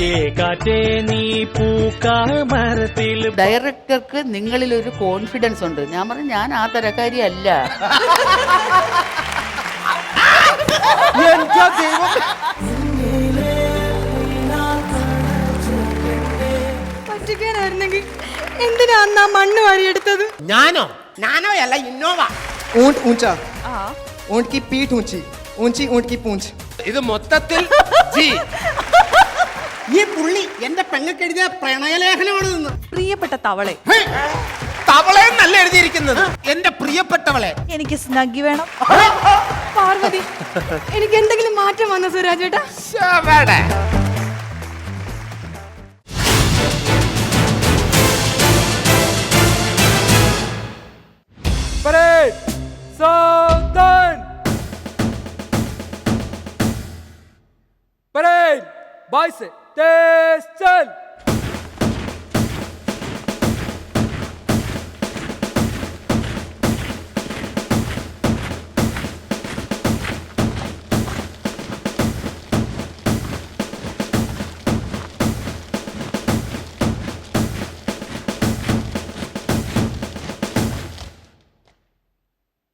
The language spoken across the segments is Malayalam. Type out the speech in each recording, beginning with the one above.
കാറ്റേ കാറ്റേ നീ പൂക്കാമരത്തിൽ. ഡയറക്ടർക്ക് നിങ്ങളിൽ ഒരു കോൺഫിഡൻസ് ഉണ്ട്. ഞാൻ പറഞ്ഞു ഞാൻ ആ തരക്കാരി അല്ല. പറ്റിക്കാനായിരുന്നെങ്കിൽ എന്തിനാ അന്ന് ആ മണ്ണ് വാരിയെടുത്തത്? ഞാനോ അല്ല ഇന്നോവ. ऊंट ऊंचा, ऊंट की पीठ ऊंची, ऊंची ऊंट की पूंछ. ഇത് മൊത്തത്തിൽ ഈ പുള്ളി എന്റെ പെങ്ങൾക്ക് എഴുതിയ പ്രണയലേഖനമാണ് നിന്ന്. പ്രിയപ്പെട്ട തവളെ, തവളയെന്നല്ല എഴുതിയിരിക്കുന്നത്, എന്റെ പ്രിയപ്പെട്ടവളെ. എനിക്ക് സ്നഗ്ഗി വേണം. പാർവതി, എനിക്ക് എന്തെങ്കിലും മാറ്റം വന്നോ സുരാജേട്ടാ? Parade, bicep, station.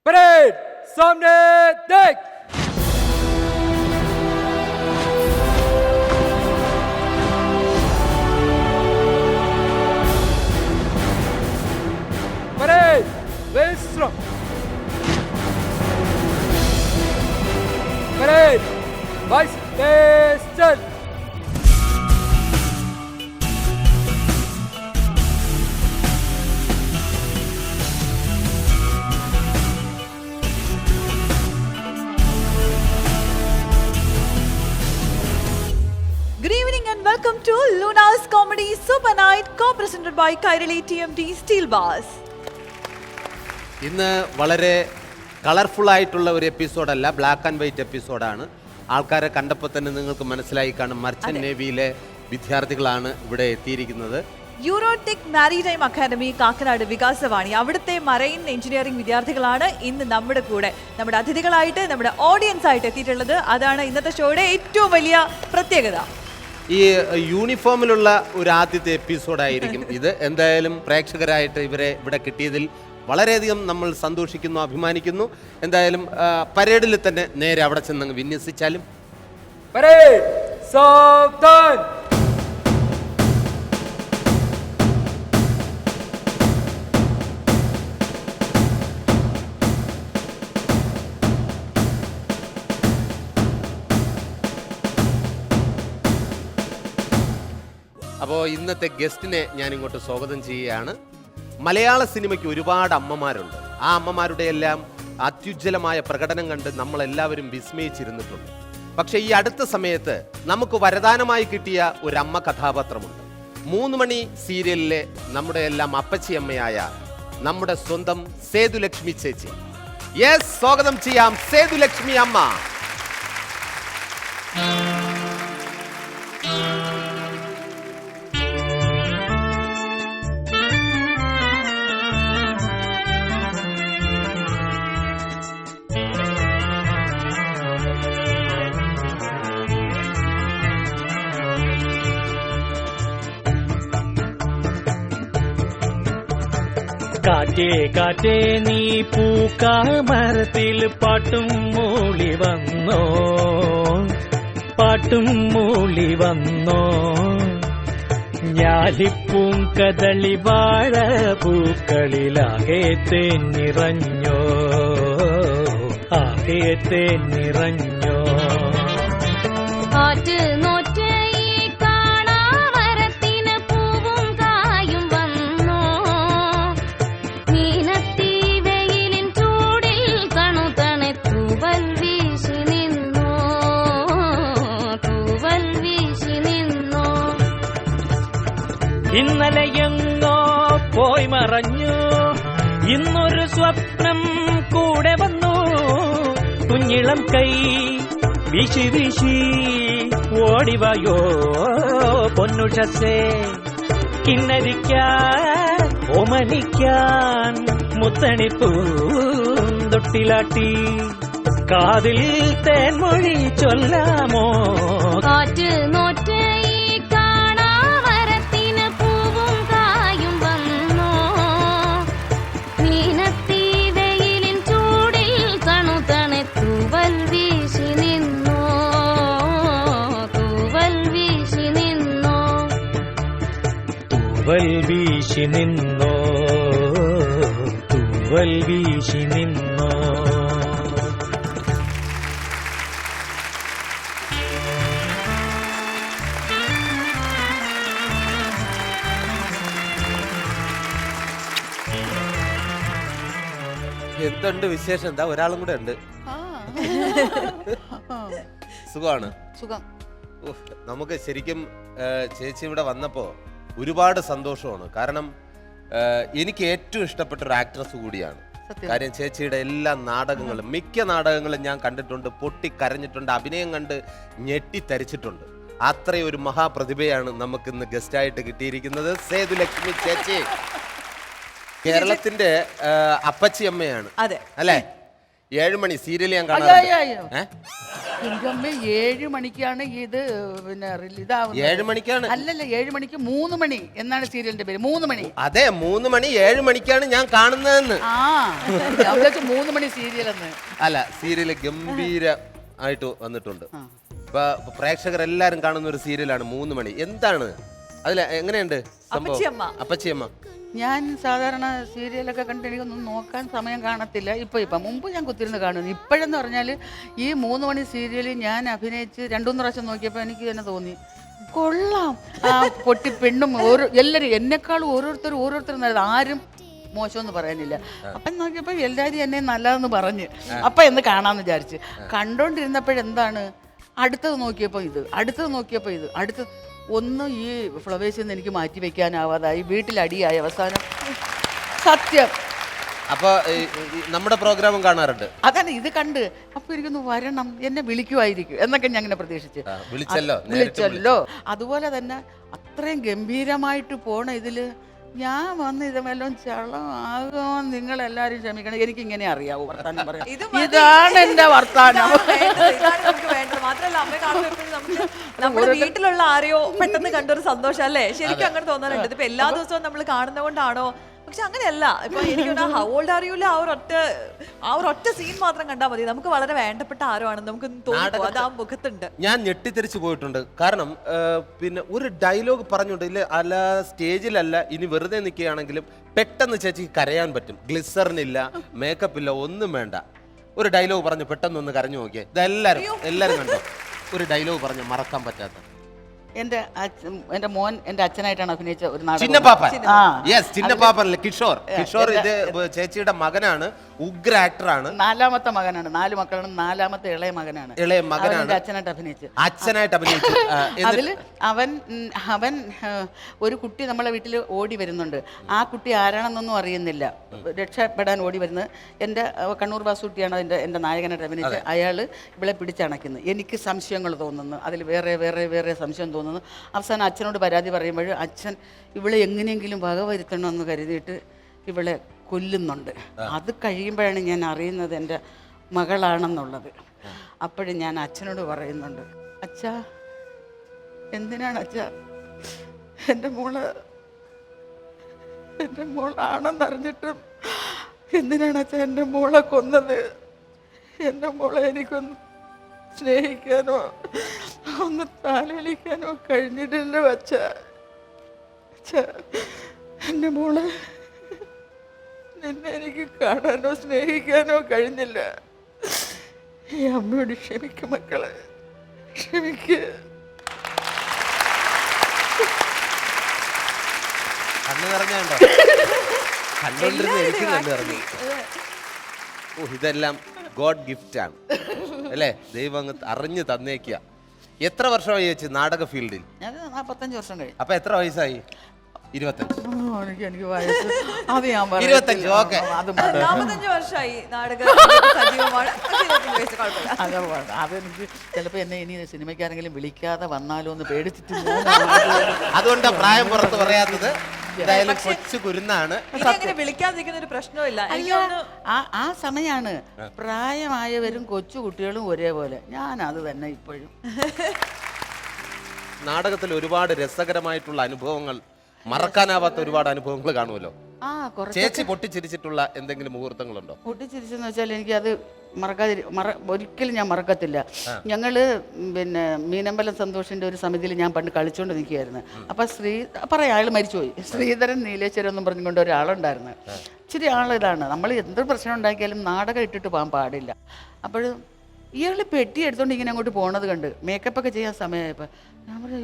Parade, सामने देख. Parade, very strong. Parade, bicep, station. Good evening and welcome to Luna's Comedy Super Night, co-presented by Kairali TMT Steel Bars. ഇന്ന് വളരെ കളർഫുൾ ആയിട്ടുള്ള ഒരു എപ്പിസോഡല്ല, ബ്ലാക്ക് ആൻഡ് വൈറ്റ് എപ്പിസോഡാണ്. ആൾക്കാരെ കണ്ടപ്പോൾ തന്നെ നിങ്ങൾക്ക് മനസ്സിലായി കാണും, മർച്ചന്റ് നേവിയിലെ വിദ്യാർത്ഥികളാണ് ഇവിടെ എത്തിയിരിക്കുന്നത്. യൂറോടെക് മാരിടൈം അക്കാദമി കാക്കനാട് വികാസവാണി, അവിടുത്തെ മറൈൻ എഞ്ചിനീയറിംഗ് വിദ്യാർത്ഥികളാണ് ഇന്ന് നമ്മുടെ കൂടെ, നമ്മുടെ അതിഥികളായിട്ട്, നമ്മുടെ ഓഡിയൻസ് ആയിട്ട് എത്തിയിട്ടുള്ളത്. അതാണ് ഇന്നത്തെ ഷോയുടെ ഏറ്റവും വലിയ പ്രത്യേകത. ഈ യൂണിഫോമിലുള്ള ഒരു ആദ്യത്തെ എപ്പിസോഡായിരിക്കും ഇത്. എന്തായാലും പ്രേക്ഷകരായിട്ട് ഇവരെ ഇവിടെ കിട്ടിയതിൽ വളരെയധികം നമ്മൾ സന്തോഷിക്കുന്നു, അഭിമാനിക്കുന്നു. എന്തായാലും പരേഡിൽ തന്നെ നേരെ അവിടെ ചെന്നങ്ങ് വിന്യസിച്ചാലും. Parade, സാവധാൻ. അപ്പോൾ ഇന്നത്തെ ഗസ്റ്റിനെ ഞാൻ ഇങ്ങോട്ട് സ്വാഗതം ചെയ്യുകയാണ്. മലയാള സിനിമയ്ക്ക് ഒരുപാട് അമ്മമാരുണ്ട്. ആ അമ്മമാരുടെ എല്ലാം അത്യുജ്വലമായ പ്രകടനം കണ്ട് നമ്മളെല്ലാവരും വിസ്മയിച്ചിരുന്നിട്ടുണ്ട്. പക്ഷേ ഈ അടുത്ത സമയത്ത് നമുക്ക് വരദാനമായി കിട്ടിയ ഒരു അമ്മ കഥാപാത്രമുണ്ട്. 3 മണി സീരിയലിലെ നമ്മുടെ എല്ലാം അപ്പച്ചിയമ്മയായ നമ്മുടെ സ്വന്തം സേതുലക്ഷ്മി ചേച്ചി. യെസ്, സ്വാഗതം ചെയ്യാം സേതുലക്ഷ്മി അമ്മ. കാറ്റേ കാറ്റേ നീ പൂക്കാമരത്തിൽ പാട്ടും മൂളി വന്നോ, പാട്ടും മൂളി വന്നോ. ഞാലിപ്പൂം കദളി വാഴ പൂക്കളിലാകെ തേൻ നിറഞ്ഞോ, ആകെ തേൻ നിറഞ്ഞോ. കാറ്റ് നോറ്റ് ഈ കാണാമരത്തിന് പൂവും കായും വന്നോ, മീനത്തി വെയിലിൻ ചൂടിൽ കണുതണെ തൂവൽ വീശി നിന്നോ, തൂവൽ വീശി നിന്നോ. ഇന്നലെയെങ്ങോ പോയി മറഞ്ഞു, ഇന്നൊരു സ്വപ്നം കൂടെ വന്നു. കുഞ്ഞിളം കൈ വീശി വീശി ഓടിവായോ പൊന്നുഷസേ, കിന്നരിക്കാൻ ഓമനിക്കാൻ മുത്തണിപ്പൂന്തൊട്ടിലാട്ടി കാതിൽ തേൻമൊഴി ചൊല്ലാമോ. കാറ്റ് നോറ്റ് ഈ വീശി നിന്നോ തൂവൽ വീശി നിന്നോ. എന്തുണ്ട് വിശേഷം? എന്താ ഒരാളും കൂടെ ഉണ്ട്. സുഖമാണ്. സുഖം. നമുക്ക് ശരിക്കും ചേച്ചി ഇവിടെ വന്നപ്പോ ഒരുപാട് സന്തോഷമാണ്. കാരണം എനിക്ക് ഏറ്റവും ഇഷ്ടപ്പെട്ട ഒരു ആക്ട്രസ് കൂടിയാണ്. കാര്യം ചേച്ചിയുടെ എല്ലാ നാടകങ്ങളും, മിക്ക നാടകങ്ങളും ഞാൻ കണ്ടിട്ടുണ്ട്, പൊട്ടിക്കരഞ്ഞിട്ടുണ്ട്, അഭിനയം കണ്ട് ഞെട്ടിത്തരിച്ചിട്ടുണ്ട്. അത്രയും ഒരു മഹാപ്രതിഭയാണ് നമുക്ക് ഇന്ന് ഗസ്റ്റായിട്ട് കിട്ടിയിരിക്കുന്നത്. സേതുലക്ഷ്മി ചേച്ചി കേരളത്തിന്റെ അപ്പച്ചിയമ്മയാണ്. അതെ അല്ലേ? 7 മണി സീരിയൽ ഞാൻ കാണാറുണ്ട്. എനിക്ക് അമ്മ 7 മണിക്കാണ് ഇത് പിന്നെ ഇതാവുന്നത്. 7 മണിക്കാണ്? അല്ലല്ല, 7 മണിക്ക് 3 മണി എന്നാണ് സീരിയലിന്റെ പേര്. 3 മണി. അതെ, 3 മണി 7 മണിക്കാണ് ഞാൻ കാണുന്നതെന്ന്. ആ, ഞാൻ വിചാരിച്ചു 3 മണി സീരിയൽ എന്ന്. അല്ല, സീരിയല് ഗംഭീര ആയിട്ട് വന്നിട്ടുണ്ട്. ഇപ്പൊ പ്രേക്ഷകർ എല്ലാരും കാണുന്ന ഒരു സീരിയലാണ് 3 മണി. എന്താണ് അതിൽ, എങ്ങനെയുണ്ട് സംഭവം? അപ്പച്ചിയമ്മ. ഞാൻ സാധാരണ സീരിയലൊക്കെ കണ്ട് എനിക്കൊന്നും നോക്കാൻ സമയം കാണത്തില്ല. ഇപ്പം മുമ്പ് ഞാൻ കുത്തിരുന്ന് കാണുന്നു. ഇപ്പോഴെന്ന് പറഞ്ഞാൽ ഈ 3 മണി സീരിയൽ ഞാൻ അഭിനയിച്ച് 2-3 പ്രാവശ്യം നോക്കിയപ്പോൾ എനിക്ക് തന്നെ തോന്നി, കൊള്ളാം. ആ പൊട്ടി പെണ്ണും എല്ലാവരും എന്നെക്കാളും ഓരോരുത്തരും ആരും മോശമെന്ന് പറയാനില്ല. അപ്പം നോക്കിയപ്പോൾ എല്ലാവരും എന്നെ നല്ലതെന്ന് പറഞ്ഞ് അപ്പം എന്ന് കാണാമെന്ന് വിചാരിച്ച് കണ്ടോണ്ടിരുന്നപ്പോഴെന്താണ്, അടുത്തത് നോക്കിയപ്പോൾ ഇത് ഒന്ന് ഈ ഫ്ലവേഴ്സിൽ നിന്ന് എനിക്ക് മാറ്റി വെക്കാനാവാതായി, വീട്ടിലടിയായി. അവസാനം സത്യം. അപ്പൊ നമ്മുടെ പ്രോഗ്രാമും കാണാറുണ്ട്. അതാണ് ഇത് കണ്ട് അപ്പൊ എനിക്കൊന്ന് വരണം, എന്നെ വിളിക്കുമായിരിക്കും എന്നൊക്കെ ഞാൻ അങ്ങനെ പ്രതീക്ഷിച്ച് വിളിച്ചല്ലോ. അതുപോലെ തന്നെ അത്രയും ഗംഭീരമായിട്ട് പോണ ഇതില് ഞാൻ വന്ന് ഇത് വല്ലതും ചളമാകുമോ, നിങ്ങളെല്ലാരും ക്ഷമിക്കണം. എനിക്ക് ഇങ്ങനെ അറിയാവൂ വർത്താനം പറയാം. ഇതാണ് എന്റെ വർത്താനം. മാത്രല്ല അമ്മ കാണുമ്പോൾ നമുക്ക് നമ്മുടെ വീട്ടിലുള്ള ആരെയോ പെട്ടെന്ന് കണ്ടൊരു സന്തോഷം അല്ലേ? ശരിക്കും അങ്ങനെ തോന്നാറുണ്ട്. ഇതിപ്പോ എല്ലാ ദിവസവും നമ്മൾ കാണുന്നത് കൊണ്ടാണോ? പക്ഷെ അങ്ങനെയല്ല. ഇപ്പൊ എനിക്ക് ഹൗ ഓൾഡ് ആർ യുവിൽ ആ ഒരൊറ്റ സീൻ മാത്രം കണ്ടാൽ മതി, നമുക്ക് വളരെ വേണ്ടപ്പെട്ട ആരോ ആണെന്ന് നമുക്ക് തോന്നുന്നു. അത് ആ മുഖത്തുണ്ട്. ഞാൻ ഞെട്ടിത്തെറിച്ച് പോയിട്ടുണ്ട്. കാരണം പിന്നെ ഒരു ഡയലോഗ് പറഞ്ഞിട്ടില്ല, അല്ല സ്റ്റേജിലല്ല, ഇനി വെറുതെ നിൽക്കുകയാണെങ്കിലും പെട്ടെന്ന് ചേച്ചിക്ക് കരയാൻ പറ്റും. ഗ്ലിസറിനില്ല, മേക്കപ്പ് ഇല്ല, ഒന്നും വേണ്ട. ഒരു ഡയലോഗ് പറഞ്ഞു പെട്ടെന്ന് ഒന്ന് കരഞ്ഞു നോക്കിയേ. ഇതെല്ലാരും കണ്ടോ? ഒരു ഡയലോഗ് പറഞ്ഞു മറക്കാൻ പറ്റാത്ത. എന്റെ മോൻ എന്റെ അച്ഛനായിട്ടാണ് അഭിനയിച്ച ഒരു നാടകം. ചിന്നപ്പാപ്പൻ. കിഷോർ ഇത് ചേച്ചിയുടെ മകനാണ്, ഉഗ്ര ആക്ടറാണ്. 4ാമത്തെ മകനാണ്. 4 മക്കളാണ്. 4ാമത്തെ ഇളയ മകനാണ്. അച്ഛനായിട്ട് അഭിനയിച്ചു. അതില് അവൻ ഒരു കുട്ടി നമ്മളെ വീട്ടിൽ ഓടി വരുന്നുണ്ട്. ആ കുട്ടി ആരാണെന്നൊന്നും അറിയുന്നില്ല, രക്ഷപ്പെടാൻ ഓടി വരുന്നത് എൻ്റെ കണ്ണൂർ ബാസുട്ടിയാണ് എൻ്റെ നായകനായിട്ട് അഭിനയിച്ച്. അയാൾ ഇവളെ പിടിച്ചണയ്ക്കുന്നു. എനിക്ക് സംശയങ്ങൾ തോന്നുന്നു, അതിൽ വേറെ സംശയം തോന്നുന്നു. അവസാനം അച്ഛനോട് പരാതി പറയുമ്പോൾ അച്ഛൻ ഇവളെ എങ്ങനെയെങ്കിലും വകവരുത്തണമെന്ന് കരുതിയിട്ട് ഇവളെ കൊല്ലുന്നുണ്ട്. അത് കഴിയുമ്പോഴാണ് ഞാൻ അറിയുന്നത് എൻ്റെ മകളാണെന്നുള്ളത്. അപ്പോഴും ഞാൻ അച്ഛനോട് പറയുന്നുണ്ട്, അച്ഛാ എന്തിനാണ് അച്ഛാ എൻ്റെ മോളാണെന്നറിഞ്ഞിട്ടും എന്തിനാണ് അച്ഛാ എൻ്റെ മോളെ കൊന്നത്? എൻ്റെ മോളെ എനിക്കൊന്ന് സ്നേഹിക്കാനോ ഒന്ന് താലോലിക്കാനോ കഴിഞ്ഞിട്ടില്ല അച്ഛാ. എൻ്റെ മോളെ നിന്നെ എനിക്ക് കാണാനോ സ്നേഹിക്കാനോ കഴിഞ്ഞില്ല. ഈ അമ്മയോട് ക്ഷമിക്കും മക്കളെ, ക്ഷമിക്ക്. കണ്ണു നിറഞ്ഞോ? കണ്ടോണ്ടിരുന്ന എനിക്ക് കണ്ണു നിറഞ്ഞു. ഇതെല്ലാം ഗോഡ് ഗിഫ്റ്റ് ആണ് അല്ലേ? ദൈവം അങ്ങ് അറിഞ്ഞു തന്നേക്കുക. എത്ര വർഷമായി ചേച്ചി നാടക ഫീൽഡിൽ? 45 വർഷം കഴിഞ്ഞു. അപ്പൊ എത്ര വയസ്സായി? 25. എനിക്ക് വയസ്സ് അത് ഞാൻ 25. ഓക്കെ, 45 വർഷമായി നാടക സജീവമാണ്. അതെനിക്ക് ചിലപ്പോ എന്നെ ഇനി സിനിമയ്ക്കാരെങ്കിലും വിളിക്കാതെ വന്നാലോ എന്ന് പേടിച്ചിട്ട് അതുകൊണ്ടാ പ്രായം പുറത്ത് പറയാത്തത്. എന്തായാലും കൊച്ചു കുരുന്നാണ്. വിളിക്കാതിരിക്കുന്ന ഒരു പ്രശ്നമില്ല. ആ സമയമാണ് പ്രായമായവരും കൊച്ചു കുട്ടികളും ഒരേപോലെ. ഞാൻ അത് തന്നെ ഇപ്പോഴും. നാടകത്തിൽ ഒരുപാട് രസകരമായിട്ടുള്ള അനുഭവങ്ങൾ, മറക്കാനാവാത്ത ഒരുപാട് അനുഭവങ്ങൾ കാണുമല്ലോ. ചേച്ചി പൊട്ടിച്ചിരിച്ചിട്ടുള്ള എന്തെങ്കിലും മുഹൂർത്തങ്ങളുണ്ടോ? പൊട്ടിച്ചിരിച്ചെന്ന് വെച്ചാൽ എനിക്കത് ഒരിക്കലും ഞാൻ മറക്കത്തില്ല. ഞങ്ങൾ പിന്നെ മീനമ്പലം സന്തോഷിൻ്റെ ഒരു സമിതിയിൽ ഞാൻ പണ്ട് കളിച്ചുകൊണ്ട് നിൽക്കുകയായിരുന്നു. അപ്പോൾ അയാൾ മരിച്ചുപോയി. ശ്രീധരൻ നീലേശ്വരം എന്നും പറഞ്ഞുകൊണ്ട് ഒരാളുണ്ടായിരുന്നു. ഇച്ചിരി ആളിതാണ്. നമ്മൾ എന്ത് പ്രശ്നം ഉണ്ടാക്കിയാലും നാടകം ഇട്ടിട്ട് പോകാൻ പാടില്ല. അപ്പോൾ ഇയാൾ പെട്ടി എടുത്തോണ്ട് ഇങ്ങനെ അങ്ങോട്ട് പോണത് കണ്ട് മേക്കപ്പൊക്കെ ചെയ്യാൻ സമയമായപ്പോൾ ഞാൻ പറഞ്ഞു,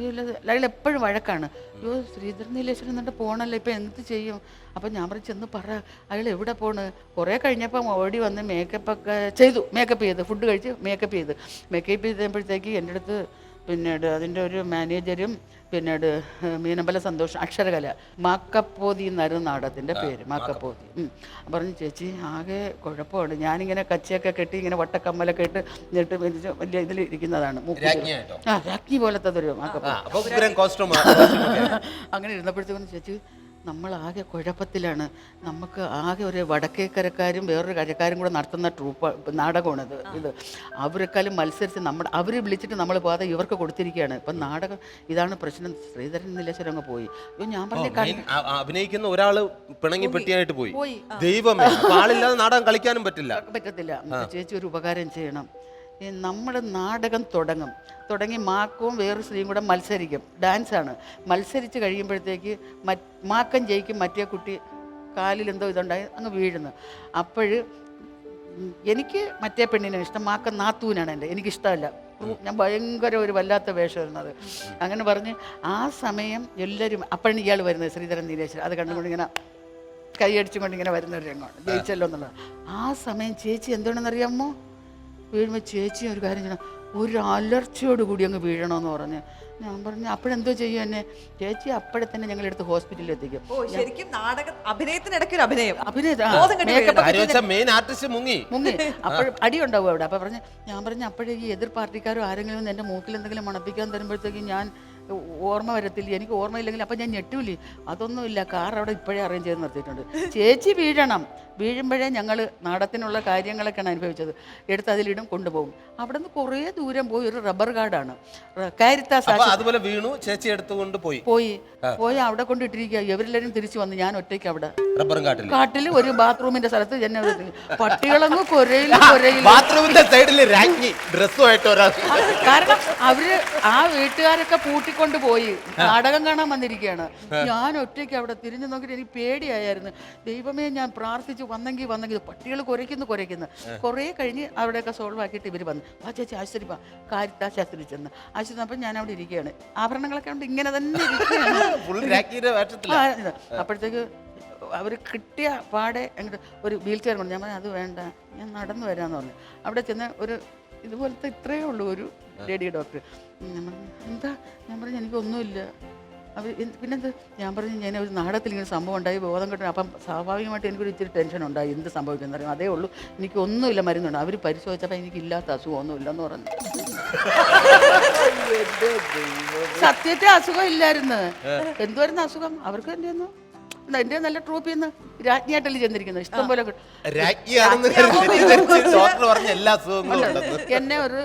അയാൾ എപ്പോഴും വഴക്കാണ്. അയ്യോ ശ്രീധരൻ നീലേശ്വരൻ എന്നിട്ട് പോകണല്ലോ, ഇപ്പം എന്ത് ചെയ്യും? അപ്പം ഞാൻ പറഞ്ഞു, ചെന്ന് പറ അയാൾ എവിടെ പോണ്. കുറേ കഴിഞ്ഞപ്പം ഓടി വന്ന് മേക്കപ്പൊക്കെ ചെയ്തു, മേക്കപ്പ് ചെയ്ത്, ഫുഡ് കഴിച്ച് മേക്കപ്പ് ചെയ്തപ്പോഴത്തേക്ക് എൻ്റെ അടുത്ത് പിന്നീട് അതിൻ്റെ ഒരു മാനേജരും പിന്നീട് മീനമ്പല സന്തോഷം അക്ഷരകല മാക്കപ്പോതി എന്നായിരുന്നു നാടകത്തിൻ്റെ പേര്, മാക്കപ്പോതി. പറഞ്ഞു, ചേച്ചി ആകെ കുഴപ്പമാണ്, ഞാനിങ്ങനെ കച്ചയൊക്കെ കെട്ടി ഇങ്ങനെ വട്ടക്കമ്മലൊക്കെ ഇട്ട് എന്നിട്ട് വലിയ ഇതിൽ ഇരിക്കുന്നതാണ്, രാജ്ഞി പോലത്തതൊരു മാക്കപ്പോ. അങ്ങനെ ഇരുന്നപ്പോഴത്തേക്കും ചേച്ചി നമ്മളാകെ കുഴപ്പത്തിലാണ്, നമുക്ക് ആകെ ഒരു വടക്കേക്കരക്കാരും വേറൊരു കരക്കാരും കൂടെ നടത്തുന്ന നാടകമാണിത്. അവരെക്കാളും മത്സരിച്ച് അവർ വിളിച്ചിട്ട് നമ്മൾ പോകാതെ ഇവർക്ക് കൊടുത്തിരിക്കുകയാണ്. ഇപ്പം നാടകം ഇതാണ് പ്രശ്നം. ശ്രീധരൻ നീലേശ്വരം അങ്ങ് പോയി. ഞാൻ പറഞ്ഞ അഭിനയിക്കുന്ന ഒരാൾ പിണങ്ങി പെട്ടിയായിട്ട് പോയി. ദൈവമേ, ആളില്ലാതെ നാടകം കളിക്കാനും പറ്റത്തില്ല. ചേച്ചി ഒരു ഉപകാരം ചെയ്യണം. നമ്മൾ നാടകം തുടങ്ങി മാക്കവും വേറൊരു സ്ത്രീയും കൂടെ മത്സരിക്കും, ഡാൻസാണ്. മത്സരിച്ച് കഴിയുമ്പോഴത്തേക്ക് മാക്കം ജയിക്കും, മറ്റേ കുട്ടി കാലിൽ എന്തോ ഇതുണ്ടായി അങ്ങ് വീഴുന്നു. എനിക്ക് മറ്റേ പെണ്ണിനെ ഇഷ്ടം, മാക്കം നാത്തൂനാണ് എനിക്കിഷ്ടമല്ല. ഞാൻ ഭയങ്കര ഒരു വല്ലാത്ത വേഷമായിരുന്നത്. അങ്ങനെ പറഞ്ഞ് ആ സമയം എല്ലാവരും അപ്പോഴാണ് ഇയാൾ വരുന്നത്, ശ്രീധരൻ നീലേശ്വരൻ. അത് കണ്ടുകൊണ്ട് ഇങ്ങനെ കൈയടിച്ചും കൊണ്ട് ഇങ്ങനെ വരുന്ന ഒരു രംഗമാണ്, ജയിച്ചല്ലോ എന്നുള്ളത്. ആ സമയം ചേച്ചി എന്താണെന്നറിയാമോ, വീഴുമ്പോൾ ചേച്ചി ഒരു കാര്യം ചെയ്യണം, ഒരു അലർച്ചയോടുകൂടി അങ്ങ് വീഴണമെന്ന് പറഞ്ഞ്. ഞാൻ പറഞ്ഞു, അപ്പോഴെന്തോ ചെയ്യും എന്നെ? ചേച്ചി അപ്പോഴെ തന്നെ ഞങ്ങളെടുത്ത് ഹോസ്പിറ്റലിൽ എത്തിക്കും. മുങ്ങി അപ്പോൾ അടി ഉണ്ടാവും അവിടെ. അപ്പോൾ ഞാൻ പറഞ്ഞു, അപ്പോഴേ ഈ എതിർ പാർട്ടിക്കാരോ ആരെങ്കിലും എൻ്റെ മൂക്കിൽ എന്തെങ്കിലും മണപ്പിക്കാൻ തരുമ്പോഴത്തേക്കും ഞാൻ ഓർമ്മ വരത്തില്ല, എനിക്ക് ഓർമ്മയില്ലെങ്കിൽ അപ്പം ഞാൻ ഞെട്ടൂലേ. അതൊന്നുമില്ല, കാർ അവിടെ ഇപ്പോഴേ അറേഞ്ച് ചെയ്ത് നിർത്തിയിട്ടുണ്ട്. ചേച്ചി വീഴുമ്പോഴേ ഞങ്ങൾ നാടകത്തിനുള്ള കാര്യങ്ങളൊക്കെയാണ് അനുഭവിച്ചത്. എടുത്ത് അതിലിടും, കൊണ്ടുപോകും. അവിടെ നിന്ന് കുറേ ദൂരം പോയി ഒരു റബ്ബർ ഗാർഡാണ് അതുപോലെ വീണു, ചേച്ചി എടുത്തുകൊണ്ട് പോയി അവിടെ കൊണ്ടിട്ടിരിക്കുക. ഇവരെല്ലാവരും തിരിച്ചു വന്ന് ഞാൻ ഒറ്റയ്ക്ക് അവിടെ റബ്ബർ കാട്ടിൽ ഒരു ബാത്റൂമിന്റെ സ്ഥലത്ത് എന്നെ പട്ടികളങ്ങ് കാരണം അവര് ആ വീട്ടുകാരൊക്കെ പൂട്ടിക്കൊണ്ട് പോയി നാടകം കാണാൻ വന്നിരിക്കുകയാണ്. ഞാൻ ഒറ്റയ്ക്ക് അവിടെ തിരിഞ്ഞു നോക്കിയിട്ട് എനിക്ക് പേടിയായിരുന്നു. ദൈവമേ, ഞാൻ പ്രാർത്ഥിച്ചു വന്നെങ്കിൽ പട്ടികൾ കുരയ്ക്കുന്നു. കുറേ കഴിഞ്ഞ് അവിടെയൊക്കെ സോൾവ് ആക്കിയിട്ട് ഇവർ വന്നു. ആ ചേച്ചി ആശുപത്രി ആശുപത്രി ചെന്ന് ആശുപത്രി. അപ്പം ഞാൻ അവിടെ ഇരിക്കുകയാണ്, ആഭരണങ്ങളൊക്കെ ഉണ്ട്, ഇങ്ങനെ തന്നെ ഇരിക്കുകയാണ്. അപ്പോഴത്തേക്ക് അവർ കിട്ടിയ പാടെ അങ്ങോട്ട് ഒരു വീൽ ചെയർ കൊണ്ട് ഞാൻ പറഞ്ഞു, അത് വേണ്ട, ഞാൻ നടന്നു വരാമെന്ന് പറഞ്ഞു. അവിടെ ചെന്ന് ഒരു ഇതുപോലത്തെ ഇത്രയേ ഉള്ളൂ ഒരു ലേഡി ഡോക്ടർ. ഞാൻ പറഞ്ഞു, എന്താ? ഞാൻ പറഞ്ഞു, എനിക്കൊന്നുമില്ല. അവർ പിന്നെന്ത്? ഞാൻ പറഞ്ഞു, ഞാൻ ഒരു നാടകത്തിൽ ഇങ്ങനെ സംഭവം ഉണ്ടായി, ബോധം കിട്ടും. അപ്പം സ്വാഭാവികമായിട്ട് എനിക്കൊരു ഇച്ചിരി ടെൻഷൻ ഉണ്ടായി, എന്ത് സംഭവിക്കുന്നത് അറിയാം. അതേ ഉള്ളൂ, എനിക്കൊന്നുമില്ല, മരുന്നുണ്ട്. അവർ പരിശോധിച്ചപ്പോൾ എനിക്കില്ലാത്ത അസുഖമൊന്നുമില്ലെന്ന് പറഞ്ഞു. സത്യത്തെ അസുഖം ഇല്ലായിരുന്നു. എന്തുവായിരുന്നു അസുഖം? അവർക്ക് എന്തെയെന്നു എൻ്റെ നല്ല ട്രോഫിന്ന് രാജ്ഞിയായിട്ടല്ലേ ചെന്നിരിക്കുന്നത്, ഇഷ്ടം പോലെ. എന്നെ ഒരു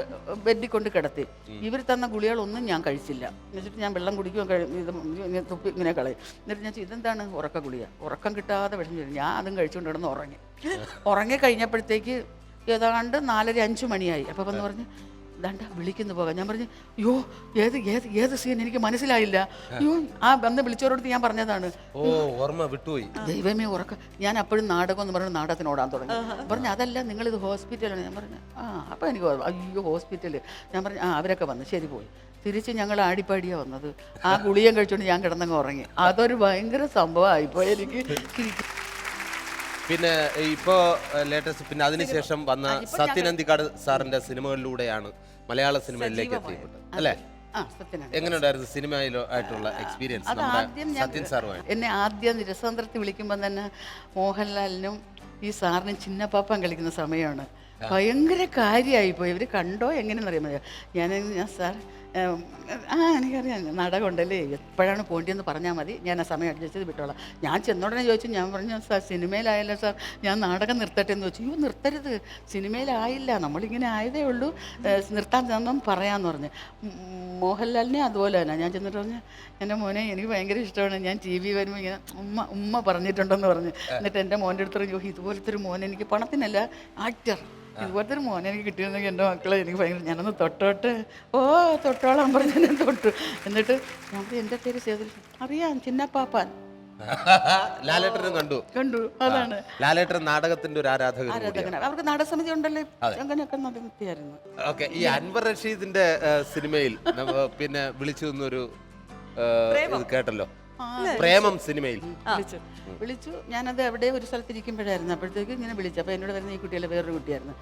ബെഡിൽ കൊണ്ട് കിടത്തി. ഇവർ തന്ന ഗുളികളൊന്നും ഞാൻ കഴിച്ചില്ല. എന്നിട്ട് ഞാൻ വെള്ളം കുടിക്കുകയും തുപ്പി ഇങ്ങനെ കളയും. എന്നിട്ട് ഞാൻ ഇതെന്താണ്? ഉറക്ക ഗുളിക. ഉറക്കം കിട്ടാതെ വിഷമം. ഞാൻ അതും കഴിച്ചുകൊണ്ട് കിടന്ന് ഉറങ്ങി കഴിഞ്ഞപ്പോഴത്തേക്ക് ഏതാണ്ട് 4:30-5 മണിയായി. അപ്പം വന്ന് പറഞ്ഞ്, ദാണ്ട വിളിക്കുന്നു പോകാം. ഞാൻ പറഞ്ഞു, അയ്യോ ഏത് സീൻ എനിക്ക് മനസ്സിലായില്ല. അയ്യോ ആ വന്ന് വിളിച്ചവരോട് ഞാൻ പറഞ്ഞതാണ്. ഓർമ്മ വിട്ടുപോയി. ദൈവമേ, ഉറക്കം. ഞാൻ അപ്പോഴും നാടകം എന്ന് പറഞ്ഞ് നാടകത്തിന് ഓടാൻ തുടങ്ങി. പറഞ്ഞു, അതല്ല, നിങ്ങളിത് ഹോസ്പിറ്റലാണ്. ഞാൻ പറഞ്ഞു, അപ്പോൾ എനിക്ക് ഓർമ്മ. അയ്യോ ഹോസ്പിറ്റല്. ഞാൻ പറഞ്ഞു, അവരൊക്കെ വന്ന് ശരി പോയി. തിരിച്ച് ഞങ്ങൾ ആടിപ്പാടിയാണ് വന്നത്. ആ ഗുളിയം കഴിച്ചുകൊണ്ട് ഞാൻ കിടന്നങ്ങ് ഉറങ്ങി. അതൊരു ഭയങ്കര സംഭവമായിപ്പോയി എനിക്ക്. പിന്നെ ഇപ്പോ ലേറ്റസ്റ്റ് പിന്നെ അതിനുശേഷം വന്ന സത്യൻ അന്തിക്കാട് സാറിന്റെ സിനിമകളിലൂടെയാണ് മലയാള സിനിമയിലേക്ക് എത്തിയത് അല്ലേ? എങ്ങനെയുണ്ടായിരുന്നു സിനിമയിലോ ആയിട്ടുള്ള എക്സ്പീരിയൻസ്? സത്യൻ സാറുമായി എന്നെ ആദ്യം നിരസാന്തരത്തിൽ വിളിക്കുമ്പോൾ തന്നെ മോഹൻലാലിനും ഈ സാറിനും ചിന്നപ്പാപ്പൻ കളിക്കുന്ന സമയമാണ്. ഭയങ്കര കാര്യമായിപ്പോയി. ഇവർ കണ്ടോ എങ്ങനെയെന്ന് അറിയാൻ പറ്റില്ല. ഞാൻ സാർ എനിക്കറിയാം നാടകമുണ്ടല്ലേ, എപ്പോഴാണ് പോണ്ടിയെന്ന് പറഞ്ഞാൽ മതി, ഞാൻ ആ സമയം അഡ്ജസ്റ്റ് ചെയ്ത് വിട്ടോളാം. ഞാൻ ചെന്നോടനെ ചോദിച്ചു, ഞാൻ പറഞ്ഞു സാർ സിനിമയിലായല്ലോ സാർ, ഞാൻ നാടകം നിർത്തട്ടെ എന്ന് ചോദിച്ചു. നിർത്തരുത്, സിനിമയിലായില്ല, നമ്മളിങ്ങനെ ആയതേ ഉള്ളൂ, നിർത്താൻ ചെന്നും പറയാമെന്ന് പറഞ്ഞു. മോഹൻലാലിനെ അതുപോലെ തന്നെ ഞാൻ ചെന്നിട്ട് പറഞ്ഞു, എൻ്റെ മോനെ എനിക്ക് ഭയങ്കര ഇഷ്ടമാണ്, ഞാൻ ടി വി വരുമ്പോൾ ഇങ്ങനെ ഉമ്മ പറഞ്ഞിട്ടുണ്ടെന്ന് പറഞ്ഞു. എന്നിട്ട് എൻ്റെ മോൻ്റെ അടുത്ത് പറഞ്ഞു, ഇതുപോലത്തെ ഒരു മോൻ എനിക്ക്, പണത്തിനല്ല ആക്ടർ, ഇതുപോലത്തെ ഒരു മോനെ എനിക്ക് കിട്ടിയിരുന്നെങ്കിൽ എൻ്റെ മക്കളെ എനിക്ക് ഭയങ്കര, ഞാനൊന്ന് തൊട്ടോട്ട്, തൊട്ടോളാൻ പറഞ്ഞു, ഞാൻ തൊട്ടു. എന്നിട്ട് ഞാൻ എൻ്റെ പേര് സേതു, അറിയാം, ചിന്നപ്പാപ്പാൻ. ലാലേട്ടനും കണ്ടു. അതാണ് ലാലേട്ടൻ നാടകത്തിന്റെ ഒരു ആരാധകൻ. അവർക്ക് നാടകസമിതി ഉണ്ടല്ലേ, അങ്ങനെയൊക്കെ നടത്തിയായിരുന്നു. ഓക്കെ, ഈ അൻവർ റഷീദിന്റെ സിനിമയിൽ പിന്നെ വിളിച്ചു എന്നൊരു കേട്ടല്ലോ, പ്രേമം സിനിമയിൽ വിളിച്ചു. ഞാനത് എവിടെ ഒരു സ്ഥലത്ത് ഇരിക്കുമ്പോഴായിരുന്നു, അപ്പോഴത്തേക്ക് ഇങ്ങനെ വിളിച്ചു. അപ്പോൾ എന്നോട് വരുന്ന ഈ കുട്ടിയല്ല, വേറൊരു കുട്ടിയായിരുന്നു.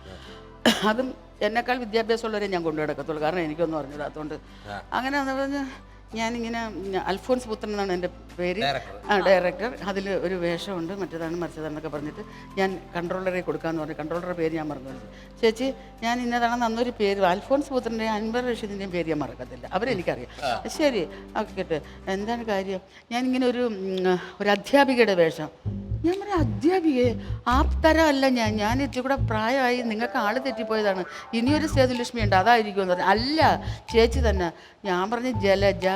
അതും എന്നെക്കാൾ വിദ്യാഭ്യാസമുള്ളവരെ ഞാൻ കൊണ്ടു നടക്കത്തുള്ളൂ, കാരണം എനിക്കൊന്നും അറിഞ്ഞിടാത്തതുകൊണ്ട്. അങ്ങനെ പറഞ്ഞ് ഞാനിങ്ങനെ അൽഫോൻസ് പുത്രൻ എന്നാണ് എൻ്റെ പേര്, ഡയറക്ടർ. അതിൽ ഒരു വേഷമുണ്ട്, മറ്റേതാണെന്നൊക്കെ പറഞ്ഞിട്ട് ഞാൻ കൺട്രോളറെ കൊടുക്കാമെന്ന് പറഞ്ഞു. കൺട്രോളറുടെ പേര് ഞാൻ മറന്നു. ചേച്ചി ഞാൻ ഇന്നതാണെന്ന് അന്നൊരു പേര്, അൽഫോൻസ് പുത്രൻ്റെയും അൻവർ റഷീദിൻ്റെയും പേര് ഞാൻ മറക്കത്തില്ല, അവരെനിക്കറിയാം. ശരി, ഓക്കെ, എന്താണ് കാര്യം? ഞാനിങ്ങനെ ഒരു അധ്യാപികയുടെ വേഷം. ഞാൻ പറയാം, അധ്യാപികയെ ആ തരമല്ല ഞാൻ ഇത്തിരി കൂടെ പ്രായമായി, നിങ്ങൾക്ക് ആൾ തെറ്റിപ്പോയതാണ്, ഇനിയൊരു സേതുലക്ഷ്മി ഉണ്ട്, അതായിരിക്കുമെന്ന് പറഞ്ഞു. അല്ല, ചേച്ചി തന്നെ. ഞാൻ പറഞ്ഞ് ജലജ,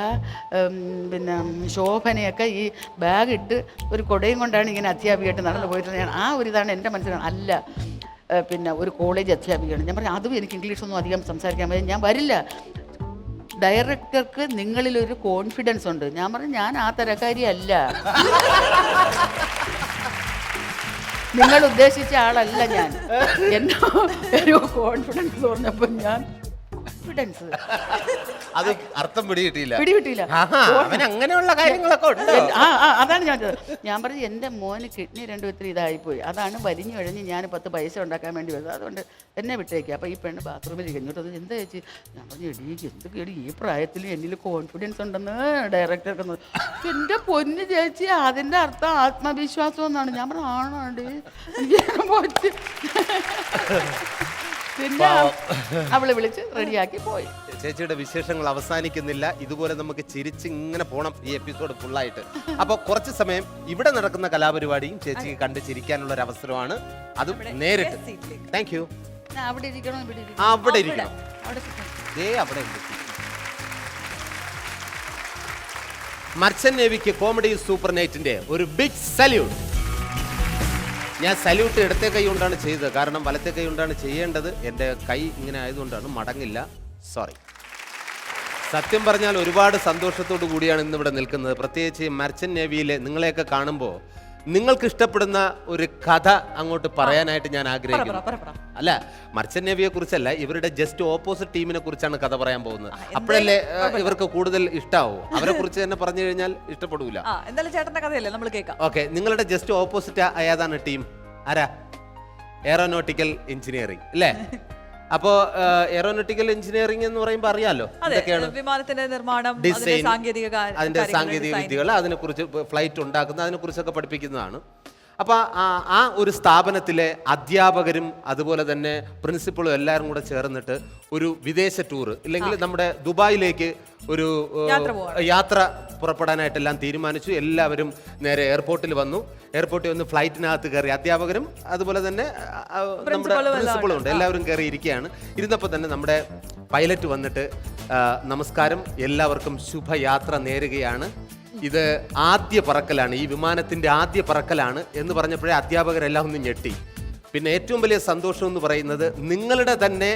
പിന്നെ ശോഭനയൊക്കെ ഈ ബാഗ് ഇട്ട് ഒരു കൊടയും കൊണ്ടാണ് ഇങ്ങനെ അധ്യാപികയായിട്ട് നടന്നു പോയിട്ട്, ഞാൻ ആ ഒരു ഇതാണ് എൻ്റെ മനസ്സിലാണ്. അല്ല, പിന്നെ ഒരു കോളേജ് അധ്യാപികയാണ്. ഞാൻ പറഞ്ഞു, അതും എനിക്ക് ഇംഗ്ലീഷൊന്നും അധികം സംസാരിക്കാൻ പറ്റും, ഞാൻ വരില്ല. ഡയറക്ടർക്ക് നിങ്ങളിലൊരു കോൺഫിഡൻസ് ഉണ്ട്. ഞാൻ പറഞ്ഞു, ഞാൻ ആ തരക്കാരിയല്ല, നിങ്ങൾ ഉദ്ദേശിച്ച ആളല്ല ഞാൻ. എന്നെ ഒരു കോൺഫിഡൻസ് തോന്നിയപ്പോൾ ഞാൻ കോൺഫിഡൻസ് അത് അർത്ഥം പിടികിട്ടിയില്ല. അങ്ങനെയുള്ള കാര്യങ്ങളൊക്കെ ഉണ്ട്. അതാണ് ഞാൻ പറഞ്ഞു, എൻ്റെ മോന് കിഡ്നി 2 ഇത്തിരി ഇതായിപ്പോയി, അതാണ് വലിഞ്ഞു കഴിഞ്ഞ് ഞാൻ 10 പൈസ ഉണ്ടാക്കാൻ വേണ്ടി വരുന്നത്, അതുകൊണ്ട് എന്നെ വിട്ടേക്കുക. അപ്പോൾ ഈ പെണ്ണ് ബാത്റൂമിൽ കഴിഞ്ഞിട്ട്, അത് എന്താ ചേച്ചി? ഞാൻ പറഞ്ഞു, എന്തൊക്കെയാണ് ഈ പ്രായത്തിൽ എന്നിൽ കോൺഫിഡൻസ് ഉണ്ടെന്ന് ഡയറക്ടർക്ക്. എൻ്റെ പൊന്ന് ചേച്ചി, അതിൻ്റെ അർത്ഥം ആത്മവിശ്വാസം എന്നാണ്. ഞാൻ പറഞ്ഞു, ആണോണ്ട് പിന്നെ അവള് വിളിച്ച് റെഡിയാക്കി പോയി. ചേച്ചിയുടെ വിശേഷങ്ങൾ അവസാനിക്കുന്നില്ല, ഇതുപോലെ നമുക്ക് ചിരിച്ച് ഇങ്ങനെ പോണം ഈ എപ്പിസോഡ് ഫുള്ളായിട്ട്. അപ്പോൾ കുറച്ച് സമയം ഇവിടെ നടക്കുന്ന കലാപരിപാടിയും ചേച്ചിക്ക് കണ്ട് ചിരിക്കാനുള്ള ഒരു അവസരമാണ്, അതും നേരിട്ട്. Thank you. അവിടെ ഇരിക്കണം, അവിടെ ഇരിക്കണം, അവിടെ മർച്ചന്റ് നേവിക്ക് കോമഡി സൂപ്പർ നൈറ്റിന്റെ ഒരു ബിഗ് സല്യൂട്ട്. ഞാൻ സല്യൂട്ട് ഇടത്തെ കൈ കൊണ്ടാണ് ചെയ്തത്, കാരണം വലത്തെ കൈ കൊണ്ടാണ് ചെയ്യേണ്ടത്. എൻ്റെ കൈ ഇങ്ങനെ ആയതുകൊണ്ടാണ്, മടങ്ങില്ല, സോറി. സത്യം പറഞ്ഞാൽ ഒരുപാട് സന്തോഷത്തോടു കൂടിയാണ് ഇന്നിവിടെ നിൽക്കുന്നത്. പ്രത്യേകിച്ച് മർച്ചന്റ് നേവിയിലെ നിങ്ങളെയൊക്കെ കാണുമ്പോൾ നിങ്ങൾക്ക് ഇഷ്ടപ്പെടുന്ന ഒരു കഥ അങ്ങോട്ട് പറയാനായിട്ട് ഞാൻ ആഗ്രഹിക്കുന്നു. അല്ല, മർച്ചന്റ് നേവിയെ കുറിച്ചല്ല, ഇവരുടെ ജസ്റ്റ് ഓപ്പോസിറ്റ് ടീമിനെ കുറിച്ചാണ് കഥ പറയാൻ പോകുന്നത്. അപ്പോഴല്ലേ ഇവർക്ക് കൂടുതൽ ഇഷ്ടാവും. അവരെ കുറിച്ച് തന്നെ പറഞ്ഞു കഴിഞ്ഞാൽ ഇഷ്ടപ്പെടൂല. ഓക്കെ, നിങ്ങളുടെ ജസ്റ്റ് ഓപ്പോസിറ്റ് ഏതാണ് ടീം? ആരാ? എയറോനോട്ടിക്കൽ എഞ്ചിനീയറിംഗ് അല്ലേ? അപ്പോൾ എയറോനോട്ടിക്കൽ എഞ്ചിനീയറിംഗ് എന്ന് പറയുമ്പോൾ അറിയാലോ എന്തൊക്കെയാണ്? വിമാനത്തിന്റെ നിർമ്മാണം, ഡിസൈൻ, അതിന്റെ സാങ്കേതിക വിദ്യകൾ, അതിനെക്കുറിച്ച് ഫ്ലൈറ്റ് ഉണ്ടാക്കുന്ന അതിനെക്കുറിച്ചൊക്കെ പഠിപ്പിക്കുന്നതാണ്. അപ്പോൾ ആ ഒരു സ്ഥാപനത്തിലെ അധ്യാപകരും അതുപോലെ തന്നെ പ്രിൻസിപ്പളും എല്ലാവരും കൂടെ ചേർന്നിട്ട് ഒരു വിദേശ ടൂറ്, ഇല്ലെങ്കിൽ നമ്മുടെ ദുബായിലേക്ക് ഒരു യാത്ര പുറപ്പെടാനായിട്ടെല്ലാം തീരുമാനിച്ചു. എല്ലാവരും നേരെ എയർപോർട്ടിൽ വന്നു. എയർപോർട്ടിൽ വന്ന് ഫ്ലൈറ്റിനകത്ത് കയറി അധ്യാപകരും അതുപോലെ തന്നെ നമ്മുടെ പ്രിൻസിപ്പളും ഉണ്ട്, എല്ലാവരും കയറി ഇരിക്കുകയാണ്. ഇരുന്നപ്പോൾ തന്നെ നമ്മുടെ പൈലറ്റ് വന്നിട്ട്, നമസ്കാരം, എല്ലാവർക്കും ശുഭയാത്ര നേരുകയാണ്, ഇത് ആദ്യ പറക്കലാണ്, ഈ വിമാനത്തിൻ്റെ ആദ്യ പറക്കലാണ് എന്ന് പറഞ്ഞപ്പോഴേ അധ്യാപകരെല്ലാം ഒന്ന് ഞെട്ടി. പിന്നെ ഏറ്റവും വലിയ സന്തോഷം എന്ന് പറയുന്നത്, നിങ്ങളുടെ തന്നെ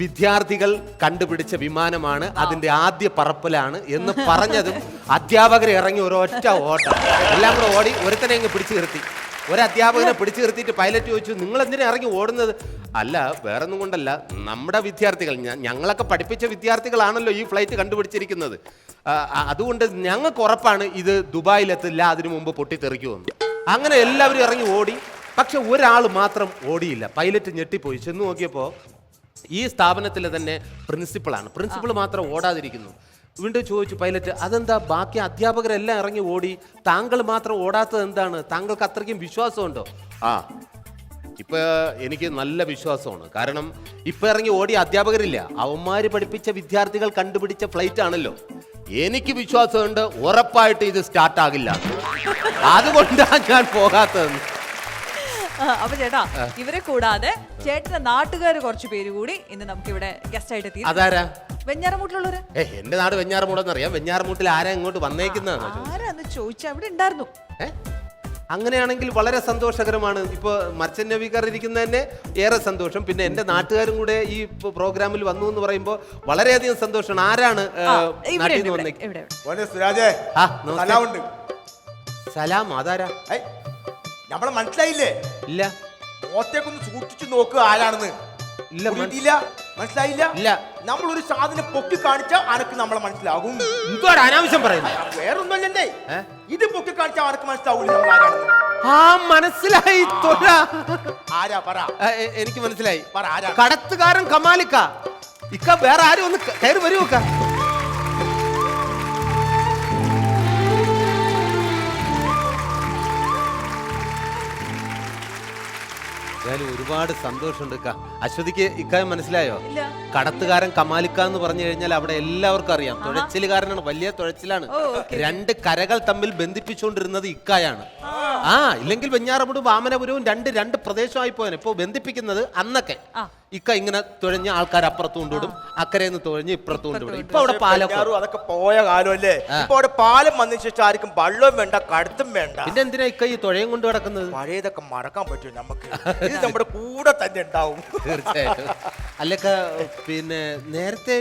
വിദ്യാർത്ഥികൾ കണ്ടുപിടിച്ച വിമാനമാണ്, അതിൻ്റെ ആദ്യ പറപ്പലാണ് എന്ന് പറഞ്ഞതും അധ്യാപകർ ഇറങ്ങി ഒരൊറ്റ ഓട്ടം, എല്ലാം കൂടെ ഓടി ഒരുത്തനെ അങ്ങ് പിടിച്ചു നിർത്തി. ഒരധ്യാപകനെ പിടിച്ചു നിർത്തിയിട്ട് പൈലറ്റ് ചോദിച്ചു, നിങ്ങൾ എന്തിനാ ഇറങ്ങി ഓടുന്നത്? അല്ല, വേറൊന്നും കൊണ്ടല്ല, നമ്മുടെ വിദ്യാർത്ഥികൾ, ഞങ്ങളൊക്കെ പഠിപ്പിച്ച വിദ്യാർത്ഥികളാണല്ലോ ഈ ഫ്ലൈറ്റ് കണ്ടുപിടിച്ചിരിക്കുന്നത്, അതുകൊണ്ട് ഞങ്ങൾക്ക് ഉറപ്പാണ് ഇത് ദുബായിലെത്തില്ല, അതിനു മുമ്പ് പൊട്ടിത്തെറിക്കുമെന്ന്. അങ്ങനെ എല്ലാവരും ഇറങ്ങി ഓടി. പക്ഷെ ഒരാൾ മാത്രം ഓടിയില്ല. പൈലറ്റ് ഞെട്ടിപ്പോയി. ചെന്ന് നോക്കിയപ്പോൾ ഈ സ്ഥാപനത്തിലെ തന്നെ പ്രിൻസിപ്പളാണ്. പ്രിൻസിപ്പൾ മാത്രം ഓടാതിരിക്കുന്നു. വീണ്ടും ചോദിച്ചു പൈലറ്റ്, അതെന്താ ബാക്കി അധ്യാപകരെല്ലാം ഇറങ്ങി ഓടി, താങ്കൾ മാത്രം ഓടാത്തത് എന്താണ്? താങ്കൾക്ക് അത്രയ്ക്കും വിശ്വാസമുണ്ടോ? ഇപ്പൊ എനിക്ക് നല്ല വിശ്വാസമാണ്. കാരണം ഇപ്പൊ ഇറങ്ങി ഓടിയ അധ്യാപകരില്ല, അവന്മാര് പഠിപ്പിച്ച വിദ്യാർത്ഥികൾ കണ്ടുപിടിച്ച ഫ്ലൈറ്റ് ആണല്ലോ. എനിക്ക് വിശ്വാസമുണ്ട് ഉറപ്പായിട്ട് ഇത് സ്റ്റാർട്ട് ആകില്ല. അതുകൊണ്ടാണ് ഞാൻ പോകാത്തത്. അപ്പൊ ചേട്ടാ, ഇവരെ കൂടാതെ ചേട്ടന്റെ നാട്ടുകാർ കുറച്ച് പേര് കൂടി ഇന്ന് നമുക്ക് ഇവിടെ ഗസ്റ്റ് ആയിട്ട് എത്തി. അതാരാ? വെഞ്ഞാറമൂട്ടിലുള്ളവര്. എന്റെ നാട് വെഞ്ഞാറമൂടെന്നറിയാം. വെഞ്ഞാറമൂട്ടിൽ ആരാ ഇങ്ങോട്ട് വന്നേക്കുന്നതാണോ? ആരാന്ന് ചോദിച്ചാ അവിടെ ഉണ്ടായിരുന്നു. അങ്ങനെയാണെങ്കിൽ വളരെ സന്തോഷകരമാണ്. ഇപ്പൊ മർച്ചന്റ് നബിക്കാർ ഇരിക്കുന്നതന്നെ ഏറെ സന്തോഷം. പിന്നെ എന്റെ നാട്ടുകാരും കൂടെ ഈ പ്രോഗ്രാമിൽ വന്നു എന്ന് പറയുമ്പോൾ വളരെയധികം സന്തോഷമാണ്. ആരാണ് നാട്ടിൽ നിന്ന് വന്നേക്കുന്നത്? സുരാജേ, സലാമുണ്ട്. സലാം, അതാരാ? നമ്മളെ മനസ്സിലായില്ലേ? ഇല്ല. മോത്തേക്കൊന്ന് സൂക്ഷിച്ചു നോക്കുക ആരാണെന്ന്. ഇല്ല, മനസ്സിലായില്ല. ഇല്ല. നമ്മളൊരു സാധനം പൊക്കി കാണിച്ചാൽ അനക്ക് നമ്മളെ മനസ്സിലാകും. എന്താണ് അനാവശ്യം പറയുന്നത്? വേറൊന്നുമല്ലേ, ഇത് പൊക്കി കാണിച്ചാൽ അനക്ക് മനസ്സിലാവൂല നമ്മൾ ആരാണെന്ന്. ആ, മനസ്സിലായി. ആരാ പറ? എനിക്ക് മനസ്സിലായി. പറ ആരാ? കടത്തുകാരൻ കമാലിക്ക. ഇക്ക വേറെ ആരും ഒന്ന് കയറി വരൂ. ഒരുപാട് സന്തോഷമുണ്ട് ഇക്ക. അശ്വതിക്ക് ഇക്കാര്യം മനസ്സിലായോ? കടത്തുകാരൻ കമാലിക്ക എന്ന് പറഞ്ഞു കഴിഞ്ഞാൽ അവിടെ എല്ലാവർക്കും അറിയാം. തുഴച്ചിലുകാരനാണ്, വലിയ തുഴച്ചിലാണ്. രണ്ട് കരകൾ തമ്മിൽ ബന്ധിപ്പിച്ചുകൊണ്ടിരുന്നത് ഇക്കായാണ്. ഇല്ലെങ്കിൽ വെഞ്ഞാറമൂടും വാമനപുരവും രണ്ട് പ്രദേശമായി പോയാൽ ഇപ്പൊ ബന്ധിപ്പിക്കുന്നത് അന്നൊക്കെ ഇക്ക ഇങ്ങനെ തുഴഞ്ഞ് ആൾക്കാർ അപ്പുറത്ത് കൊണ്ടുവിടും, അക്കരയിൽ തുഴഞ്ഞ് ഇപ്പുറത്ത് കൊണ്ടുവിടും. ഇപ്പൊ അവിടെ പാലം, അതൊക്കെ പോയ കാലമല്ലേ. ഇപ്പൊ അവിടെ പാലം വന്നതിന് ശേഷം ആർക്കും വള്ളവും വേണ്ട, കടത്തും വേണ്ട. പിന്നെ എന്തിനാ ഇക്ക ഈ തുഴയും കൊണ്ട് കിടക്കുന്നത്? പഴയതൊക്കെ മറക്കാൻ പറ്റും നമുക്ക്. ഇത് നമ്മുടെ കൂടെ തന്നെ ഉണ്ടാവും. തീർച്ചയായിട്ടും. അല്ലക്ക, പിന്നെ നേരത്തെ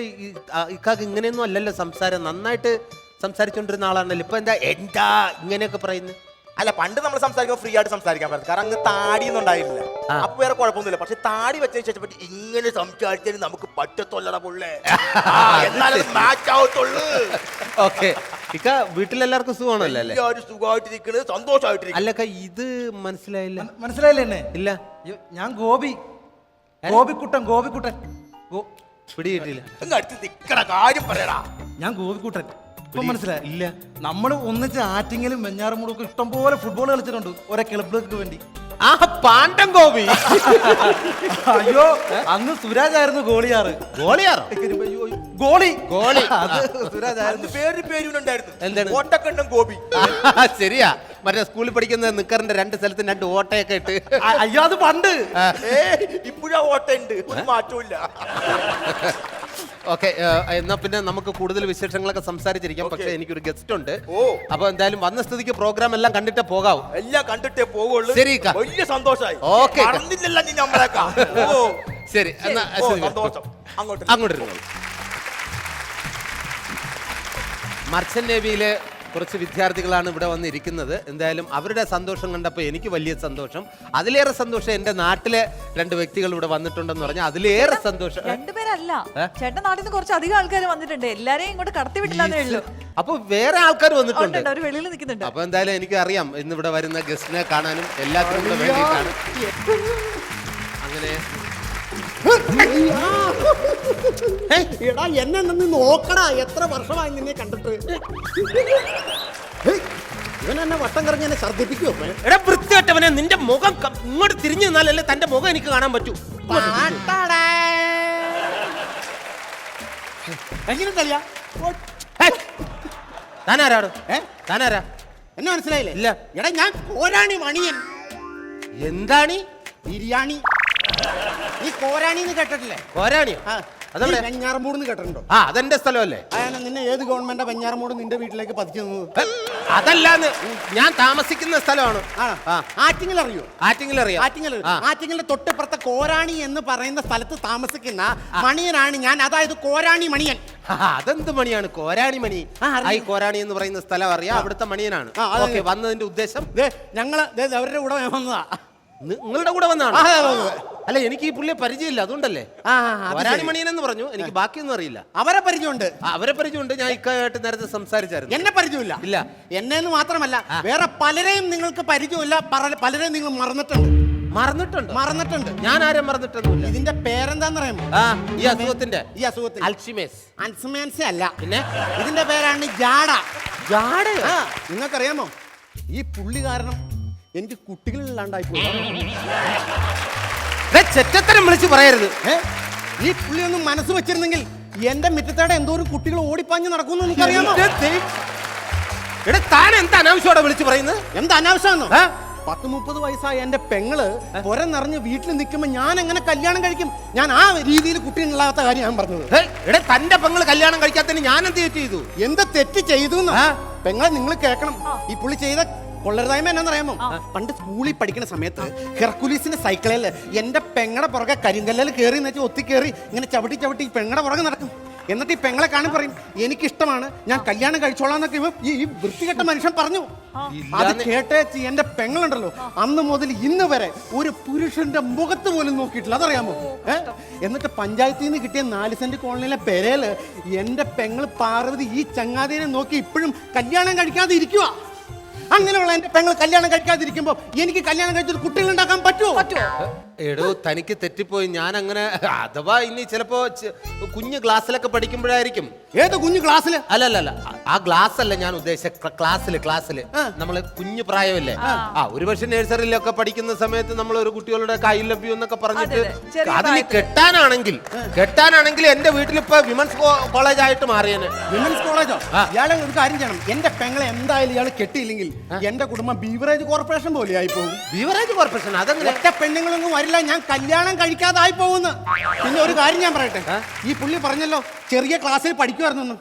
ഇക്കാക്ക് ഇങ്ങനെയൊന്നും അല്ലല്ലോ സംസാരം. നന്നായിട്ട് സംസാരിച്ചോണ്ടിരുന്ന ആളാണല്ലോ. ഇപ്പൊ എന്താ ഇങ്ങനെയൊക്കെ പറയുന്നത്? അല്ല, പണ്ട് നമ്മൾ സംസാരിക്കുമ്പോൾ ഫ്രീ ആയിട്ട് സംസാരിക്കാൻ പറ്റും. കാരണം അങ്ങ് താടിയൊന്നും ഉണ്ടായില്ല. അപ്പൊ വേറെ കുഴപ്പമൊന്നുമില്ല. പക്ഷെ താടി വെച്ചതിന് ശേഷം പറ്റി ഇങ്ങനെ സംസാരിച്ചാലും നമുക്ക് പറ്റത്തുള്ളടാ പുള്ളേ. എന്നാലും മാച്ച് ആവത്തുള്ളൂ. ഓക്കെ. ഇക്ക വീട്ടിലെല്ലാവർക്കും സുഖമാണല്ലോ അല്ലേ? സുഖമായിട്ടിരിക്കുന്നത്, സന്തോഷമായിട്ടിരിക്കുന്നത്. അല്ലക്ക, ഇത് മനസ്സിലായില്ല. മനസ്സിലായില്ലേ എന്നെ? ഇല്ല. ഞാൻ ഗോപിക്കുട്ടൻ പിടികിട്ടില്ല. അടുത്ത് നിക്കണ കാര്യം പറയടാ. ഞാൻ ഗോപിക്കുട്ടൻ. ഇപ്പൊ മനസ്സിലായി? ഇല്ല. നമ്മൾ ഒന്നിച്ച് ആറ്റിങ്ങലും വെഞ്ഞാറമൂടും ഒക്കെ ഇഷ്ടംപോലെ ഫുട്ബോൾ കളിച്ചിട്ടുണ്ട് ഓരോ ക്ലബുകൾക്ക് വേണ്ടി. പാണ്ടം ഗോപി. അയ്യോ, അന്ന് സുരാജ് ആയിരുന്നു ഗോളിയാറ്. ഗോളി അത് സുരാജ് പേരുണ്ടായിരുന്നു. എന്താണ്? ഓട്ടക്കണ്ണം ഗോപി. ശരിയാ, മറ്റേ സ്കൂളിൽ പഠിക്കുന്ന നിക്കറിന്റെ രണ്ട് സ്ഥലത്ത് രണ്ട് ഓട്ടയൊക്കെ ഇട്ട്. അയ്യോ, അത് പണ്ട്. ഇപ്പോഴാ ഓട്ട ഉണ്ട്, ഒരു മാറ്റമില്ല. ഓക്കെ, എന്നാ പിന്നെ നമുക്ക് കൂടുതൽ വിശേഷങ്ങളൊക്കെ സംസാരിച്ചിരിക്കാം. പക്ഷെ എനിക്കൊരു ഗസ്റ്റ് ഉണ്ട്. അപ്പൊ എന്തായാലും വന്ന സ്ഥിതിക്ക് പ്രോഗ്രാം എല്ലാം കണ്ടിട്ടേ പോകാവൂ. എല്ലാം കണ്ടിട്ടേ പോകുള്ളൂ. ശരി, വലിയ സന്തോഷമായി. ഓക്കെ, ശരി. എന്നാ അങ്ങോട്ട് ഇരുന്നോളൂ. മർച്ചന്റ് നേവിയിലെ കുറച്ച് വിദ്യാർത്ഥികളാണ് ഇവിടെ വന്നിരിക്കുന്നത്. എന്തായാലും അവരുടെ സന്തോഷം കണ്ടപ്പോൾ എനിക്ക് വലിയ സന്തോഷം. അതിലേറെ സന്തോഷം എന്റെ നാട്ടിലെ രണ്ട് വ്യക്തികൾ ഇവിടെ വന്നിട്ടുണ്ടെന്ന് പറഞ്ഞാൽ അതിലേറെ സന്തോഷം. രണ്ടുപേരല്ല, ചേട്ടൻ നാട്ടിൽ നിന്ന് കുറച്ച് അധികം ആൾക്കാർ വന്നിട്ടുണ്ട്. എല്ലാരെയും ഇങ്ങോട്ട് കടത്തി വിട്ടില്ലെന്നേ ഉള്ളൂ. അപ്പൊ വേറെ ആൾക്കാർ വന്നിട്ടുണ്ട്, അവർ വെളിയിൽ നിൽക്കുന്നുണ്ട്. അപ്പൊ എന്തായാലും എനിക്ക് അറിയാം ഇന്ന് ഇവിടെ വരുന്ന ഗസ്റ്റിനെ കാണാനും എല്ലാത്തിനും കൂടെ വേണ്ടിയിട്ടാണ്. അങ്ങനെ എടാ, എന്നെ നിന്ന് നോക്കടാ, എത്ര വർഷമായി നിന്നെ കണ്ടിട്ട്. ഇവൻ എന്നെ വട്ടം കറങ്ങി എന്നെ ഛർദ്ദിപ്പിക്കുമോ? എടാ വൃത്തികെട്ടവനെ, നിന്റെ മുഖം ഇങ്ങോട്ട് തിരിഞ്ഞു നിന്നാലല്ലേ തന്റെ മുഖം എനിക്ക് കാണാൻ പറ്റൂ. എങ്ങനെ കളിയാ? താനാരാടോ? താനാരാ? എന്നെ മനസ്സിലായില്ലേ? ഇല്ല. എടാ, ഞാൻ കോരാണി മണിയൻ. എന്താണ് ബിരിയാണി? നീ കോരാണി എന്ന് കേട്ടിട്ടില്ലേ? കോരാണിയോ? അതെവിടെ? വെഞ്ഞാറമൂട് കേട്ടിട്ടുണ്ടോ? അതെന്റെ സ്ഥലമല്ലേ? നിന്നെ ഏത് ഗവൺമെന്റ് വെഞ്ഞാറമൂട് നിന്റെ വീട്ടിലേക്ക് പതിക്കുന്നത്? അതല്ലാന്ന്, ഞാൻ താമസിക്കുന്ന സ്ഥലമാണ്. ആറ്റിങ്ങൽ അറിയോ? ആറ്റിങ്ങൽ അറിയാം. ആറ്റിങ്ങലിന്റെ തൊട്ടിപ്പുറത്തെ കോരാണി എന്ന് പറയുന്ന സ്ഥലത്ത് താമസിക്കുന്ന മണിയനാണ് ഞാൻ. അതായത് കോരാണി മണിയൻ. അതെന്ത് മണിയാണ്? കോരാണി മണി. ഈ കോരാണി എന്ന് പറയുന്ന സ്ഥലം അറിയാം, അവിടുത്തെ മണിയനാണ്. ഓക്കെ, വന്നതിന്റെ ഉദ്ദേശം? ഞങ്ങള് അവരുടെ കൂടെ വന്നതാ. നിങ്ങളുടെ കൂടെ വന്നാണ്? അല്ല, എനിക്ക് ഈ പുള്ളിയെ പരിചയമില്ല, അതുകൊണ്ടല്ലേ. കോരാണി മണിയൻ എന്ന് പറഞ്ഞു, എനിക്ക് ബാക്കിയൊന്നും അറിയില്ല. അവരെ പരിചയമുണ്ട്. അവരെ പരിചയമുണ്ട്. ഞാൻ ഇക്കായിട്ട് നേരത്തെ സംസാരിച്ചായിരുന്നു. എന്നെ പരിചയമില്ല. ഇല്ല. എന്നെ മാത്രമല്ല, വേറെ പലരെയും നിങ്ങൾക്ക് പരിചയമില്ല. പലരെയും നിങ്ങൾ മറന്നിട്ടുണ്ട്. ഞാൻ ആരും മറന്നിട്ടൊന്നുമില്ല. ഇതിന്റെ പേരെന്താന്ന് അറിയാമോ? ഈ അസുഖത്തിന്റെ അൽഷിമേഴ്സ് അല്ല, പിന്നെ ഇതിന്റെ പേരാണ് ജാട. ജാട? നിങ്ങൾക്കറിയാമോ, ഈ പുള്ളി കാരണം എനിക്ക് കുട്ടികളില്ലാണ്ടായി പോയി. ചെറ്റത്തരം വിളിച്ച് പറയരുത്. ഈ പുള്ളി ഒന്ന് മനസ്സ് വെച്ചിരുന്നെങ്കിൽ എന്റെ മിറ്റത്തേടെ എന്തോരം കുട്ടികൾ ഓടിപ്പാഞ്ഞ് നടക്കുന്നു എനിക്കറിയാമോ? എടാ താൻ എന്താ അനാവശ്യോടെ വിളിച്ച് പറയുന്നത്? എന്താ അനാവശ്യമെന്നോ? 10-30 വയസ്സായ എന്റെ പെങ്ങള് പുര നിറഞ്ഞ് വീട്ടിൽ നിൽക്കുമ്പോ ഞാൻ എങ്ങനെ കല്യാണം കഴിക്കും? ഞാൻ ആ രീതിയിൽ കുട്ടി ഉണ്ടാകാത്ത കാര്യം ഞാൻ പറഞ്ഞത്. എടാ തന്റെ പെങ്ങള് കല്യാണം കഴിക്കാത്തതിന് ഞാൻ എന്ത് തെറ്റ് ചെയ്തു? എന്ത് തെറ്റ് ചെയ്തു? പെങ്ങളെ നിങ്ങൾ കേൾക്കണം. ഈ പുള്ളി ചെയ്ത കൊള്ളരുതായ്മ എന്നാന്നറിയാമോ? പണ്ട് സ്കൂളിൽ പഠിക്കുന്ന സമയത്ത് ഹെർക്കുലീസിന്റെ സൈക്കിളിൽ എന്റെ പെങ്ങടെ പുറകെ കരിങ്കല്ലിൽ കയറി എന്ന് വെച്ചാൽ ഒത്തി കയറി ഇങ്ങനെ ചവിട്ടി ചവിട്ടി ഈ പെങ്ങടെ പുറകെ നടക്കും. എന്നിട്ട് ഈ പെങ്ങളെ കാണാൻ പറയും എനിക്കിഷ്ടമാണ്, ഞാൻ കല്യാണം കഴിച്ചോളാന്നൊക്കെ ഈ വൃത്തികെട്ട മനുഷ്യൻ പറഞ്ഞു. അത് കേട്ടേച്ച് എന്റെ പെങ്ങളുണ്ടല്ലോ അന്ന് മുതൽ ഇന്ന് വരെ ഒരു പുരുഷന്റെ മുഖത്ത് പോലും നോക്കിയിട്ടില്ല. അതറിയാമോ? എന്നിട്ട് പഞ്ചായത്തിൽ നിന്ന് കിട്ടിയ 4 സെന്റ് കോളനിയിലെ പെരേല് എന്റെ പെങ്ങള് പാർവതി ഈ ചങ്ങാതിനെ നോക്കി ഇപ്പോഴും കല്യാണം കഴിക്കാതെ ഇരിക്കുക. അങ്ങനെയുള്ള എന്റെ പെങ്ങൾ കല്യാണം കഴിക്കാതിരിക്കുമ്പോ എനിക്ക് കല്യാണം കഴിച്ചൊരു കുട്ടികൾ ഉണ്ടാക്കാൻ പറ്റുമോ? എടോ തനിക്ക് തെറ്റിപ്പോയി. ഞാൻ അങ്ങനെ അഥവാ ഇനി ചിലപ്പോ കുഞ്ഞു ക്ലാസ്സിലൊക്കെ പഠിക്കുമ്പോഴായിരിക്കും. ഏത് കുഞ്ഞു ക്ലാസ്സില്? അല്ലല്ല ആ ഗ്ലാസ് അല്ല ഞാൻ ഉദ്ദേശിച്ച ക്ലാസ്സില് നമ്മള് കുഞ്ഞു പ്രായമല്ലേ. ഒരു പക്ഷെ നഴ്സറിയിലൊക്കെ പഠിക്കുന്ന സമയത്ത് നമ്മൾ ഒരു കുട്ടികളുടെ ഐ ലവ് യു എന്നൊക്കെ പറഞ്ഞിട്ട് അതിന് കെട്ടാനാണെങ്കിൽ എന്റെ വീട്ടിലിപ്പോ വിമൻസ് കോളേജ് ആയിട്ട് മാറിയേനെ. വിമൻസ് കോളേജോ? ഇയാളെ ഒരു കാര്യം ചെയ്യണം. എന്റെ പെങ്ങളെ എന്തായാലും ഇയാൾ കെട്ടിയില്ലെങ്കിൽ എന്റെ കുടുംബം ബീവറേജ് കോർപ്പറേഷൻ പോലെ ആയി പോകും. Beverage corporation? അതെങ്ങനെ? ഒറ്റ പെണ്ണുങ്ങളൊന്നും വരില്ല, ഞാൻ കല്യാണം കഴിക്കാതായി പോകുന്നു. പിന്നെ ഒരു കാര്യം ഞാൻ പറയട്ടെ, ഈ പുള്ളി പറഞ്ഞല്ലോ ചെറിയ ക്ലാസ്സിൽ പഠിക്കുമായിരുന്നു.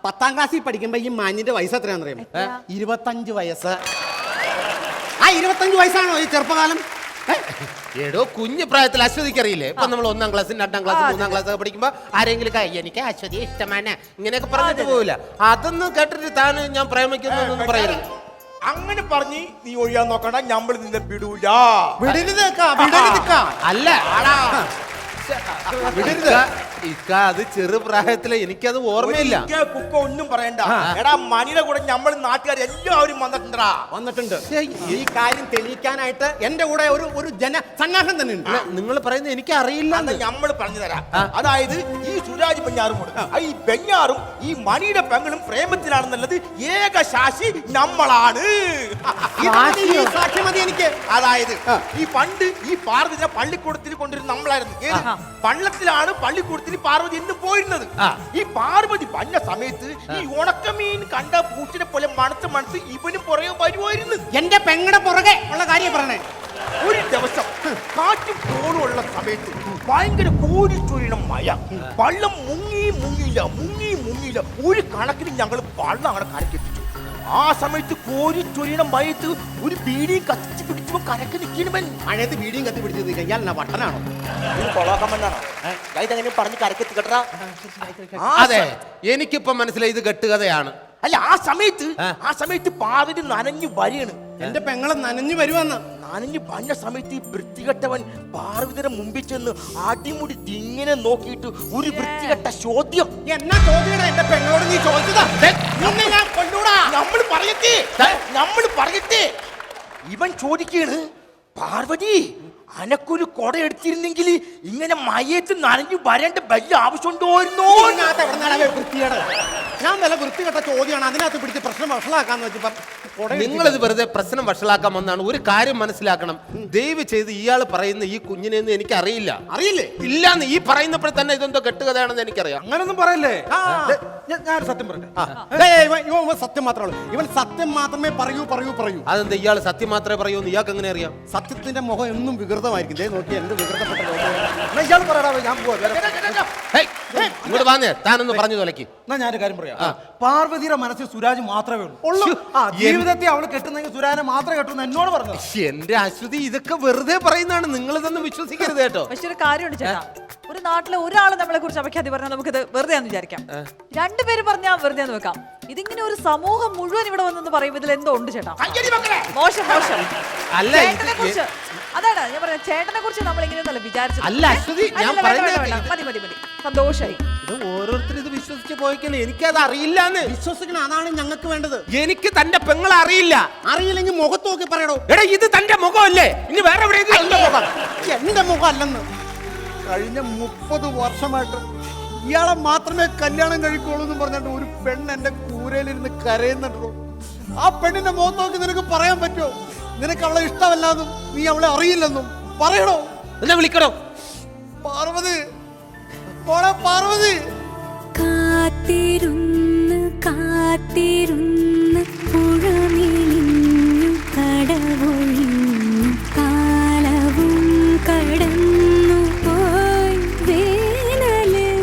10ാം ക്ലാസ്സിൽ പഠിക്കുമ്പോ ഈ മാനിന്റെ വയസ്സ് എത്രയാണെന്ന് അറിയാമോ? 25 വയസ്സ്. ആ 25 വയസ്സാണോ ഈ ചെറുപ്പകാലം? എടോ കുഞ്ഞു പ്രായത്തിൽ അശ്വതിക്കറിയില്ലേ? ഇപ്പൊ നമ്മൾ 1ാം ക്ലാസ് 2ാം ക്ലാസ് 3ാം ക്ലാസ് ഒക്കെ പഠിക്കുമ്പോ ആരെങ്കിലും എനിക്ക് അശ്വതി ഇഷ്ടമാണ് ഇങ്ങനെയൊക്കെ പറഞ്ഞിട്ട് പോവില്ല. അതൊന്നും കേട്ടിട്ട് താൻ ഞാൻ പ്രേമിക്കുന്നൊന്നും പറയരുത്. അങ്ങനെ പറഞ്ഞ് നീ ഒഴിയാൻ നോക്കണ്ട, നമ്മൾ നിന്നെ വിടൂല. അല്ല അത് ചെറുപ്രായത്തിലെ എനിക്കത് ഓർമ്മയില്ല. കുക്ക ഒന്നും പറയണ്ട. എടാ മണിയുടെ കൂടെ നമ്മൾ നാട്ടുകാർ എല്ലാവരും വന്നിട്ടുണ്ട്. ഈ കാര്യം തെളിയിക്കാനായിട്ട് എന്റെ കൂടെ ഒരു ജനസന്നാഹം തന്നെ ഉണ്ട്. നിങ്ങൾ പറയുന്നത് എനിക്ക് അറിയില്ല. നമ്മൾ പറഞ്ഞു തരാം. അതായത് ഈ സുരാജ് ബെഞ്ഞാറും ഈ ബെഞ്ഞാറും ഈ മണിയുടെ പെങ്ങളും പ്രേമത്തിലാണെന്നുള്ളത് ഏക സാക്ഷി നമ്മളാണ്. എനിക്ക് അതായത് ഈ പണ്ട് ഈ പാർവതിനെ പള്ളിക്കൂടത്തിൽ കൊണ്ടിരുന്ന നമ്മളായിരുന്നു. പള്ളത്തിലാണ് പള്ളിക്കൂടത്തിൽ പാർവതി എന്ന് പോയിരുന്നത്. ഈ പാർവതി പഞ്ഞ സമയത്ത് ഈ ഉണക്കമീൻ കണ്ട പൂച്ചിനെ പോലെ മണത്ത് ഇവനും പുറകെ വരുമായിരുന്നു. എന്റെ പെങ്ങടെ പുറകെ ഉള്ള കാര്യം പറഞ്ഞേ. ഒരു ദിവസം കാറ്റും കോളുള്ള സമയത്ത് ഭയങ്കര കോരിച്ചൊരിയണം മഴ. വള്ളം മുങ്ങിയില്ല. ഒരു കണക്കിന് ഞങ്ങൾ വള്ളം അങ്ങനെ കരക്കെത്തിച്ചു. ആ സമയത്ത് കോരിച്ചൊരിയണം മഴയത്ത് ഒരു ബീഡിയും കത്തിച്ച് പിടിച്ചപ്പോ കരക്ക് നിൽക്കണവൻ. മഴയത്ത് ബീഡിയും കത്തി പിടിച്ചത് കയ്യാലെന്നാ വട്ടനാണോ? കൊളാക്കമ്മനാണോ? ഇതെങ്ങനെ പറഞ്ഞ് കരക്കെത്തി കേട്ടാ? അതെ എനിക്കിപ്പോ മനസ്സിലായി ഇത് കെട്ടുകഥയാണ്. അല്ല ആ സമയത്ത് പാർവതി നനഞ്ഞു വരികയാണ്. എന്റെ പെങ്ങളെ നനഞ്ഞു വരുവാന്ന്. നനഞ്ഞു വന്ന സമയത്ത് ഈ വൃത്തികെട്ടവൻ പാർവതിയുടെ മുമ്പിൽ ചെന്ന് അടിമുടി ഇങ്ങനെ നോക്കിയിട്ട് ഒരു വൃത്തികെട്ട ചോദ്യം. എന്നാ ചോദ്യം എന്റെ പെങ്ങളോട് നീ ചോദിച്ചതാ? ഞാൻ കൊണ്ടൂടാ. നമ്മൾ പറയട്ടെ. ഇവൻ ചോദിക്കാണ്, പാർവതി അനക്കൊരു കൊട എടുത്തിരുന്നെങ്കിൽ ഇങ്ങനെ മയത്ത് നനഞ്ഞു വരേണ്ട വലിയ ആവശ്യമുണ്ടോയിരുന്നോ? ഞാൻ നല്ല വൃത്തികെട്ട ചോദ്യമാണ് അതിനകത്ത് പിടിച്ച് പ്രശ്നം വഷളാക്കാന്ന് വെച്ചപ്പോ നിങ്ങളിത് വെറുതെ പ്രശ്നം വഷളാക്കാൻ വന്നാണ്. ഒരു കാര്യം മനസ്സിലാക്കണം, ദയവ് ചെയ്ത് ഇയാൾ പറയുന്ന ഈ കുഞ്ഞിനെന്ന് എനിക്ക് അറിയില്ലേ? ഇല്ലാന്ന് ഈ പറയുന്നപ്പോൾ തന്നെ ഇതെന്തോ കെട്ടുകഥയാണെന്ന് എനിക്കറിയാം. അങ്ങനൊന്നും പറയല്ലേ. ഞാൻ സത്യം പറയട്ടെ. സത്യം മാത്രമേ ഇവൻ സത്യം മാത്രമേ പറയൂ. അതെന്താ ഇയാൾ സത്യം മാത്രമേ പറയൂ എന്ന് ഇയാൾക്ക് എങ്ങനെ അറിയാം? സത്യത്തിന്റെ മുഖം എന്നും വികൃതമായിരിക്കും. നോക്കി എന്ത് വികൃതപ്പെട്ട ഇയാൾ പറയടാ, ഞാൻ പോവാ. ഇങ്ങോട്ട് വന്നേ, താനൊന്ന് പറഞ്ഞു തോലക്കി. എന്നാ ഞാനൊരു കാര്യം പറയാം. പാർവതിയുടെ മനസ്സിൽ സുരാജ് മാത്രമേ ഉള്ളൂ. ജീവിതത്തെ അവള് കെട്ടുന്നെങ്കിൽ സുരാജിനെ മാത്രമേ കെട്ടുന്നു എന്നോട് പറഞ്ഞു. എന്റെ അശ്വതി ഇതൊക്കെ വെറുതെ പറയുന്നതാണ്, നിങ്ങൾ ഇതൊന്നും വിശ്വസിക്കരുത് കേട്ടോ. പക്ഷെ ഒരു കാര്യമുണ്ട് ചേട്ടാ, ഒരു നാട്ടിലെ ഒരാൾ നമ്മളെ കുറിച്ച് അപഖ്യാതി പറഞ്ഞാൽ നമുക്കിത് വെറുതെ എന്ന് വിചാരിക്കാം. 2 പേര് പറഞ്ഞാൽ വെറുതെ എന്ന് വെക്കാം. ഇതിങ്ങനെ ഒരു സമൂഹം മുഴുവൻ ഇവിടെ വന്നെന്ന് പറയുമ്പോൾ ഇതിൽ എന്തോ ഉണ്ട് ചേട്ടാ. മോശം അല്ല അതാണ് ഞാൻ പറയുന്നത്. ചേട്ടനെ കുറിച്ച് നമ്മൾ ഇങ്ങനെയൊന്നല്ല വിചാരിച്ചത്. അല്ല അശ്വതി, ഞാൻ പറയുന്നത് മതി സന്തോഷായി. ഇത് ഓരോരുത്തർ ഇത് വിശ്വസിച്ച് പോയിക്കല്ലേ. എനിക്കത് അറിയില്ലാന്ന്. വിശ്വസിക്കണം, അതാണ് ഞങ്ങൾക്ക് വേണ്ടത്. എനിക്ക് തന്റെ പെങ്ങളെ അറിയില്ലെങ്കിൽ മുഖത്ത് നോക്കി പറയണോ. എടാ ഇത് തന്റെ മുഖമല്ലേ, ഇനി വേറെ എന്റെ മുഖം അല്ലെന്ന്. കഴിഞ്ഞ 30 വർഷമായിട്ട് ഇയാളെ മാത്രമേ കല്യാണം കഴിക്കുള്ളൂ എന്ന് പറഞ്ഞിട്ട് ഒരു പെണ്ണ് എന്റെ കൂരയിലിരുന്ന് കരയുന്നുണ്ടോ? ആ പെണ്ണിന്റെ മുഖത്ത് നോക്കി നിനക്ക് പറയാൻ പറ്റുമോ നിനക്ക് അവളെ ഇഷ്ടമല്ലാന്നും നീ അവളെ അറിയില്ലെന്നും? പറയണോ? എന്നാ വിളിക്കണോ? പാർവതി, മോളെ പാർവതി. കാത്തിരുന്ന് കാത്തിരുന്ന് പുഴമിഴിഞ്ഞു കടവൊഴിഞ്ഞു കാലവും കടന്നു പോയി വേനലുതലങ്ങൾ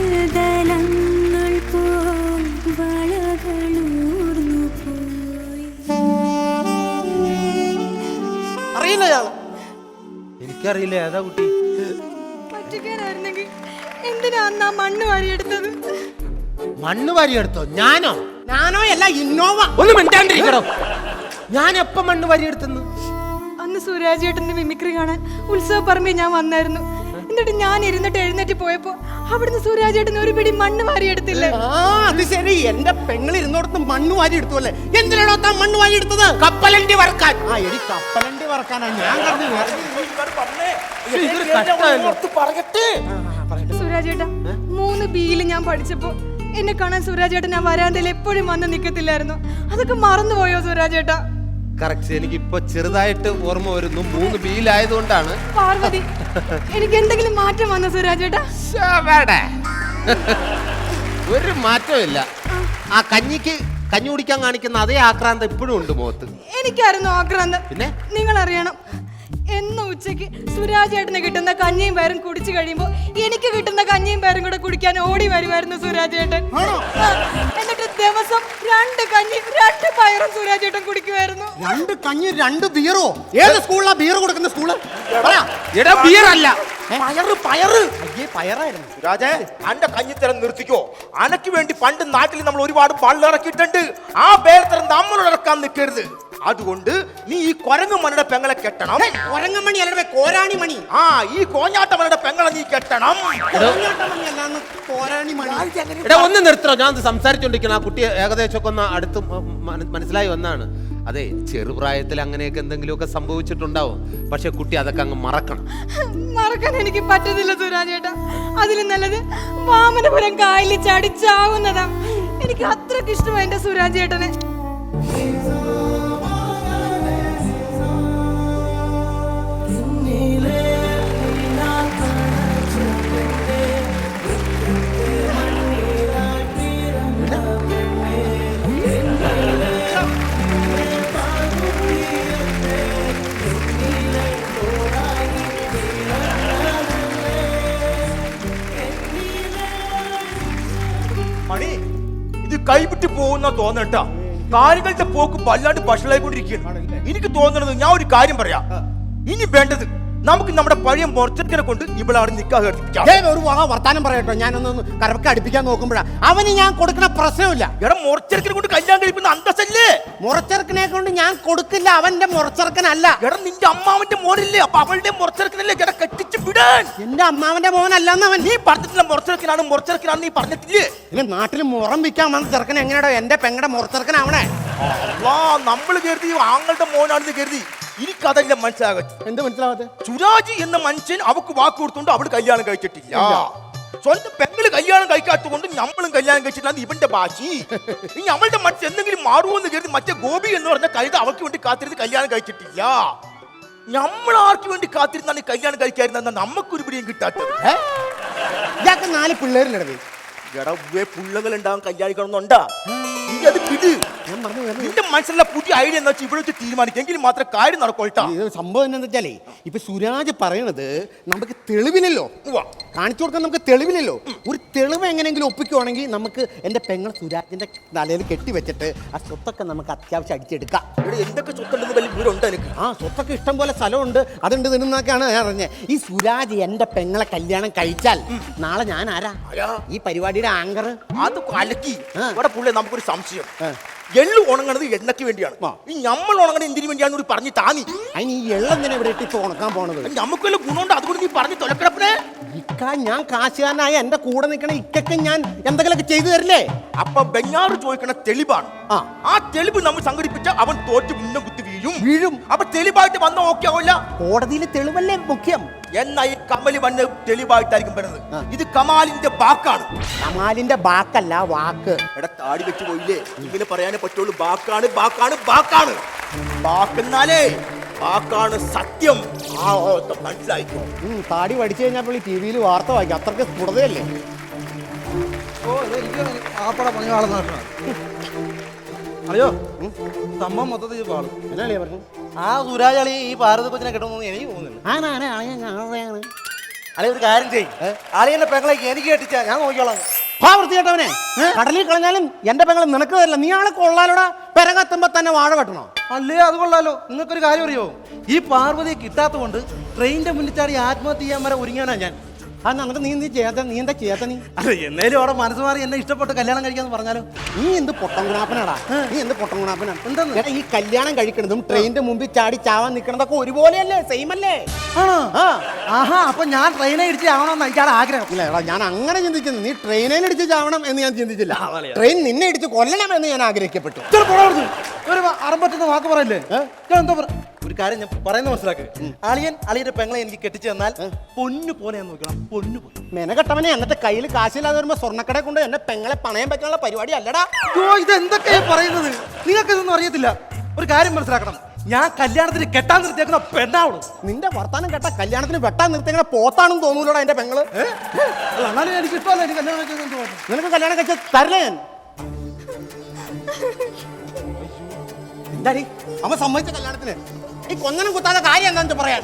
പോയി വളകളൂർന്നു പോയി. അറിയില്ല ഇയാള്. എനിക്കറിയില്ല ഏതാ കുട്ടി. പറ്റിക്കാനായിരുന്നെങ്കിൽ എന്തിനാ അന്ന് ആ മണ്ണ് വാരിയെടുത്തത്? മണ്ണ് വാരിയെടുത്തോ? ഞാനോ? ഞാനോ അല്ല, ഇന്നോവ. ഒന്ന് മിണ്ടാണ്ടിരിക്കണോ? ഞാൻ എപ്പോ മണ്ണ് വാരിയെടുത്തെന്ന്? അന്ന് സുരാജേട്ടന്റെ മിമിക്രി കാണാൻ ഉത്സവ പറമ്പിൽ ഞാൻ വന്നായിരുന്നു. എന്നിട്ട് ഞാൻ ഇരുന്നിട്ട് എഴുന്നേറ്റ് പോയപ്പോ അവിടുന്ന് സുരാജേട്ടൻ ഒരു പിടി മണ്ണ് വാരിയെടുത്തില്ലേ? ആ അത് ശരി, എന്റെ പെങ്ങൾ ഇരുന്നോടത്ത് മണ്ണ് വാരി എടുത്തു അല്ലേ? എന്തിനാണോ താൻ മണ്ണ് വാരി എടുത്തത്? കപ്പലണ്ടി വറക്കാൻ. ആ എടി കപ്പലണ്ടി വറക്കാനാ ഞാൻ കണ്ടു. സുരാജേട്ടാ 3 ബിയിൽ ഞാൻ പഠിച്ചപ്പോ എന്നെ കാണാൻ സുരാജേട്ടൻ ആ വരാന്തയിൽ എപ്പോഴും വന്ന് നിൽക്കത്തില്ലായിരുന്നു. അതൊക്കെ മറന്നുപോയോ സുരാജേട്ടാ? കറക്റ്റ്. എനിക്ക് ഇപ്പൊ ചെറുതായിട്ട് ഓർമ്മ വരുന്നു. 3 ബിയിലായതുകൊണ്ടാണ്. പാർവതി, എനിക്ക് എന്തെങ്കിലും മാറ്റം വന്നോ സുരാജേട്ടാ? ഒരു മാറ്റവും ഇല്ല. ആ കഞ്ഞി കുടിക്കാൻ കാണിക്കുന്ന അതേ ആക്രാന്തം ഇപ്പോഴും ഉണ്ട് മുഖത്ത്. എനിക്കായിരുന്നു ആക്രാന്തം. പിന്നെ? നിങ്ങൾ അറിയണം, എന്നും ഉച്ചയ്ക്ക് സുരാജേട്ടന് കിട്ടുന്ന കഞ്ഞിയും പയറും കുടിച്ചു കഴിയുമ്പോ എനിക്ക് കിട്ടുന്ന കഞ്ഞിയും പയറും കൂടെ കുടിക്കാൻ ഓടി വരുമായിരുന്നു സുരാജേട്ടൻ. എന്നിട്ട് ദിവസം 2 കഞ്ഞിയും 2 പയറും സുരാജേട്ടൻ കുടിക്കുമായിരുന്നു. 2 കഞ്ഞി 2 ബിയറോ? ഏത് സ്കൂളിലാ ബിയർ കൊടുക്കുന്ന സ്കൂള്? ബിയർ അല്ല, പയറ്. അയ്യേ, പയറായിരുന്നു. രാജേ, അന്റെ കഞ്ഞിത്തരം നിർത്തിക്കോ. അനക്ക് വേണ്ടി പണ്ട് നാട്ടിൽ നമ്മൾ ഒരുപാട് പള്ളിറക്കിയിട്ടുണ്ട്. ആ പേരത്തരം നമ്മളോട് ഇറക്കാൻ നിൽക്കരുത്. അതുകൊണ്ട് നീ ഈ കൊരങ്ങുമണിയുടെ പെങ്ങളെ കെട്ടണം. കൊരങ്ങമണി അല്ലേ, കോരാണി മണി. ആ ഈ കോഞ്ഞാട്ടമണിയുടെ പെങ്ങളെ നീ കെട്ടണം. കോഞ്ഞാട്ടമണി അല്ലാന്ന് കോരാണി മണി. ഒന്ന് നിർത്തോ. ഞാൻ സംസാരിച്ചോണ്ടിരിക്കണം. ആ കുട്ടി ഏകദേശമൊക്കെ ഒന്ന് അടുത്ത് മനസ്സിലായി വന്നാണ്. അതെ, ചെറുപ്രായത്തിൽ അങ്ങനെയൊക്കെ എന്തെങ്കിലുമൊക്കെ സംഭവിച്ചിട്ടുണ്ടാവും. പക്ഷെ കുട്ടി അതൊക്കെ അങ്ങ് മറക്കണം. മറക്കാൻ എനിക്ക് പറ്റത്തില്ല സുരാജേട്ടാ. അതിലും നല്ലത് വാമനപുരം കായലിൽ ചടിച്ചാവുന്നതാ. എനിക്ക് അത്രക്ക് ഇഷ്ടമായി എന്റെ സുരാജേട്ടനെ. മണി, ഇത് കൈവിട്ട് പോകുന്ന തോന്നട്ടാ. കാര്യങ്ങളുടെ പോക്ക് വല്ലാണ്ട് വഷളായിക്കൊണ്ടിരിക്കുകയാണ്. എനിക്ക് തോന്നുന്നത്, ഞാൻ ഒരു കാര്യം പറയാം. ഇനി വേണ്ടത് നമുക്ക് നമ്മുടെ പഴയ മൊർച്ചക്കനെ കൊണ്ട് ഇവളാണ് നിക്കാഹ് കഴിപ്പിക്കാം. ഒരു വർത്താനം പറയട്ടോ. ഞാനൊന്ന് കറക്ക അടുപ്പിക്കാൻ നോക്കുമ്പോഴാ അവന് ഞാൻ കൊടുക്കുന്ന പ്രശ്നമില്ല. എടാ, മൊറച്ചെറുക്കനെ കൊണ്ട് കല്യാണം കഴിക്കുന്ന അന്തസ്സല്ലേ? മുറച്ചെറുക്കനെ കൊണ്ട് ഞാൻ കൊടുക്കില്ല. അവന്റെ മുറച്ചെറുക്കനല്ല. എടാ, നിന്റെ അമ്മാവന്റെ മോനല്ലേ? അപ്പൊ അവളുടെ മുറച്ചെറുക്കനല്ലേ? എടാ, കെട്ടിച്ച് വിടാൻ. എന്റെ അമ്മാവന്റെ മോനല്ലെന്ന് അവൻ. നീ പറഞ്ഞിട്ടില്ല മുറച്ചെറുക്കനാണ് നീ പറഞ്ഞിട്ടില്ലേ? ഇല്ല, നാട്ടിൽ മുറം വിൽക്കാൻ വന്ന ചെറുക്കൻ എങ്ങനെയാടോ എന്റെ പെങ്ങളുടെ മുറച്ചെറുക്കനാവണേ? നമ്മൾ കരുതി ആങ്ങളുടെ മോനാണെന്ന് കരുതി. എനിക്കതല്ല മനസ്സിലാകട്ടെ. എന്ത് മനസ്സിലാവാതെ? സുരാജ് എന്ന മനുഷ്യൻ അവക്ക് വാക്ക് കൊടുത്തോണ്ട് അവള് കല്യാണം കഴിച്ചിട്ടില്ല. സ്വന്തം പെങ്ങള് കല്യാണം കഴിക്കാത്തത് കൊണ്ട് നമ്മളും കല്യാണം കഴിച്ചിട്ടില്ല. ഇവന്റെ ഭാഷി. ഇനി അവളുടെ മനസ്സ് എന്തെങ്കിലും മാറുമെന്ന് കരുതി മറ്റേ ഗോപി എന്ന് പറഞ്ഞ കഴുത അവൾക്ക് വേണ്ടി കാത്തിരുന്ന് കല്യാണം കഴിച്ചിട്ടില്ല. നമ്മൾ ആർക്ക് വേണ്ടി കാത്തിരുന്നാണ് ഈ കല്യാണം കഴിക്കാതിരുന്ന നമുക്കൊരു പിടിയും കിട്ടാത്തത്. ഇയാൾക്ക് 4 പിള്ളേരിലടവേ. പിള്ളകൾ ഉണ്ടാകാൻ കല്യാണിക്കണമെന്നുണ്ടാ? നീ അത് വിട്. നിന്റെ മനസ്സിലുള്ള പുതിയ ഐഡിയ എന്ന് വെച്ചാൽ ഇവിടെ വെച്ച് തീരുമാനിക്കും. എങ്കിലും മാത്രം കാര്യം നടക്കോട്ടാ. സംഭവം എന്താണെന്ന് വെച്ചാലേ, ഇപ്പൊ സുരാജ് പറയണത് നമുക്ക് തെളിവിനല്ലോ കാണിച്ചു കൊടുക്കാൻ. നമുക്ക് തെളിവിനല്ലോ. ഒരു തെളിവ് എങ്ങനെയെങ്കിലും ഒപ്പിക്കുവാണെങ്കിൽ നമുക്ക് എന്റെ പെങ്ങൾ സുരാജിന്റെ തലയിൽ കെട്ടിവെച്ചിട്ട് ആ സ്വത്തൊക്കെ നമുക്ക് അത്യാവശ്യം അടിച്ചെടുക്കാം. ഇവിടെ എന്തൊക്കെ സ്വത്തുണ്ടെന്ന് വലിയ വിവരമുണ്ട് എനിക്ക്. ആ സ്വത്തൊക്കെ ഇഷ്ടം പോലെ സ്ഥലമുണ്ട്, അതുണ്ട് നിന്നൊക്കെയാണ് ഞാൻ അറിഞ്ഞത്. ഈ സുരാജ് എന്റെ പെങ്ങളെ കല്യാണം കഴിച്ചാൽ നാളെ ഞാൻ ആരാ? ഈ പരിപാടിയുടെ ആങ്കർ. അത് കലക്കി. ഇവിടെ പുള്ളി നമുക്കൊരു സംശയം. എള്ളു ഉണങ്ങണത് എണ്ണയ്ക്ക് വേണ്ടിയാണ്. ഈ നമ്മൾ ഉണങ്ങണത് എന്തിനു വേണ്ടിയാണ് കൂടി പറഞ്ഞു താങ്ങി. അതിന് ഈ എള്ളെന്തിനാ ഇവിടെ ഇട്ട് ഇപ്പൊ ഉണക്കാൻ പോണത്? നമുക്കല്ല ഗുണമുണ്ട്. അതുകൊണ്ട് നീ പറഞ്ഞു തൊലക്കിടപ്പനെ. ഇക്ക, ഞാൻ കാശുകാരനായ എന്റെ കൂടെ നിൽക്കണ ഇക്കൊക്കെ ഞാൻ എന്തെങ്കിലുമൊക്കെ ചെയ്തു തരില്ലേ? അപ്പൊ ബെഞ്ഞാറ് ചോദിക്കണ തെളിവാണ്. ആ തെളിവ് നമ്മൾ സംഘടിപ്പിച്ച അവൻ തോറ്റ് മുന്നേ കുത്തി വീഴും. അപ്പൊ തെളിവായിട്ട് വന്ന ഓക്കെ ആവില്ല. കോടതിയിൽ തെളിവല്ലേ മുഖ്യം. എന്നാ ഈ കമല് വന്ന് തെളിവായിട്ടായിരിക്കും വരുന്നത്. ഇത് കമാലിന്റെ ബാക്കാണ്. കമാലിന്റെ ബാക്കല്ല, വാക്ക്. എടാ, താടി വെച്ച് പോയില്ലേ? ഇങ്ങനെ പറയാനേ പറ്റുള്ളൂ. ബാക്കാണ്. ബാക്കെന്നാലേ കാക്കാണ് സത്യം. ആ മനസ്സിലായിക്കോ. താടി പഠിച്ചു കഴിഞ്ഞപ്പോൾ ടി വിയിൽ വാർത്ത വായിക്കും, അത്രയ്ക്ക് സ്ഫുടതയല്ലേ. ഓ ഇത് എനിക്ക് ആപ്പടെ പണി ആളെ നാട്ടിലാണ്. അറിയോ സംഭവം മൊത്തത്തിൽ പാടും. എന്നാ പറഞ്ഞു ആ സുരാജ് അളി ഈ ഭാരത കൊച്ചിനെ കിട്ടുമെന്ന് എനിക്ക് തോന്നുന്നില്ല. അളി ഒരു കാര്യം ചെയ്യും, അളിയന്റെ പെങ്ങളെ എനിക്ക് കെട്ടിച്ചാ ഞാൻ നോക്കിയോളാം. വൃത്തികെട്ടവനെ, കടലിൽ കളഞ്ഞാലും എന്റെ പെങ്ങളെ നിനക്ക് തരില്ല. നീ ആളെ കൊള്ളാലോടാ. പെരകത്തുമ്പോ തന്നെ വാഴ വെട്ടണോ? അല്ലേ അത് കൊള്ളാലോ. നിങ്ങൾക്കൊരു കാര്യം അറിയോ, ഈ പാർവതിയെ കിട്ടാത്ത കൊണ്ട് ട്രെയിനിന്റെ മുന്നിൽ ചാടി ആത്മഹത്യ ചെയ്യാൻ വരെ ഒരുങ്ങാനാ ഞാൻ. എന്നിട്ട് നീ എന്താ ചെയ്യാത്ത? നീ അല്ല എന്നേലും അവിടെ മനസ്സ് മാറി എന്നെ ഇഷ്ടപ്പെട്ട് കല്യാണം കഴിക്കാന്ന് പറഞ്ഞാലോ? നീ എന്ത് പൊട്ടംകുണാപ്പനാടാ, നീ എന്ത് പൊട്ടംകുണാപ്പനാ? എന്താ ഈ കല്യാണം കഴിക്കണതും ട്രെയിനിന്റെ മുമ്പിൽ ചാടി ചാവാൻ നിൽക്കണതൊക്കെ ഒരുപോലെയല്ലേ? സെയിം അല്ലേ? ആണോ? ആഹാ, അപ്പൊ ഞാൻ ട്രെയിനെ ഇടിച്ച് ആവണമെന്ന് എനിക്കാണ് ആഗ്രഹം. ഇല്ല എടാ, ഞാൻ അങ്ങനെ ചിന്തിക്കുന്നു. നീ ട്രെയിനിൽ ഇടിച്ച് ചാവണം എന്ന് ഞാൻ ചിന്തിച്ചില്ല. ട്രെയിൻ നിന്നെ ഇടിച്ച് കൊല്ലണം എന്ന് ഞാൻ ആഗ്രഹിക്കപ്പെട്ടു. ഒരു അറമ്പറ്റുന്ന വാക്ക് പറയല്ലേ? എന്താ ഒരു കാര്യം ഞാൻ പറയുന്ന മനസ്സിലാക്ക്. അളിയന്റെ പെങ്ങളെ എനിക്ക് കെട്ടിച്ചു തന്നാൽ പൊന്നു പോലെ ഞാൻ നോക്കണം. പൊന്നു പോലെ മെനകെട്ടവനെ. എന്നിട്ട് കയ്യിൽ കാശില്ലാതെ വരുമ്പോ സ്വർണ്ണക്കട കൊണ്ട് എന്നെ പെങ്ങളെ പണയം വെക്കാനുള്ള പരിപാടി അല്ലടാ. ഇത് എന്തൊക്കെയാ പറയുന്നത്? നിങ്ങൾക്ക് ഇതൊന്നും അറിയത്തില്ല. ഒരു കാര്യം മനസ്സിലാക്കണം, ഞാൻ കല്യാണത്തിന് കെട്ടാൻ നിർത്തിയേക്കുന്ന പെണ്ണാവണം. നിന്റെ വർത്താനം കേട്ട കല്യാണത്തിന് വെട്ടാൻ നിർത്തിയേക്കുന്ന പോത്താണെന്ന് തോന്നൂലോടാ എന്റെ പെങ്ങള്. അല്ല എന്നാലും എനിക്ക് ഇഷ്ടമല്ല. എനിക്ക് കല്യാണം കഴിച്ചത്. നിനക്ക് കല്യാണം കഴിച്ച തരില്ല ഞാൻ. എന്താടി അവൻ സമ്മതിച്ച കല്യാണത്തിന്? ഈ കൊന്നനും കുത്താതെ കാര്യം എന്താണെന്ന് പറയാൻ.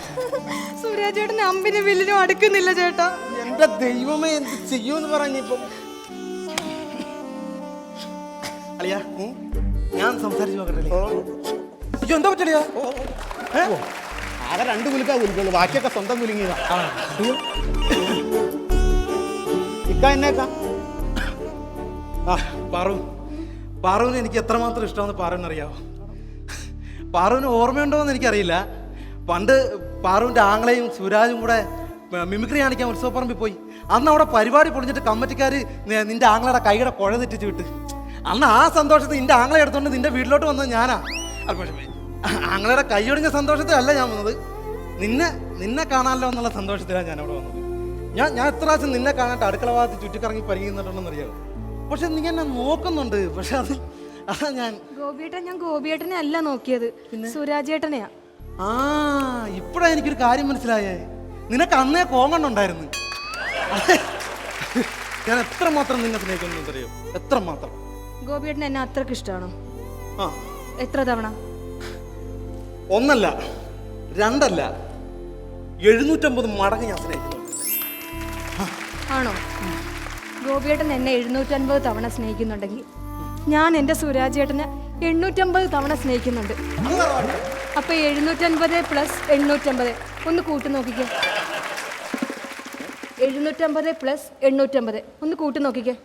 സുരാജ് ചേട്ടൻ അമ്പിനും വില്ലിനും അടുക്കുന്നില്ല ചേട്ടാ. എന്റെ ദൈവമേ, എന്ത് ചെയ്യൂന്ന് പറഞ്ഞിപ്പം. അളിയാ ഞാൻ സംസാരിച്ചു നോക്കട്ടെ. അയ്യോ എന്താ പറ്റില്ല. ആകെ 2 കുലുക്കാ കുലുക്കുള്ളൂ, ബാക്കിയൊക്കെ സ്വന്തം കുലുങ്ങിയതാ. ഇക്ക എന്നേക്കാ പാറുവിന് എനിക്ക് എത്രമാത്രം ഇഷ്ടമെന്ന് പാറുവിന് അറിയാവോ? പാറുവിന് ഓർമ്മയുണ്ടോയെന്ന് എനിക്കറിയില്ല. പണ്ട് പാറുവിൻ്റെ ആങ്ങളെയും സുരാജും കൂടെ മിമിക്രി കാണിക്കാൻ ഉത്സവപ്പറമ്പിൽ പോയി. അന്ന് അവിടെ പരിപാടി പൊളിഞ്ഞിട്ട് കമ്മിറ്റിക്കാർ നിന്റെ ആങ്ങളയുടെ കൈയുടെ കുഴ തെറ്റിച്ച് വിട്ട്. അന്ന് ആ സന്തോഷത്തിൽ നിന്റെ ആങ്ങളെ എടുത്തോണ്ട് നിന്റെ വീട്ടിലോട്ട് വന്നത് ഞാനാ. ആങ്ങളയുടെ കൈയൊടിഞ്ഞ സന്തോഷത്തിലല്ല ഞാൻ വന്നത്, നിന്നെ കാണാമല്ലോ എന്നുള്ള സന്തോഷത്തിലാണ് ഞാൻ അവിടെ വന്നത്. ഞാൻ എത്ര പ്രാവശ്യം നിന്നെ കാണാട്ട് അടുക്കള ഭാഗത്ത് ചുറ്റിക്കറങ്ങി പരിഗണിക്കുന്നുണ്ടെന്ന് അറിയാമോ? പക്ഷെ നീ എന്നെ നോക്കുന്നുണ്ട്. പക്ഷെ അതാ ഞാൻ ഗോപിയേട്ടനെ അല്ല നോക്കിയത്, സുരാജ് ചേട്ടനെയാ. ആ ഇപ്പഴാ എനിക്കൊരു കാര്യം മനസ്സിലായേ. നിനക്ക് അന്നേ കോങ്ങണ്ണുണ്ടായിരുന്നു. ഞാൻ എത്രമാത്രം നിന്നെ സ്നേഹിക്കുന്നു അറിയോ? എത്രമാത്രം. ഗോപിയേട്ടൻ എന്നെ അത്രക്ക് ഇഷ്ടമാണോ? ആ എത്ര തവണ? 1 അല്ല 2 അല്ല 750 മടങ്ങ് ഞാൻ സ്നേഹിക്കുന്നു. ആണോ? ഗോപിയേട്ടൻ എന്നെ 750 തവണ സ്നേഹിക്കുന്നുണ്ടെങ്കിൽ ഞാൻ എൻ്റെ സുരാജ് ചേട്ടനെ 850 തവണ സ്നേഹിക്കുന്നുണ്ട്. അപ്പൊ 750 പ്ലസ് 850 ഒന്ന് കൂട്ടി നോക്കിക്കേ. 750 പ്ലസ് 850 ഒന്ന് കൂട്ടി നോക്കിക്കേ.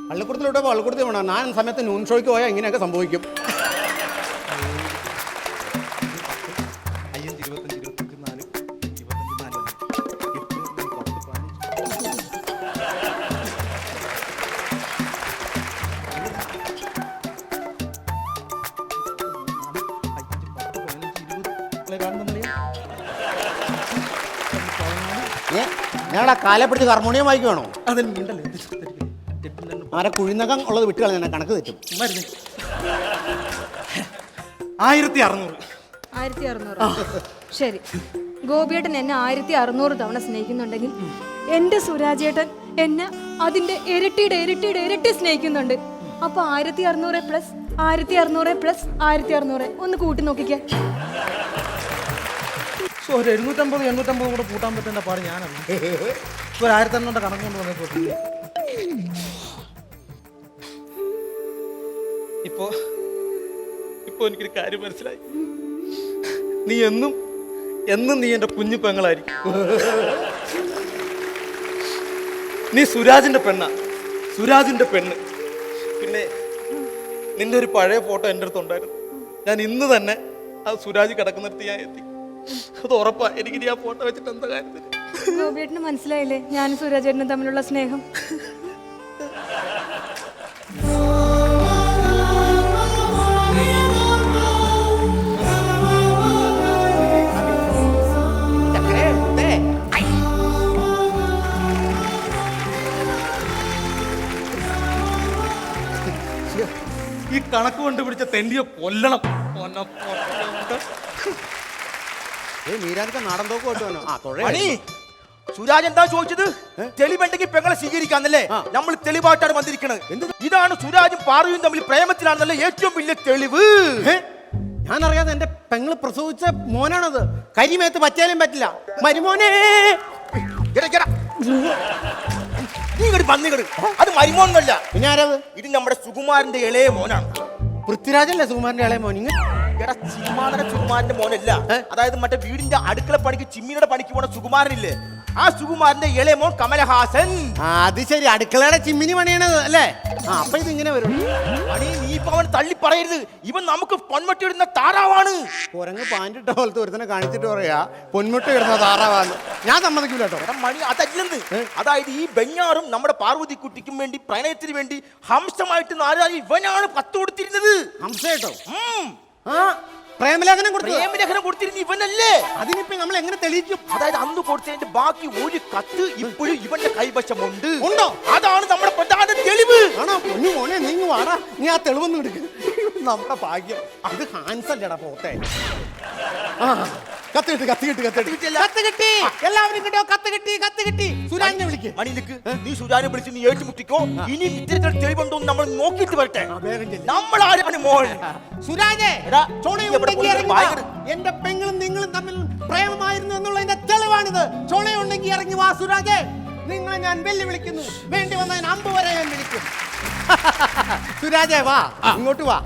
പള്ളിക്കൂടത്തിലൂടെ പള്ളിക്കൂടത്തിൽ വേണം. ഞാൻ സമയത്ത് ന്യൂൺ ഷോയ്ക്ക് പോയാൽ ഇങ്ങനെയൊക്കെ സംഭവിക്കും. 5, 10, 15, 20, 25, 26. ഞാനടാ കാലെ പിടിച്ച് ഹാർമോണിയം വായിക്കുവാണോ? അതിൽ മിണ്ടല്ലേ. ആരെ കുഴിനകം ഉള്ളത് വിട്ടുകളെ ഞാൻ കണക്ക് തെറ്റും. 1600. ശരി, ഗോപിയേട്ടൻ എന്നെ 1600 തവണ സ്നേഹിക്കുന്നുണ്ടെങ്കിൽ എൻ്റെ സുരാജേട്ടൻ എന്നെ അതിൻ്റെ ഇരട്ടി സ്നേഹിക്കുന്നുണ്ട്. അപ്പൊ 1600 പ്ലസ് 1600 പ്ലസ് 1600 ഒന്ന് കൂട്ടി നോക്കിക്കേ. ഒരു 750 850 കൂടെ കൂട്ടാൻ പറ്റുന്ന പാട് ഞാനത് ഒരു 1800 കണക്ക് കൊണ്ട് വന്നപ്പോൾ ഇപ്പോ എനിക്കൊരു കാര്യം മനസ്സിലായി. നീ എന്നും നീ എൻ്റെ കുഞ്ഞു പെങ്ങളായിരിക്കും. നീ സുരാജിന്റെ പെണ്ണാ, സുരാജിന്റെ പെണ്ണ്. പിന്നെ നിന്റെ ഒരു പഴയ ഫോട്ടോ എൻ്റെ അടുത്തുണ്ടായിരുന്നു. ഞാൻ ഇന്ന് തന്നെ ആ സുരാജ് കിടക്കുന്നിടത്ത് ഞാൻ എത്തി. അത് ഉറപ്പാ. എനിക്ക് ആ ഫോട്ടോ വെച്ചിട്ട് എന്താ കാര്യത്തിന്? ഗോപിയേട്ടന് മനസ്സിലായില്ലേ ഞാനും സുരാജേട്ടനും തമ്മിലുള്ള സ്നേഹം? ഈ കണക്ക് കണ്ടുപിടിച്ച തെണ്ടിയെ കൊല്ലണം. മീരാനൊക്കെ നാടൻ തോക്ക് കൊണ്ടുവന്നു. ആ തൊഴ മണി സുരാജ് എന്താ ചോദിച്ചത്? തെളിവുണ്ടെങ്കിൽ പെങ്ങളെ സ്വീകരിക്കാന്നല്ലേ? നമ്മൾ തെളിവായിട്ടാണ് വന്നിരിക്കുന്നത്. ഇതാണ് സുരാജും പാറുവും തമ്മിൽ പ്രേമത്തിലാണെന്നല്ലേ ഏറ്റവും വലിയ തെളിവ്. ഞാനറിയാതെ എന്റെ പെങ്ങള് പ്രസവിച്ച മോനാണത്. കരിമേത്ത് പറ്റാനും പറ്റില്ല. മരുമോനെ നീ ഇങ്ങോട്ട് വന്നിങ്ങട്. അത് മരുമോന്നല്ല, പിന്നെ ആരാത്? ഇത് നമ്മുടെ സുകുമാരന്റെ ഇളയ മോനാണ്. പൃഥ്വിരാജല്ലേ സുകുമാരന്റെ ഇളയ മോൻ? എടാ സുകുമാരന്റെ മോനല്ല, അതായത് മറ്റേ വീടിന്റെ അടുക്കള പണിക്ക് ചിമ്മിയുടെ പണിക്ക് പോണ സുകുമാരനില്ലേ, ആ സുകുമാരന്റെ ഇളയ മോൻ കമലഹാസൻ. അത് ശരി, അടുക്കളയുടെ ചിമ്മിനി പണിയണത് അല്ലേ? അപ്പൊ ഇത് ഇങ്ങനെ വരും. മണി നീ ഇപ്പൊ അവൻ തള്ളി പറയരുത്. ഇവൻ നമുക്ക് പൊന്മുട്ടി ഇടുന്ന താറാവാണ്. കുരങ്ങ് പാൻറ്റിട്ട പോലത്തെ ഒരുത്തനെ കാണിച്ചിട്ട് പറയാ പൊന്മുട്ട ഇടുന്ന താറാവാന്ന്. ഞാൻ സമ്മതിക്കില്ല കേട്ടോ. എടാ മണി അതല്ലെന്ന്. അതായത് ഈ ബെഞ്ഞാറും നമ്മുടെ പാർവതി കുട്ടിക്കും വേണ്ടി പ്രണയത്തിന് വേണ്ടി ഹംസമായിട്ട് നാരായി ഇവനാണ് കത്ത് കൊടുത്തിരുന്നത്. ഹംസ കേട്ടോ? പ്രേമലേഖനം കൊടുത്തു. പ്രേമലേഖനം കൊടുത്തിരുന്ന ഇവനല്ലേ? അതിനിപ്പോ നമ്മൾ എങ്ങനെ തെളിയിക്കും? അതായത് അന്ന് കൊടുത്തതിന്റെ ബാക്കി ഒരു കത്ത് ഇപ്പോഴും ഇവന്റെ കൈവശമുണ്ട്. ഉണ്ടോ? അതാണ് നമ്മുടെ പ്രധാന തെളിവ്. ആണോ? പൊന്നു മോനെ നീങ്ങ് വാടാ, നീ ആ തെളിവൊന്നും എടുക്കും. നമ്മുടെ ഭാഗ്യം. അത് ഹാൻസല്ലേടാ പോട്ടെ. കത്ത് കിട്ടി, കത്ത് കിട്ടി, കത്ത് കിട്ടി, കത്ത് കിട്ടി. എല്ലാവരും കിട്ടോ? കത്ത് കിട്ടി, കത്ത് കിട്ടി. സുരാജിനെ വിളിക്ക്. മണി നിൽക്ക്. നീ സുരാജിനെ വിളിച്ച് നീ ഏറ്റുമുട്ടിക്കോ. ഇനി ഇത്തരത്തിൽ തെളിവുണ്ടോ നമ്മൾ നോക്കിയിട്ട് വരട്ടെ. നമ്മൾ ആരാണ് മോൾ? സുരാജേ, എടാ, ചുണയുണ്ടെങ്കിൽ ഇറങ്ങി വാ. എന്റെ പെങ്ങളും നിങ്ങളും തമ്മിൽ പ്രേമമായിരുന്നു എന്നുള്ളതിന്റെ തെളിവാണിത്. ചുണയുണ്ടെങ്കിൽ ഇറങ്ങി വാ സുരാജേ. നിങ്ങളെ ഞാൻ വെല്ലുവിളിക്കുന്നു. വേണ്ടി വന്നാൽ അമ്പ് വരെ ഞാൻ വിളിക്കും. സുരാജേ വാ, ഇങ്ങോട്ട് വാ.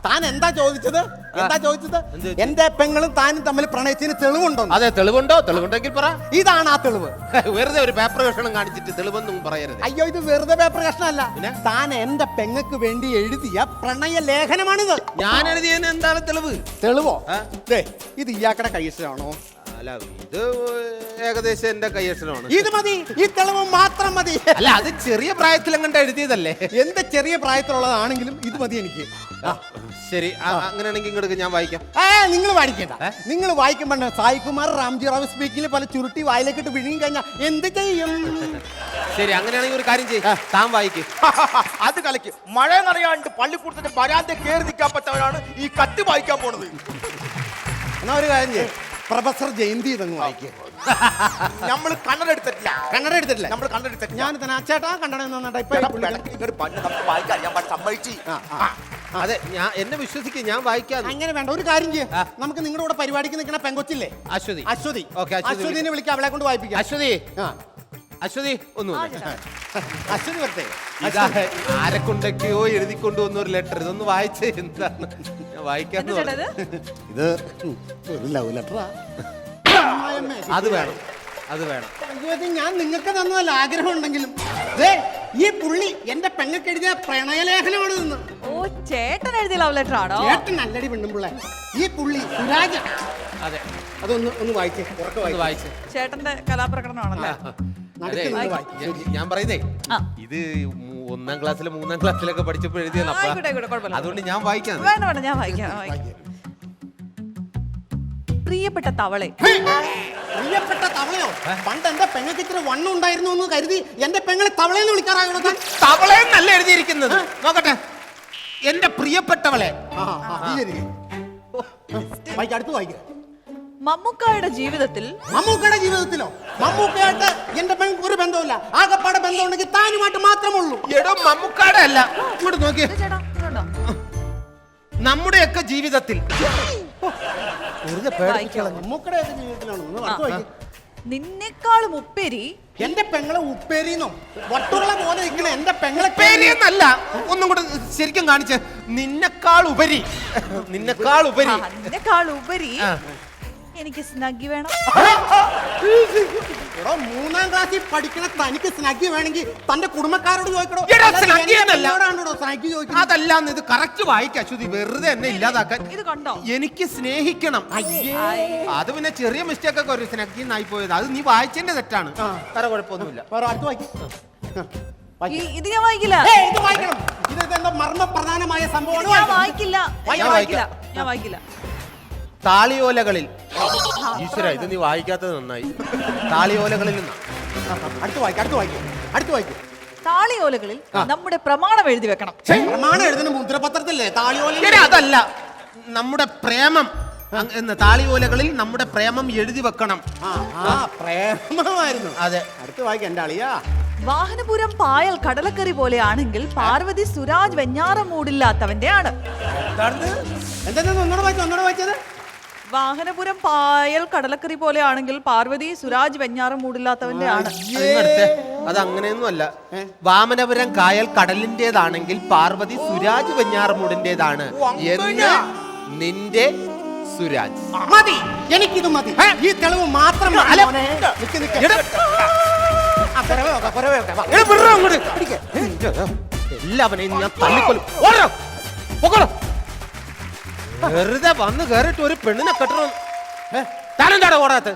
താൻ എന്താ ചോദിച്ചത്? എന്താ ചോദിച്ചത്? എന്റെ പെങ്ങളും താനും തമ്മിൽ പ്രണയത്തിന് തെളിവുണ്ടോ? അതെ, തെളിവുണ്ടോ? തെളിവുണ്ടെങ്കിൽ പറ. ഇതാണ് ആ തെളിവ്. വെറുതെ ഒരു പേപ്പർ കഷണം കാണിച്ചിട്ട് തെളിവെന്നും പറയരുത്. അയ്യോ, ഇത് വെറുതെ പേപ്പർ കഷ്ണമല്ല. താൻ എന്റെ പെങ്ങക്ക് വേണ്ടി എഴുതിയ പ്രണയ ലേഖനമാണിത്. ഞാൻ എഴുതിയതിന് എന്താണ് തെളിവ്? തെളിവോ? ഇത് ഇയാക്കടെ കൈയക്ഷരമാണോ? അല്ല, ഇത് ഏകദേശം എന്റെ കൈയക്ഷരമാണ്. ഇത് മതി, ഈ തെളിവ് മാത്രം മതി. അല്ല, അത് ചെറിയ പ്രായത്തിൽ അങ്ങോട്ട് എഴുതിയതല്ലേ? എന്റെ ചെറിയ പ്രായത്തിലുള്ളതാണെങ്കിലും ഇത് മതി എനിക്ക്. ശരി, അങ്ങനെയാണെങ്കിൽ ഇങ്ങോട്ട് ഞാൻ വായിക്കാം. നിങ്ങൾ വായിക്കണ്ട. നിങ്ങൾ വായിക്കുമ്പോ സായികുമാർ രാംജി റാവു സ്പീക്കിൽ പല ചുരുട്ടി വായിലേക്കിട്ട് വിഴുങ്ങി കഴിഞ്ഞാൽ എന്ത് ചെയ്യും? ശരി, അങ്ങനെയാണെങ്കിൽ ഒരു കാര്യം ചെയ്യും, താൻ വായിക്കും. അത് കളിക്ക്. മഴ നിറയാണ്ട് പള്ളിക്കൂടത്തിന്റെ വരാന്ത കയറി നിൽക്കാൻ പറ്റവരാണ് ഈ കത്ത് വായിക്കാൻ പോണത്. എന്നാ ഒരു കാര്യം ചെയ്യും, പ്രൊഫസർ ജയന്തി ഇതങ്ങ് വായിക്കുക. നമ്മൾ കണ്ണട എടുത്തിട്ടില്ല. കണ്ണട എടുത്തിട്ടില്ല. നമ്മൾ കണ്ണട എടുത്തിട്ടില്ല. ഞാൻ തന്നെ ചേട്ടാ കണ്ണട സമ്മതിച്ചു. അതെ, ഞാൻ എന്നെ വിശ്വസിക്കും, ഞാൻ വായിക്കാം. അങ്ങനെ വേണ്ട, ഒരു കാര്യം ചെയ്യാം. നമുക്ക് നിങ്ങളുടെ കൂടെ പരിപാടിക്ക് നിൽക്കണ പെങ്കൊച്ചില്ലേ, അശ്വതി. അശ്വതി. ഓക്കെ, അശ്വതിനെ വിളിക്കാം, അവളെ കൊണ്ട് വായിപ്പിക്കാം. അശ്വതി, അശ്വതി ഒന്നും അശ്വതി വരട്ടെ. ആരെ കൊണ്ടൊക്കെയോ എഴുതിക്കൊണ്ടുവന്ന ഒരു ലെറ്റർ, ഇതൊന്ന് വായിച്ചേ. എന്താണ് ഞാൻ വായിക്കാന്ന് പറഞ്ഞു. ഇത് ഒരു ലവ് ലെറ്ററാ. അത് വേണം, അത് വേണം. ഞാൻ നിങ്ങൾക്ക് തന്നതല്ല, ആഗ്രഹം ഉണ്ടെങ്കിലും. ഈ പുള്ളി എന്റെ പെങ്ങൾക്ക് എഴുതിയ പ്രണയലേഖനമാണ് നിന്ന്. ഓ, ചേട്ടൻ എഴുതിയ ലവ് ലെറ്റർ ആണോ? ചേട്ടൻ നല്ലടി പെണ്ണുമ്പിള്ള. ഈ പുള്ളി സുരാജ്. അതെ, അതൊന്ന് വായിച്ചേ. വായിച്ചേ. ചേട്ടന്റെ കലാപ്രകടനമാണല്ലേ? ഞാൻ പറയുന്നേ, ഇത് 1ാം ക്ലാസ്സിലെ 3ാം ക്ലാസ്സിലൊക്കെ പഠിച്ചപ്പോൾ എഴുതിയതാണ്. അതുകൊണ്ട് ഞാൻ വായിക്കാം. വേണ്ട വേണ്ട, ഞാൻ വായിക്കാം. പ്രിയപ്പെട്ട തവളെ. പ്രിയപ്പെട്ട തവളയോ? പണ്ട് എന്റെ പെങ്ങൾക്ക് ഇച്ചിരി വണ്ണം ഉണ്ടായിരുന്നു എന്ന് കരുതി എന്റെ പെങ്ങളെ തവളയെന്ന് വിളിക്കാറാകണത്. തവളയെന്നല്ല എഴുതിയിരിക്കുന്നത്. നോക്കട്ടെ, എന്റെ പ്രിയപ്പെട്ടവളെ. അടുത്ത് വായിക്കുക. മമ്മൂക്കായുടെ ജീവിതത്തിൽ. മമ്മൂക്കയുടെ ജീവിതത്തിലോ? മമ്മൂക്കയായിട്ട് എന്റെ പെങ്ങൾക്ക് ഒരു ബന്ധമില്ല. ആകപ്പാടെ ബന്ധം ഉണ്ടെങ്കിൽ താനുമായിട്ട് മാത്രമുള്ളൂ. എടോ, മമ്മൂക്കാടെ അല്ല. ഇങ്ങോട്ട് നോക്കിയേ. ചേട്ടാ, ഇതുണ്ടോ? നമ്മുടെയൊക്കെ ജീവിതത്തിൽ. മമ്മൂക്കയുടെ ജീവിതത്തിലാണ്. നിന്നെക്കാളും ഉപ്പേരി. എന്റെ പെങ്ങളെ ഉപ്പേരിന്നോ? വട്ടുള്ള പോലെ നിൽക്കണ എന്റെ പെങ്ങളെ പേരിയെന്നല്ല, ഒന്നും കൂടെ ശരിക്കും കാണിച്ച്. നിന്നെക്കാൾ ഉപരി, നിന്നെക്കാൾ ഉപരി, നിന്നെക്കാൾ ഉപരി എനിക്ക് സ്നഗ്ഗി വേണം. 3ാം ക്ലാസ്സിൽ പഠിക്കണ തനിക്ക് സ്നഗ്ഗി വേണമെങ്കിൽ തന്റെ കുടുംബക്കാരോട് ചോദിക്കണോ? അതല്ല, ഇത് കറക്റ്റ് വായിക്കാം. അശ്വതി, വെറുതെ എന്നെ ഇല്ലാതാക്കാൻ. ഇത് കണ്ടോ? എനിക്ക് സ്നേഹിക്കണം. അത് പിന്നെ ചെറിയ മിസ്റ്റേക്ക് ഒക്കെ ഒരു സ്നഗ്ഗിന്നായി പോയത്. അത് നീ വായിച്ചതിന്റെ തെറ്റാണ്. വേറെ കുഴപ്പമൊന്നുമില്ല. ഇത് ഞാൻ വായിക്കില്ല. ഇത് വായിക്കണം. ഇത് മർമ്മപ്രധാനമായ സംഭവമാണ്. ഞാൻ വായിക്കില്ല. ഞാൻ വായിക്കില്ല. താളിയോലകളിൽ. ഈശ്വര, ഇത് നീ വായിക്കാത്തത് നന്നായി. താളിയോലകളിൽ നിന്നാ. അടുത്ത് വായിക്കും. താളിയോലകളിൽ നമ്മുടെ പ്രമാണം എഴുതി വെക്കണം. പ്രമാണം എഴുതുന്ന മുദ്രപത്രത്തില്ലേ താളിയോല? അതല്ല, നമ്മുടെ പ്രേമം എന്ന താളിയോലകളിൽ നമ്മുടെ പ്രേമം എഴുതി വെക്കണം. പ്രേമമായിരുന്നു. അതെ, അടുത്ത് വായിക്കാം എന്റെ അളിയാ. വാഹനപുരം പായൽ കടലക്കറി പോലെയാണെങ്കിൽ പാർവതി സുരാജ് വെഞ്ഞാറമൂടില്ലാത്തവന്റെ ആണ്. എന്താ ഒന്നോട് വായിച്ചത്? വാഹനപുരം പായൽ കടലക്കറി പോലെയാണെങ്കിൽ പാർവതി സുരാജ് വെഞ്ഞാറമൂടില്ലാത്തവന്റെ ആണ്. അത് അങ്ങനെയൊന്നും അല്ല. വാമനപുരം കായൽ കടലിന്റേതാണെങ്കിൽ പാർവതി സുരാജ് വെഞ്ഞാറമൂടിന്റേതാണ് എന്ന് നിന്റെ സുരാജ്. മതി, എനിക്കിത് മതി. ഈ തെളിവ് മാത്രം എല്ലാവനെയും ഞാൻ തള്ളിക്കൊല്ലും. വെറുതെ വന്ന് കയറിട്ട് ഒരു പെണ്ണിനെ കെട്ടണം. താനെന്താടാ ഓടാത്ത?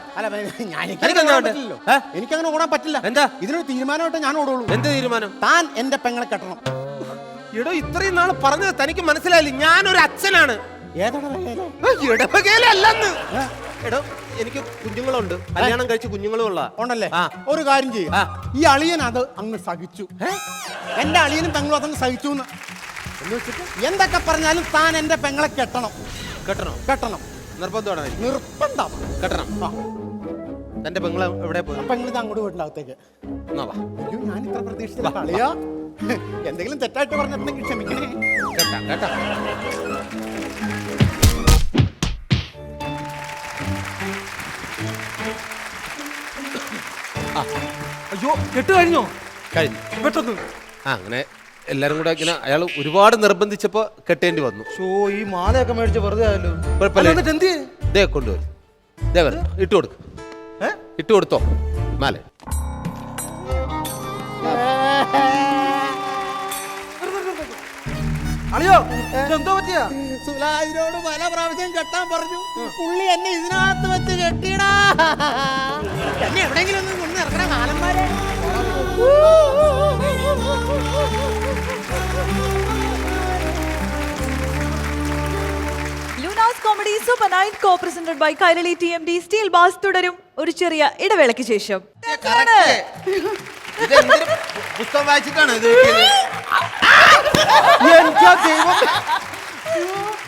എനിക്കങ്ങനെ ഓടാൻ പറ്റില്ല. എന്താ ഇതിനൊരു തീരുമാനമായിട്ട് ഞാൻ ഓടുള്ളൂ. എന്ത് തീരുമാനം? താൻ എന്റെ പെങ്ങളെ കെട്ടണം. എടോ, ഇത്രയും നാൾ പറഞ്ഞത് തനിക്ക് മനസ്സിലായില്ല. ഞാനൊരു അച്ഛനാണ്. ഇടവകയിലല്ലെന്ന്. എടോ, എനിക്ക് കുഞ്ഞുങ്ങളുണ്ട്, കല്യാണം കഴിച്ച് കുഞ്ഞുങ്ങളുള്ള ഉണ്ടല്ലേ? ഒരു കാര്യം ചെയ്യും, ഈ അളിയൻ അത് അങ്ങ് സഹിച്ചു. എന്റെ അളിയനും പെങ്ങളും അതങ്ങ് സഹിച്ചു എന്ന് വെച്ചിട്ട് എന്തൊക്കെ പറഞ്ഞാലും താൻ എന്റെ പെങ്ങളെ കെട്ടണം. കെട്ടണം. നിർബന്ധമാണ്. നിർബന്ധം കെട്ടണം. തന്റെ പെങ്ങളെ എവിടെ പോയി? പെങ്ങളിത് അങ്ങോട്ട് വീട്ടിനകത്തേക്ക്. അയ്യോ, ഞാൻ ഇത്ര പ്രതീക്ഷിച്ചില്ല അളിയാ. എന്തെങ്കിലും തെറ്റായിട്ട് പറഞ്ഞിട്ടുണ്ടെങ്കിൽ ക്ഷമിക്കണേ. കേട്ടാ. അയ്യോ, കെട്ട് കഴിഞ്ഞു. പെട്ടെന്ന് അങ്ങനെ എല്ലാരും കൂടെ ഇങ്ങനെ അയാൾ ഒരുപാട് നിർബന്ധിച്ചപ്പോ കെട്ടേണ്ടി വന്നു. ഈ മാലയൊക്കെ മേടിച്ച് വെറുതെ ആയല്ലോ. ഇതേ കൊണ്ടുവരും. ഇട്ട് കൊടുക്കും. ഇട്ട് കൊടുത്തോ മാല. അളിയോ, എന്തോ പറ്റിയാ? സുലാജിനോട് പല പ്രാവശ്യം കെട്ടാൻ പറഞ്ഞു. പുള്ളി എന്നെ ഇതിനകത്ത് വെച്ച് കെട്ടിയടാ. എന്നെ എവിടെയെങ്കിലും ഒന്ന് ഇറക്കണ കാലന്മാരെ. Lunars comedy super night co presented by Kairali TMD steel bars തുടരും ഒരു ചെറിയ ഇടവേളയ്ക്ക് ശേഷം. പുസ്തകം വായിച്ചിട്ടാണ് ഇത്.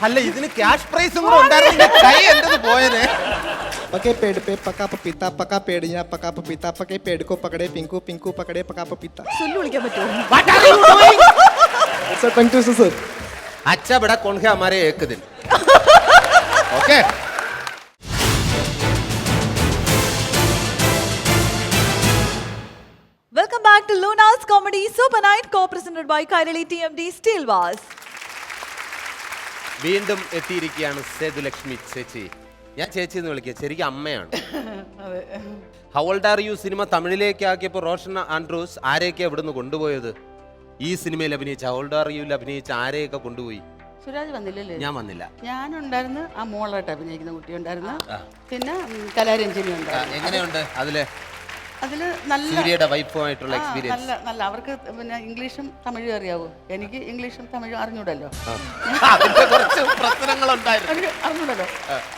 അല്ല, ഇതിന് ക്യാഷ് പ്രൈസും കൂടെ ഉണ്ടായിരുന്നു. കൈ എന്റത് പോയനെ. पके पेड़ पे पका पपीता पका पेड़ यहाँ पका पपीता पके पेड़ को पकड़े पिंकू पिंकू पकड़े पका पपीता. സുല്ലു വിളിക്കാൻ പറ്റുമോ? Sir thank you sir. अच्छा बड़ा कौन है हमारे एक दिन. Okay. Welcome back to Lunars comedy super night co presented by Kairali TMD steel bars. വീണ്ടും എത്തിയിരിക്കുകയാണ് സേതുലക്ഷ്മി ചേച്ചി. ഞാൻ ചേച്ചി എന്ന് വിളിക്കുക, ശരിക്കും അമ്മയാണ്. How old are you cinema തമിഴിലേക്ക് ആക്കിയപ്പോൾ റോഷൻ ആൻഡ്രൂസ് ആരെയൊക്കെ എവിടുന്ന് കൊണ്ടുപോയത്? ഈ സിനിമയിൽ അഭിനയിച്ച ഹൗ ഓൾഡ് ആർ യുവിൽ അഭിനയിച്ച ആരെയൊക്കെ കൊണ്ടുപോയി? സുരാജ് വന്നില്ലല്ലേ? ഞാൻ വന്നില്ല. ഞാനുണ്ടായിരുന്നു, ആ മോളായിട്ട് അഭിനയിക്കുന്ന കുട്ടി ഉണ്ടായിരുന്നു, പിന്നെ കലാരഞ്ജനി ഉണ്ടായിരുന്നു. എങ്ങനെയുണ്ട് അതില്? അതില് നല്ല സൂര്യയുടെ വൈഫുമായിട്ടുള്ള എക്സ്പീരിയൻസ്? നല്ല. അവർക്ക് പിന്നെ ഇംഗ്ലീഷും തമിഴും അറിയാവൂ. എനിക്ക് ഇംഗ്ലീഷും തമിഴും അറിഞ്ഞൂടല്ലോ. അറിഞ്ഞൂടല്ലോ.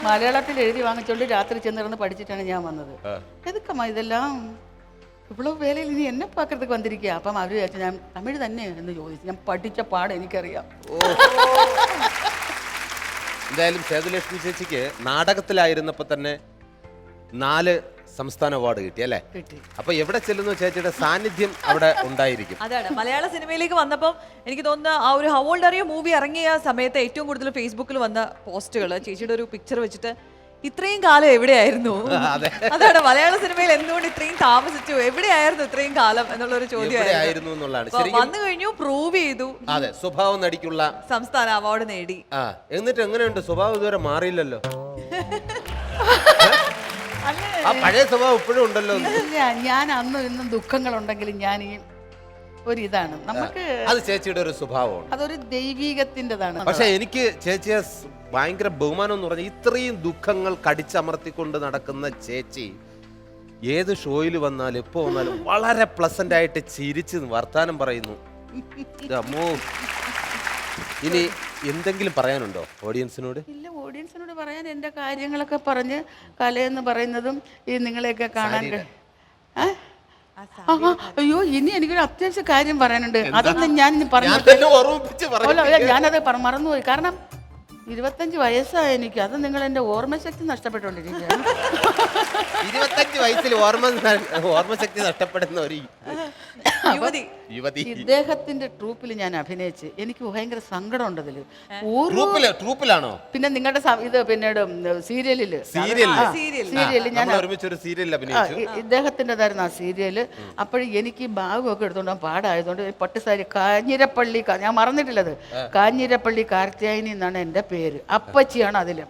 മലയാളത്തിൽ എഴുതി വാങ്ങിച്ചോണ്ട് രാത്രി ചെന്നിരുന്ന് പഠിച്ചിട്ടാണ് ഞാൻ വന്നത്. എതുക്കമ്മ ഇതെല്ലാം ഇவ்வளவு വേലയിൽ ഇനി എന്നെ പാക്കത്തേക്ക് വന്നിരിക്കുക. അപ്പം അവർ വിചാരിച്ചു ഞാൻ തമിഴ് തന്നെ എന്ന് ചോദിച്ചു. ഞാൻ പഠിച്ച പാട് എനിക്കറിയാം. എന്തായാലും സേതുലക്ഷ്മി ചേച്ചിക്ക് നാടകത്തിലായിരുന്നപ്പോ തന്നെ 4 സംസ്ഥാന അവാർഡ് കിട്ടി അല്ലേ? അപ്പൊ എവിടെ ചെല്ലുന്നു ചേച്ചിയുടെ സാന്നിധ്യം അവിടെ ഉണ്ടായിരിക്കും. അതാണ് മലയാള സിനിമയിലേക്ക് വന്നപ്പോൾ എനിക്ക് തോന്നുന്ന ആ ഒരു how old are you movie ഇറങ്ങിയ സമയത്ത് ഏറ്റവും കൂടുതൽ ഫേസ്ബുക്കിൽ വന്ന പോസ്റ്റുകൾ ചേച്ചിയുടെ ഒരു പിക്ചർ വെച്ചിട്ട് ഇത്രയും കാലം എവിടെയായിരുന്നു? അതാണ് മലയാള സിനിമയിൽ എന്തുകൊണ്ട് ഇത്രയും താമസിച്ചു, എവിടെയായിരുന്നു ഇത്രയും കാലം എന്നുള്ളൊരു ചോദ്യമായിരുന്നു. വന്നു കഴിഞ്ഞു, പ്രൂവ് ചെയ്തു. അതെ, സ്വഭാവ നടിക്കുള്ള സംസ്ഥാന അവാർഡ് നേടി. എന്നിട്ട് എങ്ങനെയുണ്ട്? സ്വഭാവം ഇതുവരെ മാറിയില്ലല്ലോ. ആ പഴയ സ്വഭാവം ഇപ്പോഴും ഉണ്ടല്ലോ. ഞാൻ അന്നും ഇന്നും ദുഃഖങ്ങളുണ്ടെങ്കിലും ഞാൻ ഈ ഒരിതാണ് നമുക്ക്. അത് ചേച്ചിയുടെ ഒരു സ്വഭാവമാണ്. അതൊരു ദൈവീകത്തിൻ്റെതാണ്. പക്ഷെ എനിക്ക് ചേച്ചിയെ ഭയങ്കര ബഹുമാനം എന്ന് പറഞ്ഞാൽ ഇത്രയും ദുഃഖങ്ങൾ കടിച്ചമർത്തിക്കൊണ്ട് നടക്കുന്ന ചേച്ചി ഏത് ഷോയിൽ വന്നാലും എപ്പോ വന്നാലും വളരെ പ്ലസന്റ് ആയിട്ട് ചിരിച്ച് വർത്താനം പറയുന്നു. ഇനി എന്തെങ്കിലും പറയാനുണ്ടോ ഓഡിയൻസിനോട്? ഇല്ല, ഓഡിയൻസിനോട് പറയാൻ എൻ്റെ കാര്യങ്ങളൊക്കെ പറഞ്ഞ് കലയെന്ന് പറയുന്നതും ഈ നിങ്ങളെയൊക്കെ കാണാൻ. അയ്യോ, ഇനി എനിക്കൊരു അത്യാവശ്യ കാര്യം പറയാനുണ്ട്. അതൊന്നും ഞാൻ പറഞ്ഞു. ഞാനത് മറന്നുപോയി. കാരണം 25 വയസ്സായ എനിക്ക്. അത് നിങ്ങൾ എൻ്റെ ഓർമ്മശക്തി നഷ്ടപ്പെട്ടുകൊണ്ടിരിക്കുകയാണ്. 25 വയസ്സിൽ ഓർമ്മശക്തി നഷ്ടപ്പെടുന്ന ഒരു യുവതി. ഇദ്ദേഹത്തിന്റെ ട്രൂപ്പിൽ ഞാൻ അഭിനയിച്ച് എനിക്ക് ഭയങ്കര സങ്കടമുണ്ട് അതില്. ട്രൂപ്പിലാണോ? പിന്നെ നിങ്ങളുടെ ഇത് പിന്നീട് സീരിയലില് ഞാൻ ഒരുമിച്ചൊരു സീരിയലിൽ അഭിനയിച്ചു. ഇദ്ദേഹത്തിൻ്റെതായിരുന്നു ആ സീരിയല്. അപ്പോഴും എനിക്ക് ഭാഗമൊക്കെ എടുത്തോണ്ട് പാടായതുകൊണ്ട് പട്ടുസാരി കാഞ്ഞിരപ്പള്ളി, ഞാൻ മറന്നിട്ടില്ലത്, കാഞ്ഞിരപ്പള്ളി കാർത്തിയായനി എന്നാണ് എൻ്റെ പേര്. അപ്പച്ചിയാണ് അതിലും.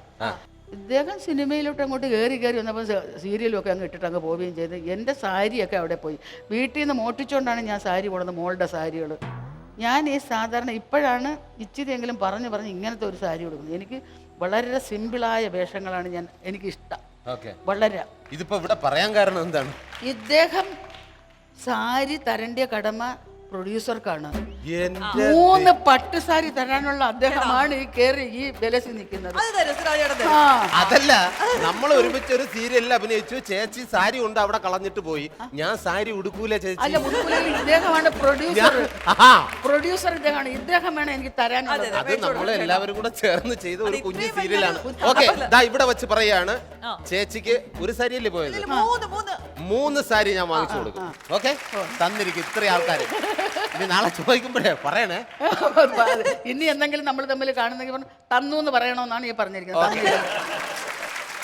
ഇദ്ദേഹം സിനിമയിലോട്ട് അങ്ങോട്ട് കയറി വന്നപ്പോൾ സീരിയലും ഒക്കെ അങ്ങ് ഇട്ടിട്ട് അങ്ങ് പോവുകയും ചെയ്ത് എൻ്റെ സാരിയൊക്കെ അവിടെ പോയി. വീട്ടിൽ നിന്ന് മോട്ടിച്ചുകൊണ്ടാണ് ഞാൻ സാരി കൊണ്ടുവന്നത്, മോളുടെ സാരികൾ. ഞാൻ ഈ സാധാരണ ഇപ്പോഴാണ് ഇച്ചിരിയെങ്കിലും പറഞ്ഞ് ഇങ്ങനത്തെ ഒരു സാരി കൊടുക്കുന്നത്. എനിക്ക് വളരെ സിമ്പിളായ വേഷങ്ങളാണ് എനിക്കിഷ്ടം. വളരെ. ഇതിപ്പോ ഇവിടെ പറയാൻ കാരണം എന്താണ്? ഇദ്ദേഹം സാരി തരേണ്ട കടമ പ്രൊഡ്യൂസർക്കാണ്. 3 പട്ടുസാരി തരാനുള്ള അദ്ദേഹമാണ് ഈ കേറി ഈ ബലസി നിൽക്കുന്നത്. അതല്ല, നമ്മൾ ഒരുമിച്ച് ഒരു സീരിയലിൽ അഭിനയിച്ചു. ചേച്ചി സാരി കൊണ്ട് അവിടെ കളഞ്ഞിട്ട് പോയി. ഞാൻ സാരി ഉടുക്കൂല ചേച്ചി. അല്ല, ഇദ്ദേഹമാണ് പ്രൊഡ്യൂസർ ഇദ്ദേഹമാണ്. ഇദ്ദേഹം വേണം എനിക്ക് തരാനുള്ളത്. അത് നമ്മളെല്ലാവരും കൂടെ ചേർന്ന് ചെയ്ത ഒരു കുഞ്ഞു സീരിയലാണ്. ഓക്കെ, ഇവിടെ വെച്ച് പറയാണ്, ചേച്ചിക്ക് ഒരു സാരിയല്ലേ പോയത്, 3 സാരി ഞാൻ വാങ്ങിച്ചു കൊടുക്കും. ഓക്കെ, തന്നിരിക്കും ഇത്ര ആൾക്കാർ. ഇനി നാളെ ചോദിക്കുമ്പോഴേ പറയണേ. ഇനി എന്തെങ്കിലും നമ്മൾ തമ്മിൽ കാണുന്നെങ്കിൽ തന്നു എന്ന് പറയണമെന്നാണ് ഈ പറഞ്ഞിരിക്കുന്നത്.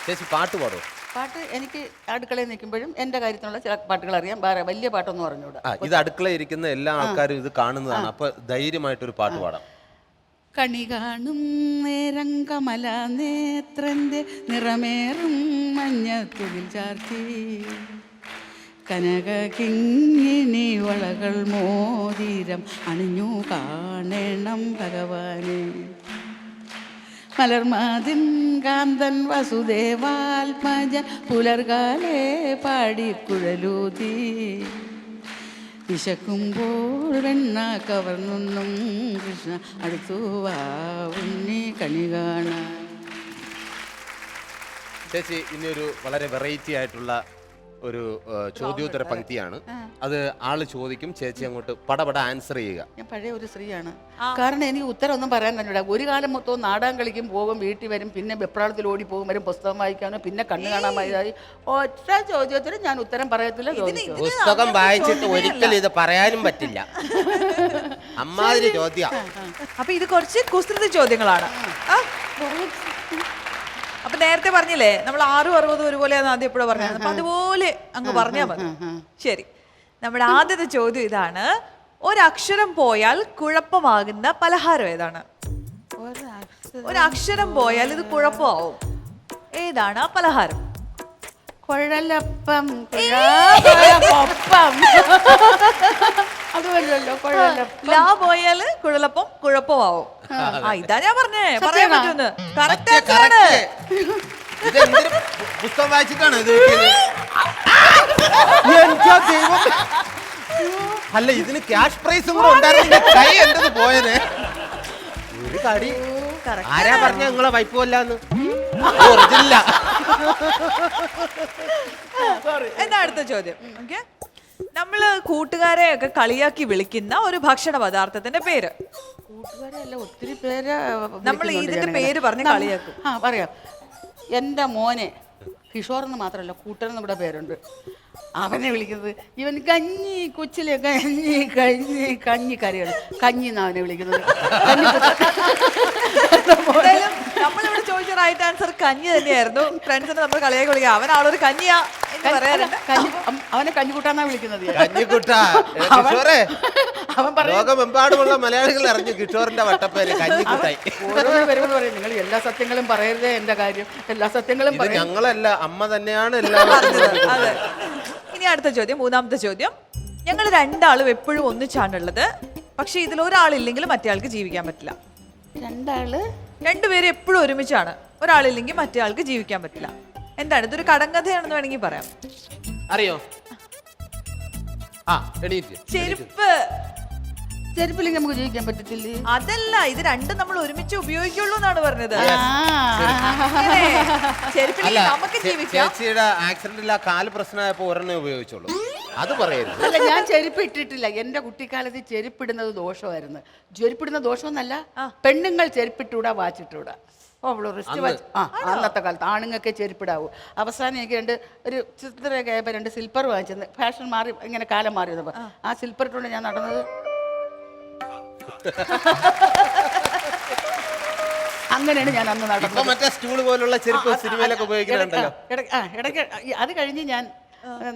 ചേച്ചി പാട്ട് പാടും? പാട്ട് എനിക്ക് അടുക്കളയിൽ നിൽക്കുമ്പോഴും എൻ്റെ കാര്യത്തിനുള്ള ചില പാട്ടുകൾ അറിയാം. വലിയ പാട്ടൊന്നും അറിഞ്ഞൂടാ. ഇത് അടുക്കളയിൽ ഇരിക്കുന്ന എല്ലാ ആൾക്കാരും ഇത് കാണുന്നതാണ്. അപ്പൊ ധൈര്യമായിട്ടൊരു പാട്ട് പാടാം. കണി കാണും നേരം കമല നേത്രന്റെ നിറമേറും മഞ്ഞത്തുകിൽ ചാർത്തി, കനക കിങ്ങിണി വളകൾ മോതിരം അണിഞ്ഞു കാണണം ഭഗവാനെ, മലർമാതിൻ കാന്തൻ വസുദേവാത്മജൻ പുലർകാലേ പാടിക്കുഴലൂതി, വിശക്കുമ്പോൾ വെണ്ണ കവർന്നൊന്നും കൃഷ്ണ അടുത്തു വാ ഉണ്ണി കണി കാണാൻ. ചേച്ചി, ഇനിയൊരു വളരെ വെറൈറ്റി ആയിട്ടുള്ള ഒരു ചോദ്യോത്തര പങ്ക്തിയാണ്. അത് ആള് ചോദിക്കും, ചേച്ചി അങ്ങോട്ട് പടപട ആൻസർ ചെയ്യുക. ഞാൻ പഴയ ഒരു സ്ത്രീയാണ്. കാരണം എനിക്ക് ഉത്തരം ഒന്നും പറയാൻ തന്നെ. ഒരു കാലം മൊത്തവും നാടകം കളിക്കും, പോകും, വീട്ടിൽ വരും, പിന്നെ വെപ്രാളത്തിൽ ഓടി പോകും, വരും, പുസ്തകം വായിക്കാനോ, പിന്നെ കണ്ണു കാണാൻ പോയതായി. ഒറ്റ ചോദ്യത്തിന് ഞാൻ ഉത്തരം പറയത്തില്ല. പുസ്തകം വായിച്ചിട്ട് ഒരിക്കലും ഇത് പറയാനും പറ്റില്ല. അമ്മാതിരി ചോദ്യം. അപ്പൊ ഇത് കുറച്ച് കുസൃതി ചോദ്യങ്ങളാണ്. അപ്പൊ നേരത്തെ പറഞ്ഞില്ലേ നമ്മൾ 6 60 ഒരുപോലെയാണ് ആദ്യം എപ്പോഴും പറഞ്ഞത്. അപ്പൊ അതുപോലെ അങ്ങ് പറഞ്ഞാൽ മതി. ശരി, നമ്മുടെ ആദ്യത്തെ ചോദ്യം ഇതാണ്. ഒരക്ഷരം പോയാൽ കുഴപ്പമാകുന്ന പലഹാരം ഏതാണ്? ഒരക്ഷരം പോയാൽ ഇത് കുഴപ്പമാവും. ഏതാണ് ആ പലഹാരം? കുഴലപ്പം. അതുമല്ലല്ലോ കുഴലപ്പം. ലാ പോയാൽ കുഴലപ്പം കുഴപ്പമാവും. ഇതാ ഞാൻ പറഞ്ഞേ, പറയാൻ പറ്റുമെന്ന്. കറക്റ്റ് ആണ്. പുസ്തകം വായിച്ചിട്ടാണ് ഇത്. അല്ല, ഇതിന് ക്യാഷ് പ്രൈസും കൂടെ ഉണ്ടായിരുന്നു. കൈ എന്തത് പോയത് ഒരു കടി. ആരാ പറഞ്ഞ നിങ്ങളെ വൈപ്പല്ലാന്ന്? എന്നാ അടുത്ത ചോദ്യം. ഓക്കെ, നമ്മള് കൂട്ടുകാരെ ഒക്കെ കളിയാക്കി വിളിക്കുന്ന ഒരു ഭക്ഷണ പദാർത്ഥത്തിന്റെ പേര്. കൂട്ടുകാരല്ല, ഒത്തിരി പേര് നമ്മൾ ഇതിന്റെ പേര് പറഞ്ഞ് കളിയാക്കും. പറയാം. എൻ്റെ മോനെ കിഷോർ എന്ന് മാത്രമല്ല, കൂട്ടൻ നമ്മുടെ പേരുണ്ട്. അവനെ വിളിക്കുന്നത് ഇവൻ കഞ്ഞി, കൊച്ചിലെ കഞ്ഞി കറിയാണ്. കഞ്ഞി എന്നാ അവനെ വിളിക്കുന്നത്. നമ്മളിവിടെ ചോദിച്ച റൈറ്റ് ആൻസർ കഞ്ഞി തന്നെയായിരുന്നു. ഫ്രണ്ട്സിനെ നമ്മൾ കളിയാക്കി വിളിക്കുക, അവൻ ആളൊരു കഞ്ഞിയാ എന്ന് പറയാറുണ്ട്. അവനെ കഞ്ഞിക്കുട്ടാന്നാ വിളിക്കുന്നത്. ലോകമെമ്പാടുമുള്ള മലയാളികൾ അറിഞ്ഞു കിഷോറിന്റെ വട്ടപ്പേര് കഞ്ഞിക്കുട്ടായി. വരുമ്പോൾ പറയും, നിങ്ങൾ എല്ലാ സത്യങ്ങളും പറയരുതേ, എന്റെ കാര്യം എല്ലാ സത്യങ്ങളും ഞങ്ങളല്ല, അമ്മ തന്നെയാണ് എല്ലാവരും. അതെ. ഇനി അടുത്ത ചോദ്യം, മൂന്നാമത്തെ ചോദ്യം. ഞങ്ങൾ 2 ആളും എപ്പോഴും ഒന്നിച്ചാണുള്ളത്. പക്ഷെ ഇതിൽ ഒരാളില്ലെങ്കിൽ മറ്റേ ആൾക്ക് ജീവിക്കാൻ പറ്റില്ല. 2 പേര് എപ്പോഴും ഒരുമിച്ചാണ്. ഒരാളില്ലെങ്കിൽ മറ്റേ ആൾക്ക് ജീവിക്കാൻ പറ്റില്ല. എന്താണ്? ഇതൊരു കടങ്കഥയാണെന്ന് വേണമെങ്കിൽ പറയാം. അറിയോ? ചെരുപ്പില്ലെങ്കിൽ നമുക്ക് ജീവിക്കാൻ പറ്റത്തില്ലേ? അതല്ല, ഇത് 2 നമ്മൾ ഒരുമിച്ച് ഉപയോഗിക്കുള്ളൂ എന്നാണ് പറഞ്ഞത്. നമുക്ക് ജീവിക്കാം. ചേച്ചിയുടെ ആക്സിഡന്റിൽ ആ കാല് പ്രശ്നമായപ്പോ ഒരെണ്ണേ ഉപയോഗിച്ചോളൂ. അത് പറയരുത്. അല്ല, ഞാൻ ചെരുപ്പ് ഇട്ടിട്ടില്ല. എന്റെ കുട്ടിക്കാലത്ത് ചെരുപ്പിടുന്നത് ദോഷമായിരുന്നു. ചെരുപ്പിടുന്ന ദോഷമെന്നല്ല, പെണ്ണുങ്ങൾ ചെരുപ്പിട്ടൂടാ, വാച്ചിട്ടൂടാ. അവള് റിസ്റ്റ് വെച്ച് അന്നത്തെ കാലത്ത് ആണുങ്ങൾക്ക് ചെരുപ്പിടാവൂ. അവസാനം എനിക്ക് ഒരു ചിത്രയൊക്കെ ആയപ്പോൾ 2 സ്ലിപ്പർ വാങ്ങിച്ചത്. ഫാഷൻ മാറി ഇങ്ങനെ കാലം മാറി വന്നപ്പോൾ ആ സ്ലിപ്പർ ഇട്ടുകൊണ്ട് ഞാൻ നടന്നത്. അങ്ങനെയാണ് ഞാൻ അന്ന് നടന്നത്. മറ്റേ സ്റ്റൂൾ പോലുള്ള ചെരുപ്പ് സിനിമയിലൊക്കെ ഉപയോഗിക്കുന്നുണ്ടല്ലോ. ഇടയ്ക്ക് അത് കഴിഞ്ഞ് ഞാൻ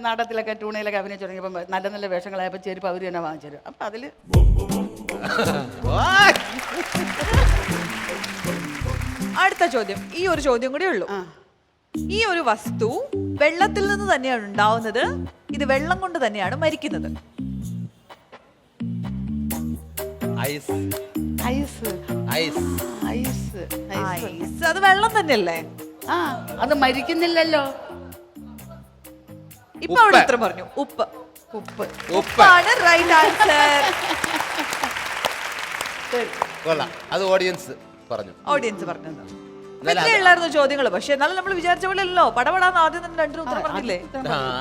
നാടകത്തിലൊക്കെ ടൂണയിലൊക്കെ അഭിനയിച്ചു തുടങ്ങിയപ്പോൾ നല്ല നല്ല വേഷങ്ങളായപ്പോൾ ചെരുപ്പ് അവർ തന്നെ വാങ്ങിച്ചു തരും. അപ്പം അതിൽ അടുത്ത ചോദ്യം, ഈ ഒരു ചോദ്യം കൂടെ ഉള്ളൂ. ഈ ഒരു വസ്തു വെള്ളത്തിൽ നിന്ന് തന്നെയാണ് ഉണ്ടാവുന്നത്, ഇത് വെള്ളം കൊണ്ട് തന്നെയാണ് മരിക്കുന്നത്. Ice ice ice ice ice അത് വെള്ളം തന്നെയല്ലേ? അത് മരിക്കുന്നില്ലല്ലോ. ഇപ്പൊ അവിടെ ഉത്തരം പറഞ്ഞു. ഉപ്പ്. ഉപ്പ് ഉപ്പാണ് റൈറ്റ് ആൻസർ. കൊള്ളാം. അത് ഓഡിയൻസ് പറഞ്ഞു. ഓഡിയൻസ് പറഞ്ഞത് ഉള്ളായിരുന്നു ചോദ്യങ്ങൾ. പക്ഷെ എന്നാലും നമ്മൾ വിചാരിച്ച പോലെ അല്ലോ. പടപടാന്ന് ആദ്യം തന്നെ 2 ഉത്തരം പറഞ്ഞില്ലേ?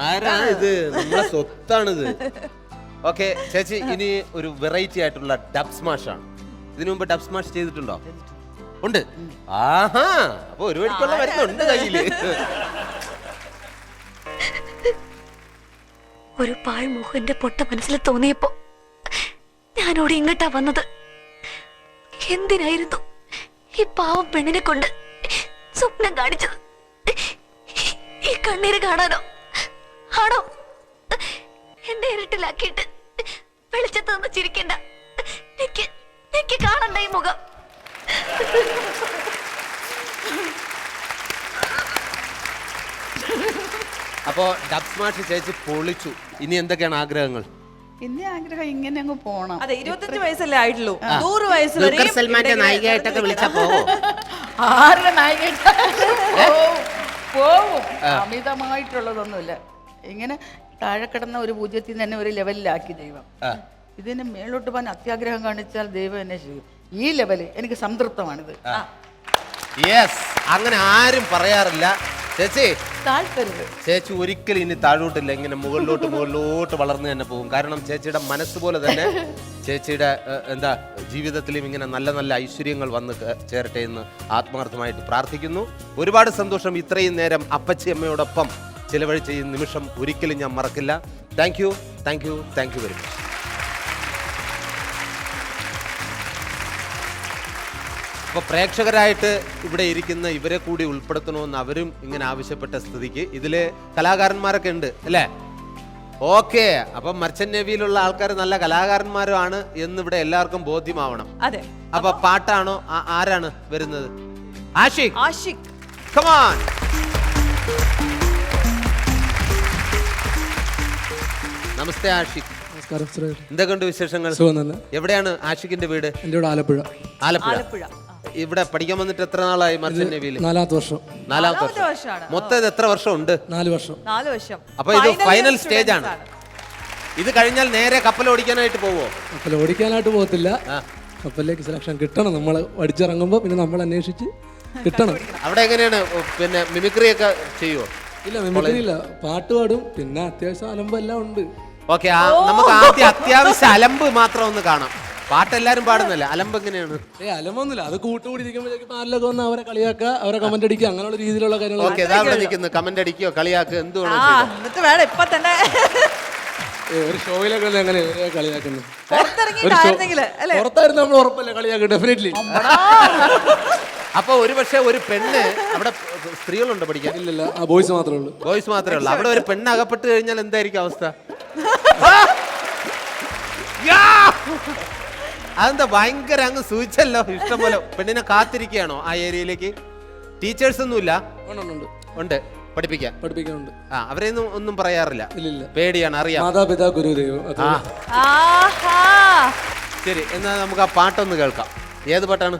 ആരാണിത്? നമ്മളെ സ്വത്താണിത്. ഓക്കെ ചേച്ചി, ഇനി ഒരു വെറൈറ്റി ആയിട്ടുള്ള ഡബ് സ്മാഷ് ആണ്. ഇതിനു മുമ്പ് ഡബ് സ്മാഷ് ചെയ്തിട്ടുണ്ടോ? ഉണ്ട്. ആഹാ, അപ്പൊ ഒരു വഴിക്കുള്ള വരുന്നുണ്ട് കയ്യില്. ഒരു പാഴ്മുഖന്റെ പൊട്ട മനസ്സിൽ തോന്നിയപ്പോ ഞാനോട് ഇങ്ങോട്ടാ വന്നത്. എന്തിനായിരുന്നു ഈ പാവം പെണ്ണിനെ കൊണ്ട് സ്വപ്നം കാണിച്ചത്? ഈ കണ്ണീര് കാണാനോ? ആണോ? എന്നെ ഇരുട്ടിലാക്കിയിട്ട് വെളിച്ചത്ത് നിന്ന് ചിരിക്കണ്ട. എനിക്ക് കാണണ്ട ഈ മുഖം. അപ്പോ ഡബ് സ്മാഷ് ചേച്ചി പൊളിച്ചു. ഇനി എന്തൊക്കെയാണ് ആഗ്രഹങ്ങൾ? പിന്നെ ആഗ്രഹം ഇങ്ങനെ അങ്ങ് പോണം. അതെ, 25 വയസ്സല്ലേ ആയിട്ടുള്ളൂ. 100 വയസ്സ് വരെ ദുൽഖർ സൽമാന്റെ നായികയായിട്ടൊക്കെ വിളിച്ചാ പോവോ? ആരുടെ നായികയായിട്ട് പോവും. അമിതമായിട്ടുള്ളതൊന്നുമില്ല. ഇങ്ങനെ താഴെ കിടന്ന ഒരു 0-ൽ തന്നെ ഒരു ലെവലിലാക്കി ദൈവം. ഇതിന് മേലോട്ട് പോകാൻ അത്യാഗ്രഹം കാണിച്ചാൽ ദൈവം എന്നെ ചെയ്യും. ഈ ലെവല് എനിക്ക് സംതൃപ്തമാണിത്. യെസ്, അങ്ങനെ ആരും പറയാറില്ല. ചേച്ചി താഴ്ത്തരുത്. ചേച്ചി ഒരിക്കലും ഇനി താഴോട്ടില്ല, ഇങ്ങനെ മുകളിലോട്ട് വളർന്നു തന്നെ പോകും. കാരണം ചേച്ചിയുടെ മനസ്സ് പോലെ തന്നെ ചേച്ചിയുടെ ജീവിതത്തിലും ഇങ്ങനെ നല്ല നല്ല ഐശ്വര്യങ്ങൾ വന്ന് ചേരട്ടെ എന്ന് ആത്മാർത്ഥമായിട്ട് പ്രാർത്ഥിക്കുന്നു. ഒരുപാട് സന്തോഷം. ഇത്രയും നേരം അപ്പച്ചി അമ്മയോടൊപ്പം ചിലവഴിച്ച ഈ നിമിഷം ഒരിക്കലും ഞാൻ മറക്കില്ല. Thank you very much. അപ്പോൾ പ്രേക്ഷകരായിട്ട് ഇവിടെ ഇരിക്കുന്ന ഇവരെ കൂടി ഉൾപ്പെടുത്തണമെന്ന് അവരും ഇങ്ങനെ ആവശ്യപ്പെട്ട സ്ഥിതിക്ക് ഇതിൽ കലാകാരന്മാരൊക്കെ ഉണ്ട് അല്ലേ? ഓക്കെ, അപ്പം മർച്ചന്റ് നേവിയിലുള്ള ആൾക്കാർ നല്ല കലാകാരന്മാരുമാണ് എന്നിവിടെ എല്ലാവർക്കും ബോധ്യമാവണം. അതെ. അപ്പൊ പാട്ടാണോ? ആരാണ് വരുന്നത്? ആഷിഖ്. Come on. നമസ്തേ ആഷിഖ്. നമസ്കാരം. എന്തൊക്കെയുണ്ട് വിശേഷങ്ങൾ? എവിടെയാണ് ആഷിഖിന്റെ വീട്? എൻ്റെ വീട് ആലപ്പുഴ. ആലപ്പുഴ. ഇവിടെ പഠിക്കാൻ വന്നിട്ട് എത്ര നാളായി? മർച്ചന്റ് നേവിയിൽ 4ാമത്തെ വർഷം. 4ാമത്തെ വർഷം. മൊത്തം ഇത് എത്ര വർഷം ഉണ്ട്? 4 വർഷം. അപ്പൊ ഇത് ഫൈനൽ സ്റ്റേജ് ആണ്. ഇത് കഴിഞ്ഞാൽ നേരെ കപ്പൽ ഓടിക്കാനായിട്ട് പോവോ? കപ്പൽ ഓടിക്കാനായിട്ട് പോകത്തില്ല. കപ്പലിലേക്ക് സെലക്ഷൻ കിട്ടണം. നമ്മൾ പഠിച്ചിറങ്ങുമ്പോൾ പിന്നെ നമ്മൾ അന്വേഷിച്ച് കിട്ടണം. അവിടെ എങ്ങനെയാണ്? പിന്നെ മിമിക്രി ഒക്കെ ചെയ്യുവോ? ഇല്ല, മിമിക്രി ഇല്ല. പാട്ട് പാടും, പിന്നെ അത്യാവശ്യം അലമ്പ് എല്ലാം ഉണ്ട്. ഓക്കെ, നമുക്ക് ആദ്യം അത്യാവശ്യം അലമ്പ് മാത്രം ഒന്ന് കാണാം. പാട്ട് എല്ലാരും പാടുന്നല്ലേ, അലമ്പ് എങ്ങനെയാണ്? അലമ്പൊന്നുമില്ല. അത് കൂട്ടുകൂടി ഇരിക്കുമ്പോഴേക്കും ആരിലൊക്കെ വന്ന് അവരെ കളിയാക്കുക, അവരെ കമന്റ് അടിക്കുക, അങ്ങനെയുള്ള രീതിയിലുള്ള കാര്യങ്ങൾ. ഓക്കെ, അവിടെ നിൽക്കുന്നു. കമന്റ് അടിക്കുകയോ കളിയാക്കുക എന്തുവാണോ? ഒരു ഷോയിലൊക്കെ എങ്ങനെ കളിയാക്കുന്നത്? പുറത്തായിരുന്നു നമ്മൾ ഉറപ്പല്ലേ കളിയാക്കുക? ഡെഫിനറ്റ്ലി. അപ്പൊ ഒരുപക്ഷെ ഒരു പെണ്ണ് അവിടെ സ്ത്രീകളുണ്ടോ പഠിക്കാൻ? ഇല്ലല്ല, ബോയ്സ് മാത്രമേ ഉള്ളൂ. ബോയ്സ് മാത്രമേ ഉള്ളൂ. അവിടെ ഒരു പെണ്ണ് അകപ്പെട്ട് കഴിഞ്ഞാൽ എന്തായിരിക്കും അവസ്ഥ? അതെന്താ ഭയങ്കര അങ്ങ് സൂചിച്ചല്ലോ. ഇഷ്ടംപോലെ പെണ്ണിനെ കാത്തിരിക്കുകയാണോ ആ ഏരിയയിലേക്ക്? ടീച്ചേഴ്സ് ഒന്നുമില്ല? ഉണ്ട്, പഠിപ്പിക്കാനുണ്ട്. അവരെയൊന്നും ഒന്നും പറയാറില്ല? ഇല്ല, പേടിയാണ്. അറിയാം, മാതാപിതാ ഗുരുദേവം. ശരി, എന്നാൽ നമുക്ക് ആ പാട്ടൊന്ന് കേൾക്കാം. ഏത് പാട്ടാണ്?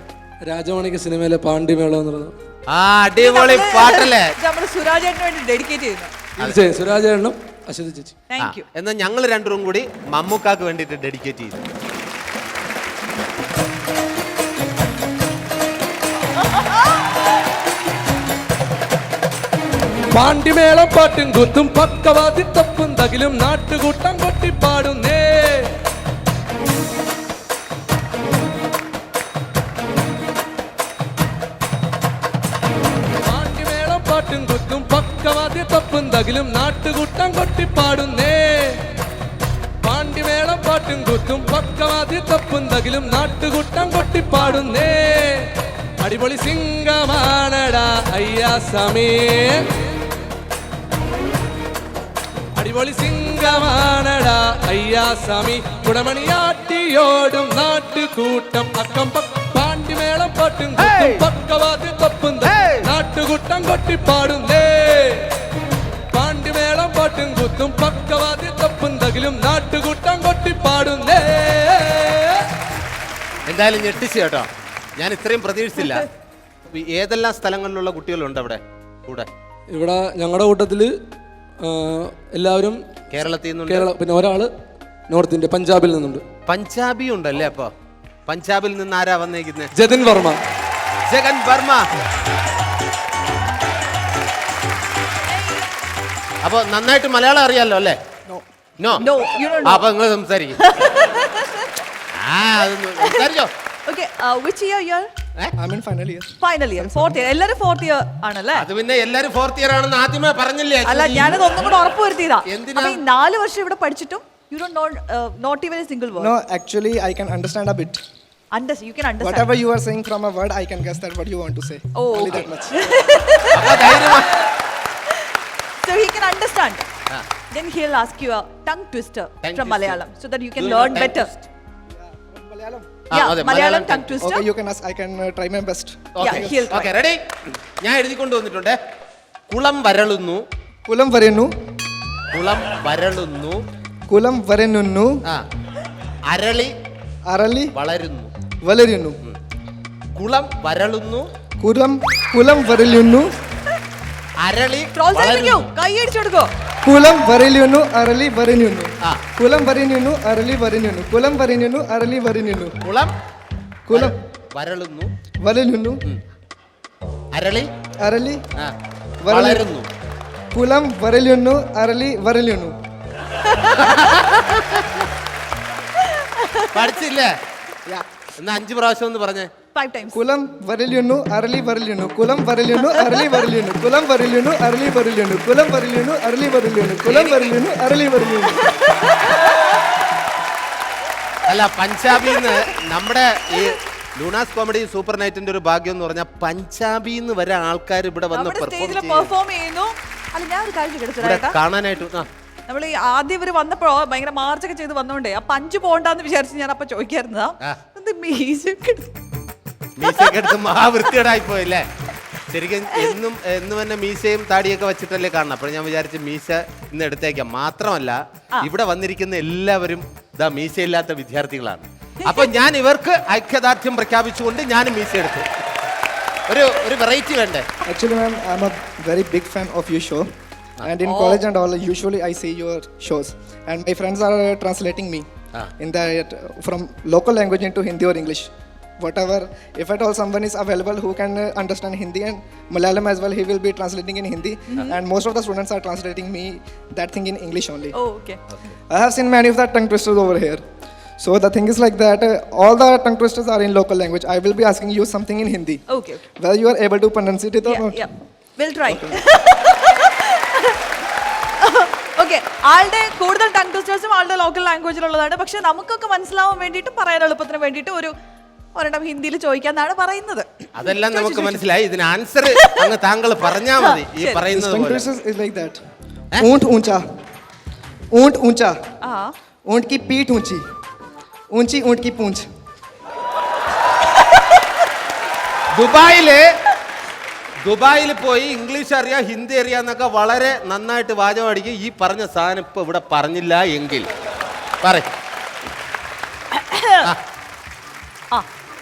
രാജമാണിക്യ സിനിമയിലെ പാണ്ഡിമേളം എന്ന് പറഞ്ഞു. അടിപൊളി പാട്ടല്ലേ? സുരാജേട്ടന് വേണ്ടി ഡെഡിക്കേറ്റ് ചെയ്യുന്നു. സുരാജേട്ടനും അശ്വതി ചേച്ചി. എന്നാൽ ഞങ്ങൾ രണ്ടും കൂടി മമ്മൂക്കാക്ക് വേണ്ടിയിട്ട് ഡെഡിക്കേറ്റ് ചെയ്തു. പാണ്ടിമേളം പാട്ടും കുത്തും പക്കവാതി തപ്പും തകിലും നാട്ടുകൂട്ടം കൊട്ടിപ്പാടുന്നേ. തകിലും നാട്ടുകൂട്ടം കൊട്ടിപ്പാടുന്നേ പാണ്ടിമേളം പാട്ടും കുത്തും പക്കവാതി തപ്പും തകിലും നാട്ടുകൂട്ടം കൊട്ടിപ്പാടുന്നേ അടിപൊളി സിംഗമാണടാ അയ്യാ സമേ അടിപൊളി സിംഗമാണടാ അയ്യാ സമി കുടമണിയാട്ടിയോടും നാട്ടുകൂട്ടം അക്കം പാണ്ടിമേളം പാട്ടും കുത്തും പക്കവാതി തപ്പും നാട്ടുകൂട്ടം കൊട്ടിപ്പാടുന്നേ പാണ്ടിമേളം പാട്ടും കുത്തും പക്കവാതി തപ്പും തകിലും നാട്ടുകൂട്ടം കൊട്ടിപ്പാടുന്നേ. എന്തായാലും ഞെട്ടിച്ചു കേട്ടോ, ഞാൻ ഇത്രയും പ്രതീക്ഷിച്ചില്ല. ഏതെല്ലാം സ്ഥലങ്ങളിലുള്ള കുട്ടികളുണ്ട് അവിടെ കൂടെ? ഇവിടെ ഞങ്ങളുടെ കൂട്ടത്തില് എല്ലാവരും കേരളത്തിൽ നിന്നുണ്ട്. പിന്നെ ഒരാള് നോർത്ത് ഇന്ത്യ പഞ്ചാബിൽ നിന്നുണ്ട്. പഞ്ചാബി ഉണ്ടല്ലേ? അപ്പൊ പഞ്ചാബിൽ നിന്ന് ആരാ വന്നേക്കുന്നത്? ജതിൻ വർമ്മ. ജഗൻ വർമ്മ. അപ്പൊ നന്നായിട്ട് മലയാളം അറിയാലോ അല്ലേ? നോ. അപ്പൊ നിങ്ങൾ സംസാരിക്കും. സംസാരിച്ചോ. Okay, which year you are? I'm in final year. Final year, 4th year. എല്ലാരും 4th year ആണല്ലേ? അത് പിന്നെ എല്ലാരും 4th iyer ആണെന്ന് ആദ്യമേ പറഞ്ഞില്ലേ? അല്ല, ഞാനത് ഒന്നും കൂടെ ഉറപ്പുവരുത്തിയതാ. എന്തിനാ? അപ്പൊ ഈ 4 വർഷം ഇവിടെ പഠിച്ചിട്ടും you don't know not even a single word. No, actually I can understand a bit. You can understand. Whatever you are saying from a word, I can guess that what you want to say. Oh, only okay. that much. So he can understand. Then he'll ask you a tongue twister from Malayalam so that you can learn better. Yeah, Malayalam tongue twister. Okay, you can ask. I can try my best. Yeah, he'll try. Okay, ready? ഞാൻ എഴുതിക്കൊണ്ട് വന്നിട്ടുണ്ട്. കുളം വരളുന്നു. കുളം വരയുന്നു. കുളം വരളുന്നു. കുളം വരയുന്നു. അരളി. അരളി. വളരുന്നു. വളരുന്നു. കുളം വരളുന്നു. കുളം വരയുന്നു. അരളി. പ്രോത്സാഹിപ്പിക്കൂ, കൈയടിച്ചു കൊടുക്കോ. കുളം വരയുന്നു. അരളി വരയുന്നു. കുളം വരയുന്നു. അരളി വരയുന്നു. കുളം വരയുന്നു. അരളി വരയുന്നു. കുളം വരളുന്നു. വരയുന്നു. അരളി. അരളി വളരുന്നു. കുളം വരയുന്നു. അരളി വരയുന്നു. പഠിച്ചില്ലേ? എന്നാ 5 പ്രാവശ്യം ഒന്ന് പറഞ്ഞേ. 5 times. കുളം വരയുന്നു. അരളി വരയുന്നു. കുളം വരയുന്നു. അരളി വരയുന്നു. കുളം വരയുന്നു. അരളി വരയുന്നു. കുളം വരയുന്നു. അരളി വരയുന്നു. കുളം വരയുന്നു. അരളി വരയുന്നു. അല്ല, പഞ്ചാബിന്ന് നമ്മുടെ ഈ ലൂണാസ് കോമഡി സൂപ്പർ നൈറ്റിന്റെ ഒരു ഭാഗ്യം എന്ന് പറഞ്ഞാൽ പഞ്ചാബിന്ന് വരെ ആൾക്കാർ ഇവിടെ വന്ന് പെർഫോം ചെയ്യുന്നു. അല്ല, ഞാൻ ഒരു കാര്യം ചോദിച്ചോട്ടെ, കാണാനായിട്ട്. നമ്മൾ ഈ ആദ്യം ഇവര് വന്നപ്പോഴോ ഭയങ്കര മാർച്ചൊക്കെ ചെയ്ത് വന്നോണ്ടേ ആ പഞ്ച് പോണ്ടെന്ന് വിചാരിച്ച് ഞാൻ അപ്പൊ ചോദിക്കായിരുന്നതാ. മീശയൊക്കെ എടുത്ത് മഹാവൃത്തിയോടായി പോയല്ലേ? ശരിക്കും എന്നും തന്നെ മീശയും താടിയൊക്കെ വെച്ചിട്ടല്ലേ കാണണം. അപ്പോൾ ഞാൻ വിചാരിച്ചു മീശ ഇന്ന് എടുത്തേക്കാം. മാത്രമല്ല ഇവിടെ വന്നിരിക്കുന്ന എല്ലാവരും ഇതാ മീശയില്ലാത്ത വിദ്യാർത്ഥികളാണ്. അപ്പൊ ഞാൻ ഇവർക്ക് ഐക്യദാർഢ്യം പ്രഖ്യാപിച്ചുകൊണ്ട് ഞാൻ മീശ എടുത്തു. ഒരു വെറൈറ്റി വേണ്ടേ? Actually, ma'am, I'm a very big fan of your show. And in college and all, usually I see your shows. And my friends are translating me in that from local language into Hindi or English. Whatever, if at all someone is available who can understand Hindi and Malayalam as well, he will be translating in Hindi. And most of the students are translating me that thing in English only. Oh, okay. I have seen many of the tongue twisters over here. So the thing is like that, all the tongue twisters are in local language. I will be asking you something in Hindi. Okay. Whether you are able to pronounce it or not. Yeah. We'll try. Okay, ആളുടെ കൂടുതൽ ടങ് ട്വിസ്റ്റേഴ്സും ആളുടെ ലോക്കൽ ലാംഗ്വേജിലുള്ളതാണ്. പക്ഷെ നമുക്കൊക്കെ മനസ്സിലാവാൻ വേണ്ടിയിട്ട് പറയാൻ എളുപ്പത്തിന് വേണ്ടിയിട്ട് ഒരെണ്ണം ഹിന്ദിയിൽ ചോദിക്കാന്നാണ് പറയുന്നത്. അതെല്ലാം നമുക്ക് മനസ്സിലായി. ഇതിന് ആൻസർ അങ്ങ് താങ്കൾ പറഞ്ഞാൽ മതി. ഈ പറയുന്നത് പോലെ is like that. ऊंट ऊंचा, ऊंट ऊंचा, ऊंट की पीठ ऊंची, ऊंची ऊंट की पूंछ. ദുബായിൽ പോയി ഇംഗ്ലീഷ് അറിയാം, ഹിന്ദി അറിയാന്നൊക്കെ വളരെ നന്നായിട്ട് വാചകം അടിക്കും. ഈ പറഞ്ഞ സാധനം ഇപ്പൊ ഇവിടെ പറഞ്ഞില്ല എങ്കിൽ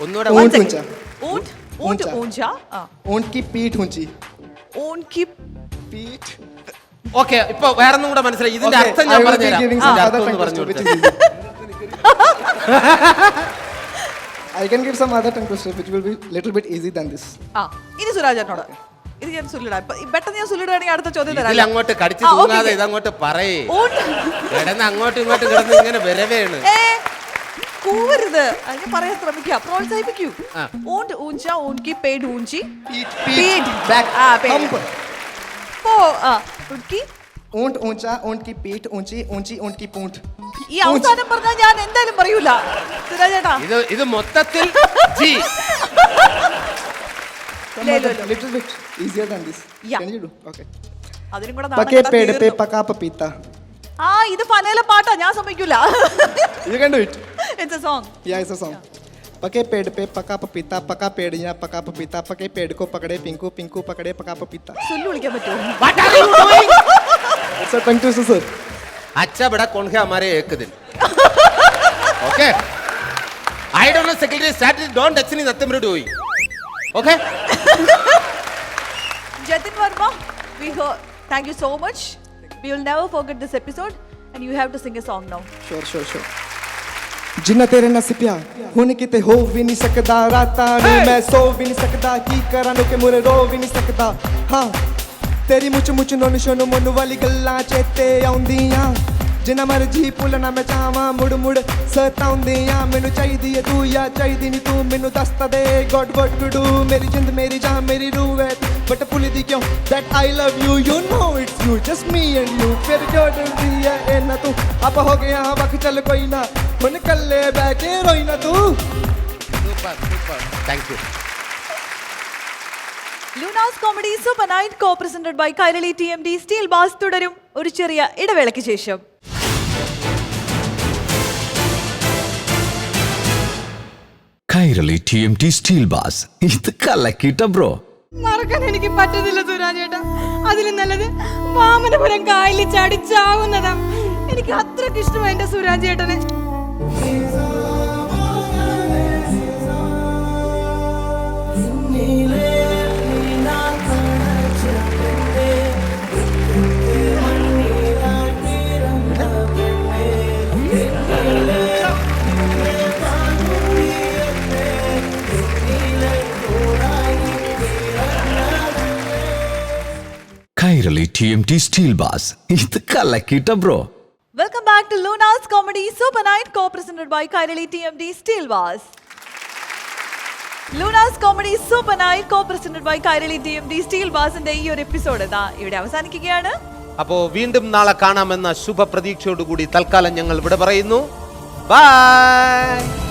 ഒന്നുകൂടെ. ഓക്കെ, ഇപ്പൊ വേറൊന്നും കൂടെ മനസ്സിലായി. ഇതിന്റെ അർത്ഥം ഞാൻ പറഞ്ഞുതരാം. I can give some other tongue twister which will be little bit easy than this. ഇനി സുരാജേട്ടനോട് ഇത് ഞാൻ സുല്ലിടാം. പെട്ടെന്ന് ഞാൻ സുല്ലിടുകയാണെങ്കിൽ അടുത്ത ചോദ്യം തരാം. അങ്ങോട്ട് കടിച്ചു തൂങ്ങാതെ ഇതങ്ങോട്ട് പറയേ. കിടന്ന് അങ്ങോട്ടും ഇങ്ങോട്ടും കിടന്ന് ഇങ്ങനെ വരവേണ്. കൂവരുത്, ഞാൻ പറയാൻ ശ്രമിക്കാം, പ്രോത്സാഹിപ്പിക്കൂ. ഊണ്ട് ഊഞ്ച, ഊണ്ട് की पेट ऊंची, पीठ बैक, ऊंट ऊंचा, ऊंट की पीठ ऊंची, ऊंची ऊंट की पूंछ. ഈ അവസാനം പറഞ്ഞാൽ ഞാൻ എന്തായാലും പറയൂല സുരാജ് ചേട്ടാ. ഇത് മൊത്തത്തിൽ G. Little bit easier than this. Yeah. Can you do? Okay. അതിനും കൂടെ पके पेड़ पे पका पपीता. ആ ഇത് ഫനയിലെ പാട്ടാ, ഞാൻ സമ്മതിക്കൂല. You can do it. It's a song. Yeah, it's a song. पके पेड़ पे पका पपीता, पका पेड़ या पका पपीता, पके पेड़ को पकड़े पिंकू, पिंकू पकड़े पका पपीता. സുല്ലു വിളിക്കാൻ പറ്റുമോ? What are you doing? It's a tongue twister, sir. अच्छा बड़ा कौन है हमारे एक दिन. Okay. I don't know secretary started don't actually nothing to doing. Okay. Jatin Verma, thank you so much. We will never forget this episode and you have to sing a song now. Sure. जिन्ना तेरे नसीबिया हुन किते हो भी नहीं सकदा, राता नु मैं सो भी नहीं सकदा, की करा नु के मुरे रो भी नहीं सकदा. हाँ तेरी मुच मुच नोन शोन मनु वाली गल्लां चेते आउंदियां, जिन्ना मर्जी भुलना मैं चाहां मुड़ मुड़ सताउंदियां. मैनू चाहिदी है तू या चाहिदी नहीं तू, मैनू दसता दे गॉड व्हाट टू डू. मेरी जिंद मेरी जान मेरी रूह है बट भुलदी क्यों that I love you. You know it's you just me and you. फिर क्यों डरदी है इन्ना तू, आप हो गया वक्त चल कोई ना, हुन कल्ले बैठ के रोई ना तू. Super. Thank you. Luna's Comedy Super Night co-presented by Kairali TMD Steel Bars തുടരും ഒരു ചെറിയ ഇടവേളയ്ക്ക് ശേഷം. Kairali TMT Steel Bars. ഇത് കലക്കിട്ട ബ്രോ. മറക്കാൻ എനിക്ക് പറ്റുന്നില്ല സുരാജ് ചേട്ടാ. അതിലും നല്ലത് വാമനപുരം കായലിൽ ചാടിച്ചാവുന്നതാ. എനിക്ക് അത്രയ്ക്ക് ഇഷ്ടമായി എന്റെ സുരാജ് ചേട്ടനെ. Kairali TMT Steel Bars. ഇത് കലക്കിട്ട bro. Welcome back to Luna's Comedy Super Night co-presented by Kairali TMD Steel Bars. Luna's Comedy Super Night co-presented by Kairali TMD Steel Bars ന്റെ ഈ ഒരു എപ്പിസോഡ് ഇവിടെ അവസാനിക്കുകയാണ്. അപ്പോൾ വീണ്ടും നാളെ കാണാമെന്ന ശുഭപ്രതീക്ഷയോടുകൂടി തൽക്കാലം ഞങ്ങൾ ഇവിടെ പറയുന്നു. ബൈ.